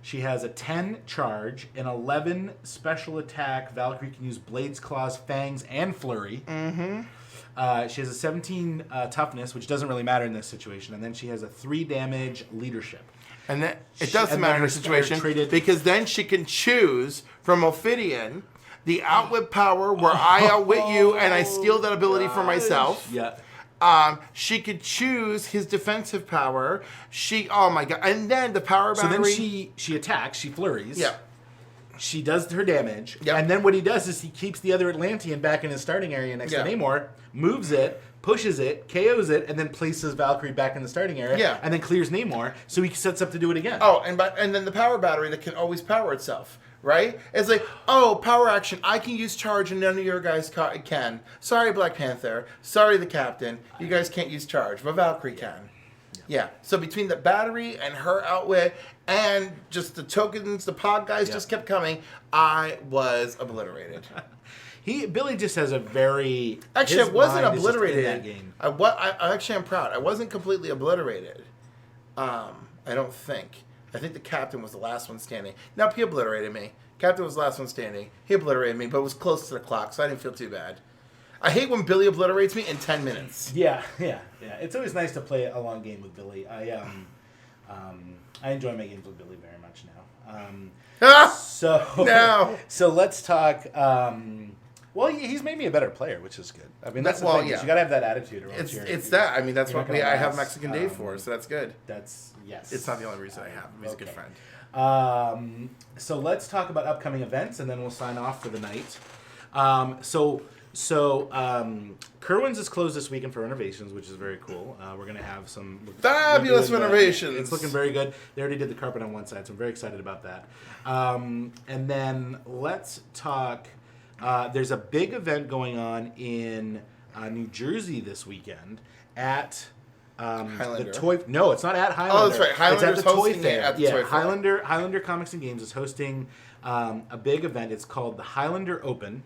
She has a 10 charge, an 11 special attack. Valkyrie can use Blades, Claws, Fangs, and Flurry. Mm-hmm. She has a 17 toughness, which doesn't really matter in this situation. And then she has a 3 damage leadership.
And then it
She-
doesn't
and
matter
then
in her situation
traded-
because then she can choose from Ophidian the outwit power where I outwit you and I steal that ability for myself.
Yeah.
She could choose his defensive power. Oh my god! And then the power
So
battery.
then she attacks. She flurries.
Yeah.
She does her damage.
Yep.
And then what he does is he keeps the other Atlantean back in his starting area next
Yeah.
to Namor, moves it, pushes it, KOs it, and then places Valkyrie back in the starting area.
Yeah.
And then clears Namor, so he sets up to do it again.
Oh, and then the power battery that can always power itself, right? It's like, oh, power action. I can use charge, and none of your guys can. Sorry, Black Panther. Sorry, the Captain. You guys can't use charge, but Valkyrie can. Yeah. So between the battery and her outwit and just the tokens, the pod guys just kept coming. I was obliterated.
Billy just has a very
Actually, I
his
wasn't
mind is just in
obliterated.
that game.
I actually am proud. I wasn't completely obliterated. I don't think. I think the captain was the last one standing. Nope, he obliterated me. Captain was the last one standing. He obliterated me, but it was close to the clock, so I didn't feel too bad. I hate when Billy obliterates me in 10 minutes.
Yeah. It's always nice to play a long game with Billy. I enjoy my games with Billy very much now. So let's talk. Well, he's made me a better player, which is good. I mean, that's the thing.
yeah.
You gotta have that attitude around
It's
cheering.
that. I mean, that's
You're
what
not gonna
I have
last.
Mexican Dave for, so that's good.
That's yes.
It's not the only reason I have him. He's a good
Okay.
friend.
So let's talk about upcoming events, and then we'll sign off for the night. Kerwin's is closed this weekend for renovations, which is very cool. We're gonna have some
Fabulous
we're doing
renovations.
It's looking very good. They already did the carpet on one side, so I'm very excited about that. And then let's talk. There's a big event going on in New Jersey this weekend at.
Highlander.
The toy. No, it's not at Highlander.
Oh, that's right. Highlander's
it's at the toy
hosting it
fair.
at the
yeah,
toy fair.
Highlander Comics and Games is hosting a big event. It's called the Highlander Open.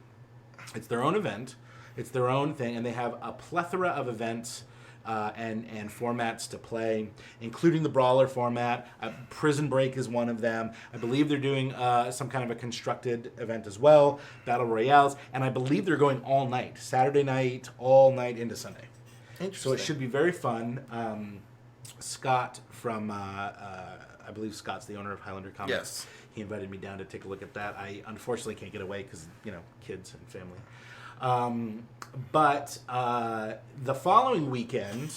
It's their own event. It's their own thing, and they have a plethora of events and formats to play, including the Brawler format. Prison Break is one of them. I believe they're doing some kind of a constructed event as well, Battle Royales, and I believe they're going all night, Saturday night, all night into Sunday.
Interesting.
So it should be very fun. Scott from, I believe Scott's the owner of Highlander Comics.
Yes.
He invited me down to take a look at that. I unfortunately can't get away because, kids and family. But the following weekend,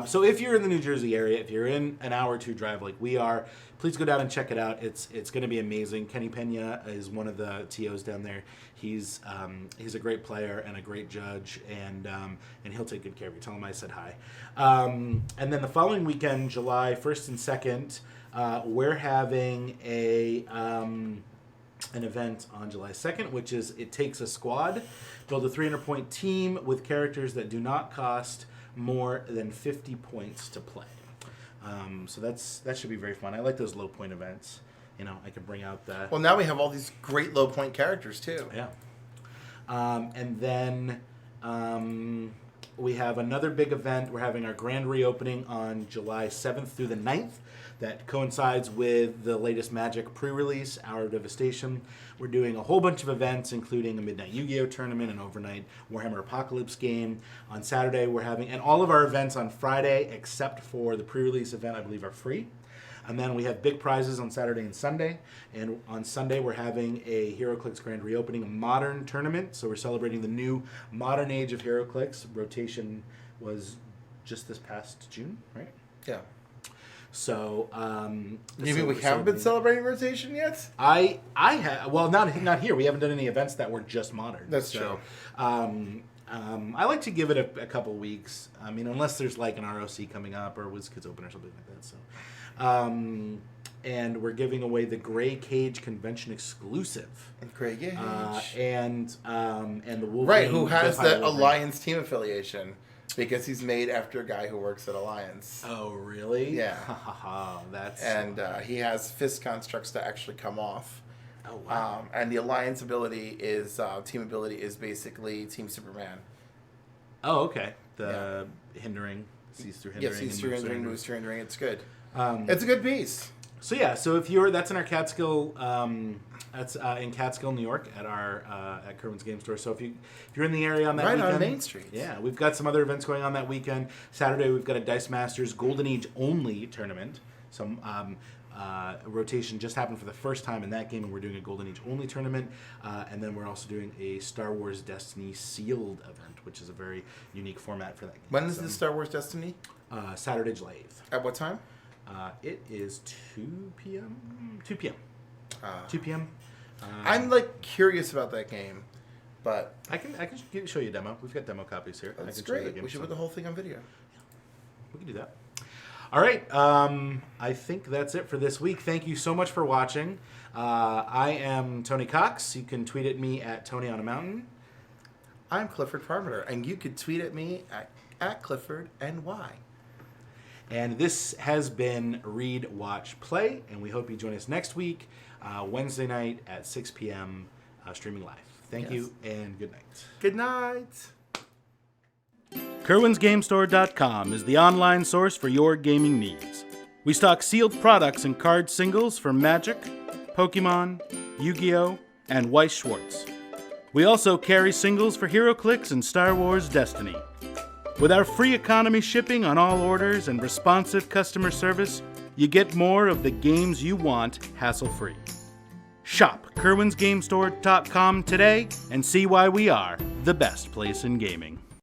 so if you're in the New Jersey area, if you're in an hour or two drive like we are, please go down and check it out. It's going to be amazing. Kenny Pena is one of the TOs down there. He's a great player and a great judge, and he'll take good care of you. Tell him I said hi. And then the following weekend, July 1st and 2nd, we're having an event on July 2nd, which is It Takes a Squad. Build a 300-point team with characters that do not cost more than 50 points to play. So that should be very fun. I like those low point events. You know, I can bring out the...
Well, now we have all these great low point characters, too.
Yeah. And then we have another big event. We're having our grand reopening on July 7th through the 9th. That coincides with the latest Magic pre-release, Hour of Devastation. We're doing a whole bunch of events, including a midnight Yu-Gi-Oh tournament, an overnight Warhammer Apocalypse game. On Saturday, we're having... And all of our events on Friday, except for the pre-release event, I believe, are free. And then we have big prizes on Saturday and Sunday. And on Sunday, we're having a HeroClix Grand Reopening, a modern tournament. So we're celebrating the new modern age of HeroClix. Rotation was just this past June, right?
Yeah.
So,
You mean we haven't been celebrating rotation yet?
I have. Well, not here. We haven't done any events that were just modern.
That's true.
I like to give it a couple weeks. I mean, unless there's like an ROC coming up or WizKids Open or something like that. So, and we're giving away the Gray Cage convention exclusive.
Gray Cage.
And the Wolverine.
Right, who has
Vampire
the
Wolverine.
Alliance team affiliation. Because he's made after a guy who works at Alliance.
Oh, really?
Yeah.
That's...
And he has fist constructs to actually come off.
Oh, wow.
And the Alliance ability is, team ability is basically Team Superman.
Oh, okay. Hindering, sees through hindering.
Yeah, sees through hindering, moves through hindering. It's good.
Um,
It's a good piece.
So yeah, so if that's in our Catskill, that's in Catskill, New York, at our at Kerwin's Game Store. So if you're in the area on that
Right
weekend,
on Main Street.
yeah, we've got some other events going on that weekend. Saturday we've got a Dice Masters Golden Age only tournament. Some rotation just happened for the first time in that game, and we're doing a Golden Age only tournament. And then we're also doing a Star Wars Destiny sealed event, which is a very unique format for that game.
When is the Star Wars Destiny?
Saturday, July 8th.
At what time?
It is 2 p.m. 2 p.m. 2 p.m.
I'm like curious about that game, but
I can show you a demo. We've got demo copies here.
that's
I can show you the
great.
game
We should put the whole thing on video.
We can do that. All right. I think that's it for this week. Thank you so much for watching. I am Tony Cox. You can tweet at me at Tony on a Mountain.
I'm Clifford Farmer, and you could tweet at me at CliffordNY.
And this has been Read, Watch, Play, and we hope you join us next week, Wednesday night at 6 p.m. Streaming live. Thank you, and good night.
Good night.
KerwinsGameStore.com is the online source for your gaming needs. We stock sealed products and card singles for Magic, Pokemon, Yu-Gi-Oh!, and Weiss Schwartz. We also carry singles for HeroClix and Star Wars Destiny. With our free economy shipping on all orders and responsive customer service, you get more of the games you want hassle-free. Shop KerwinsGameStore.com today and see why we are the best place in gaming.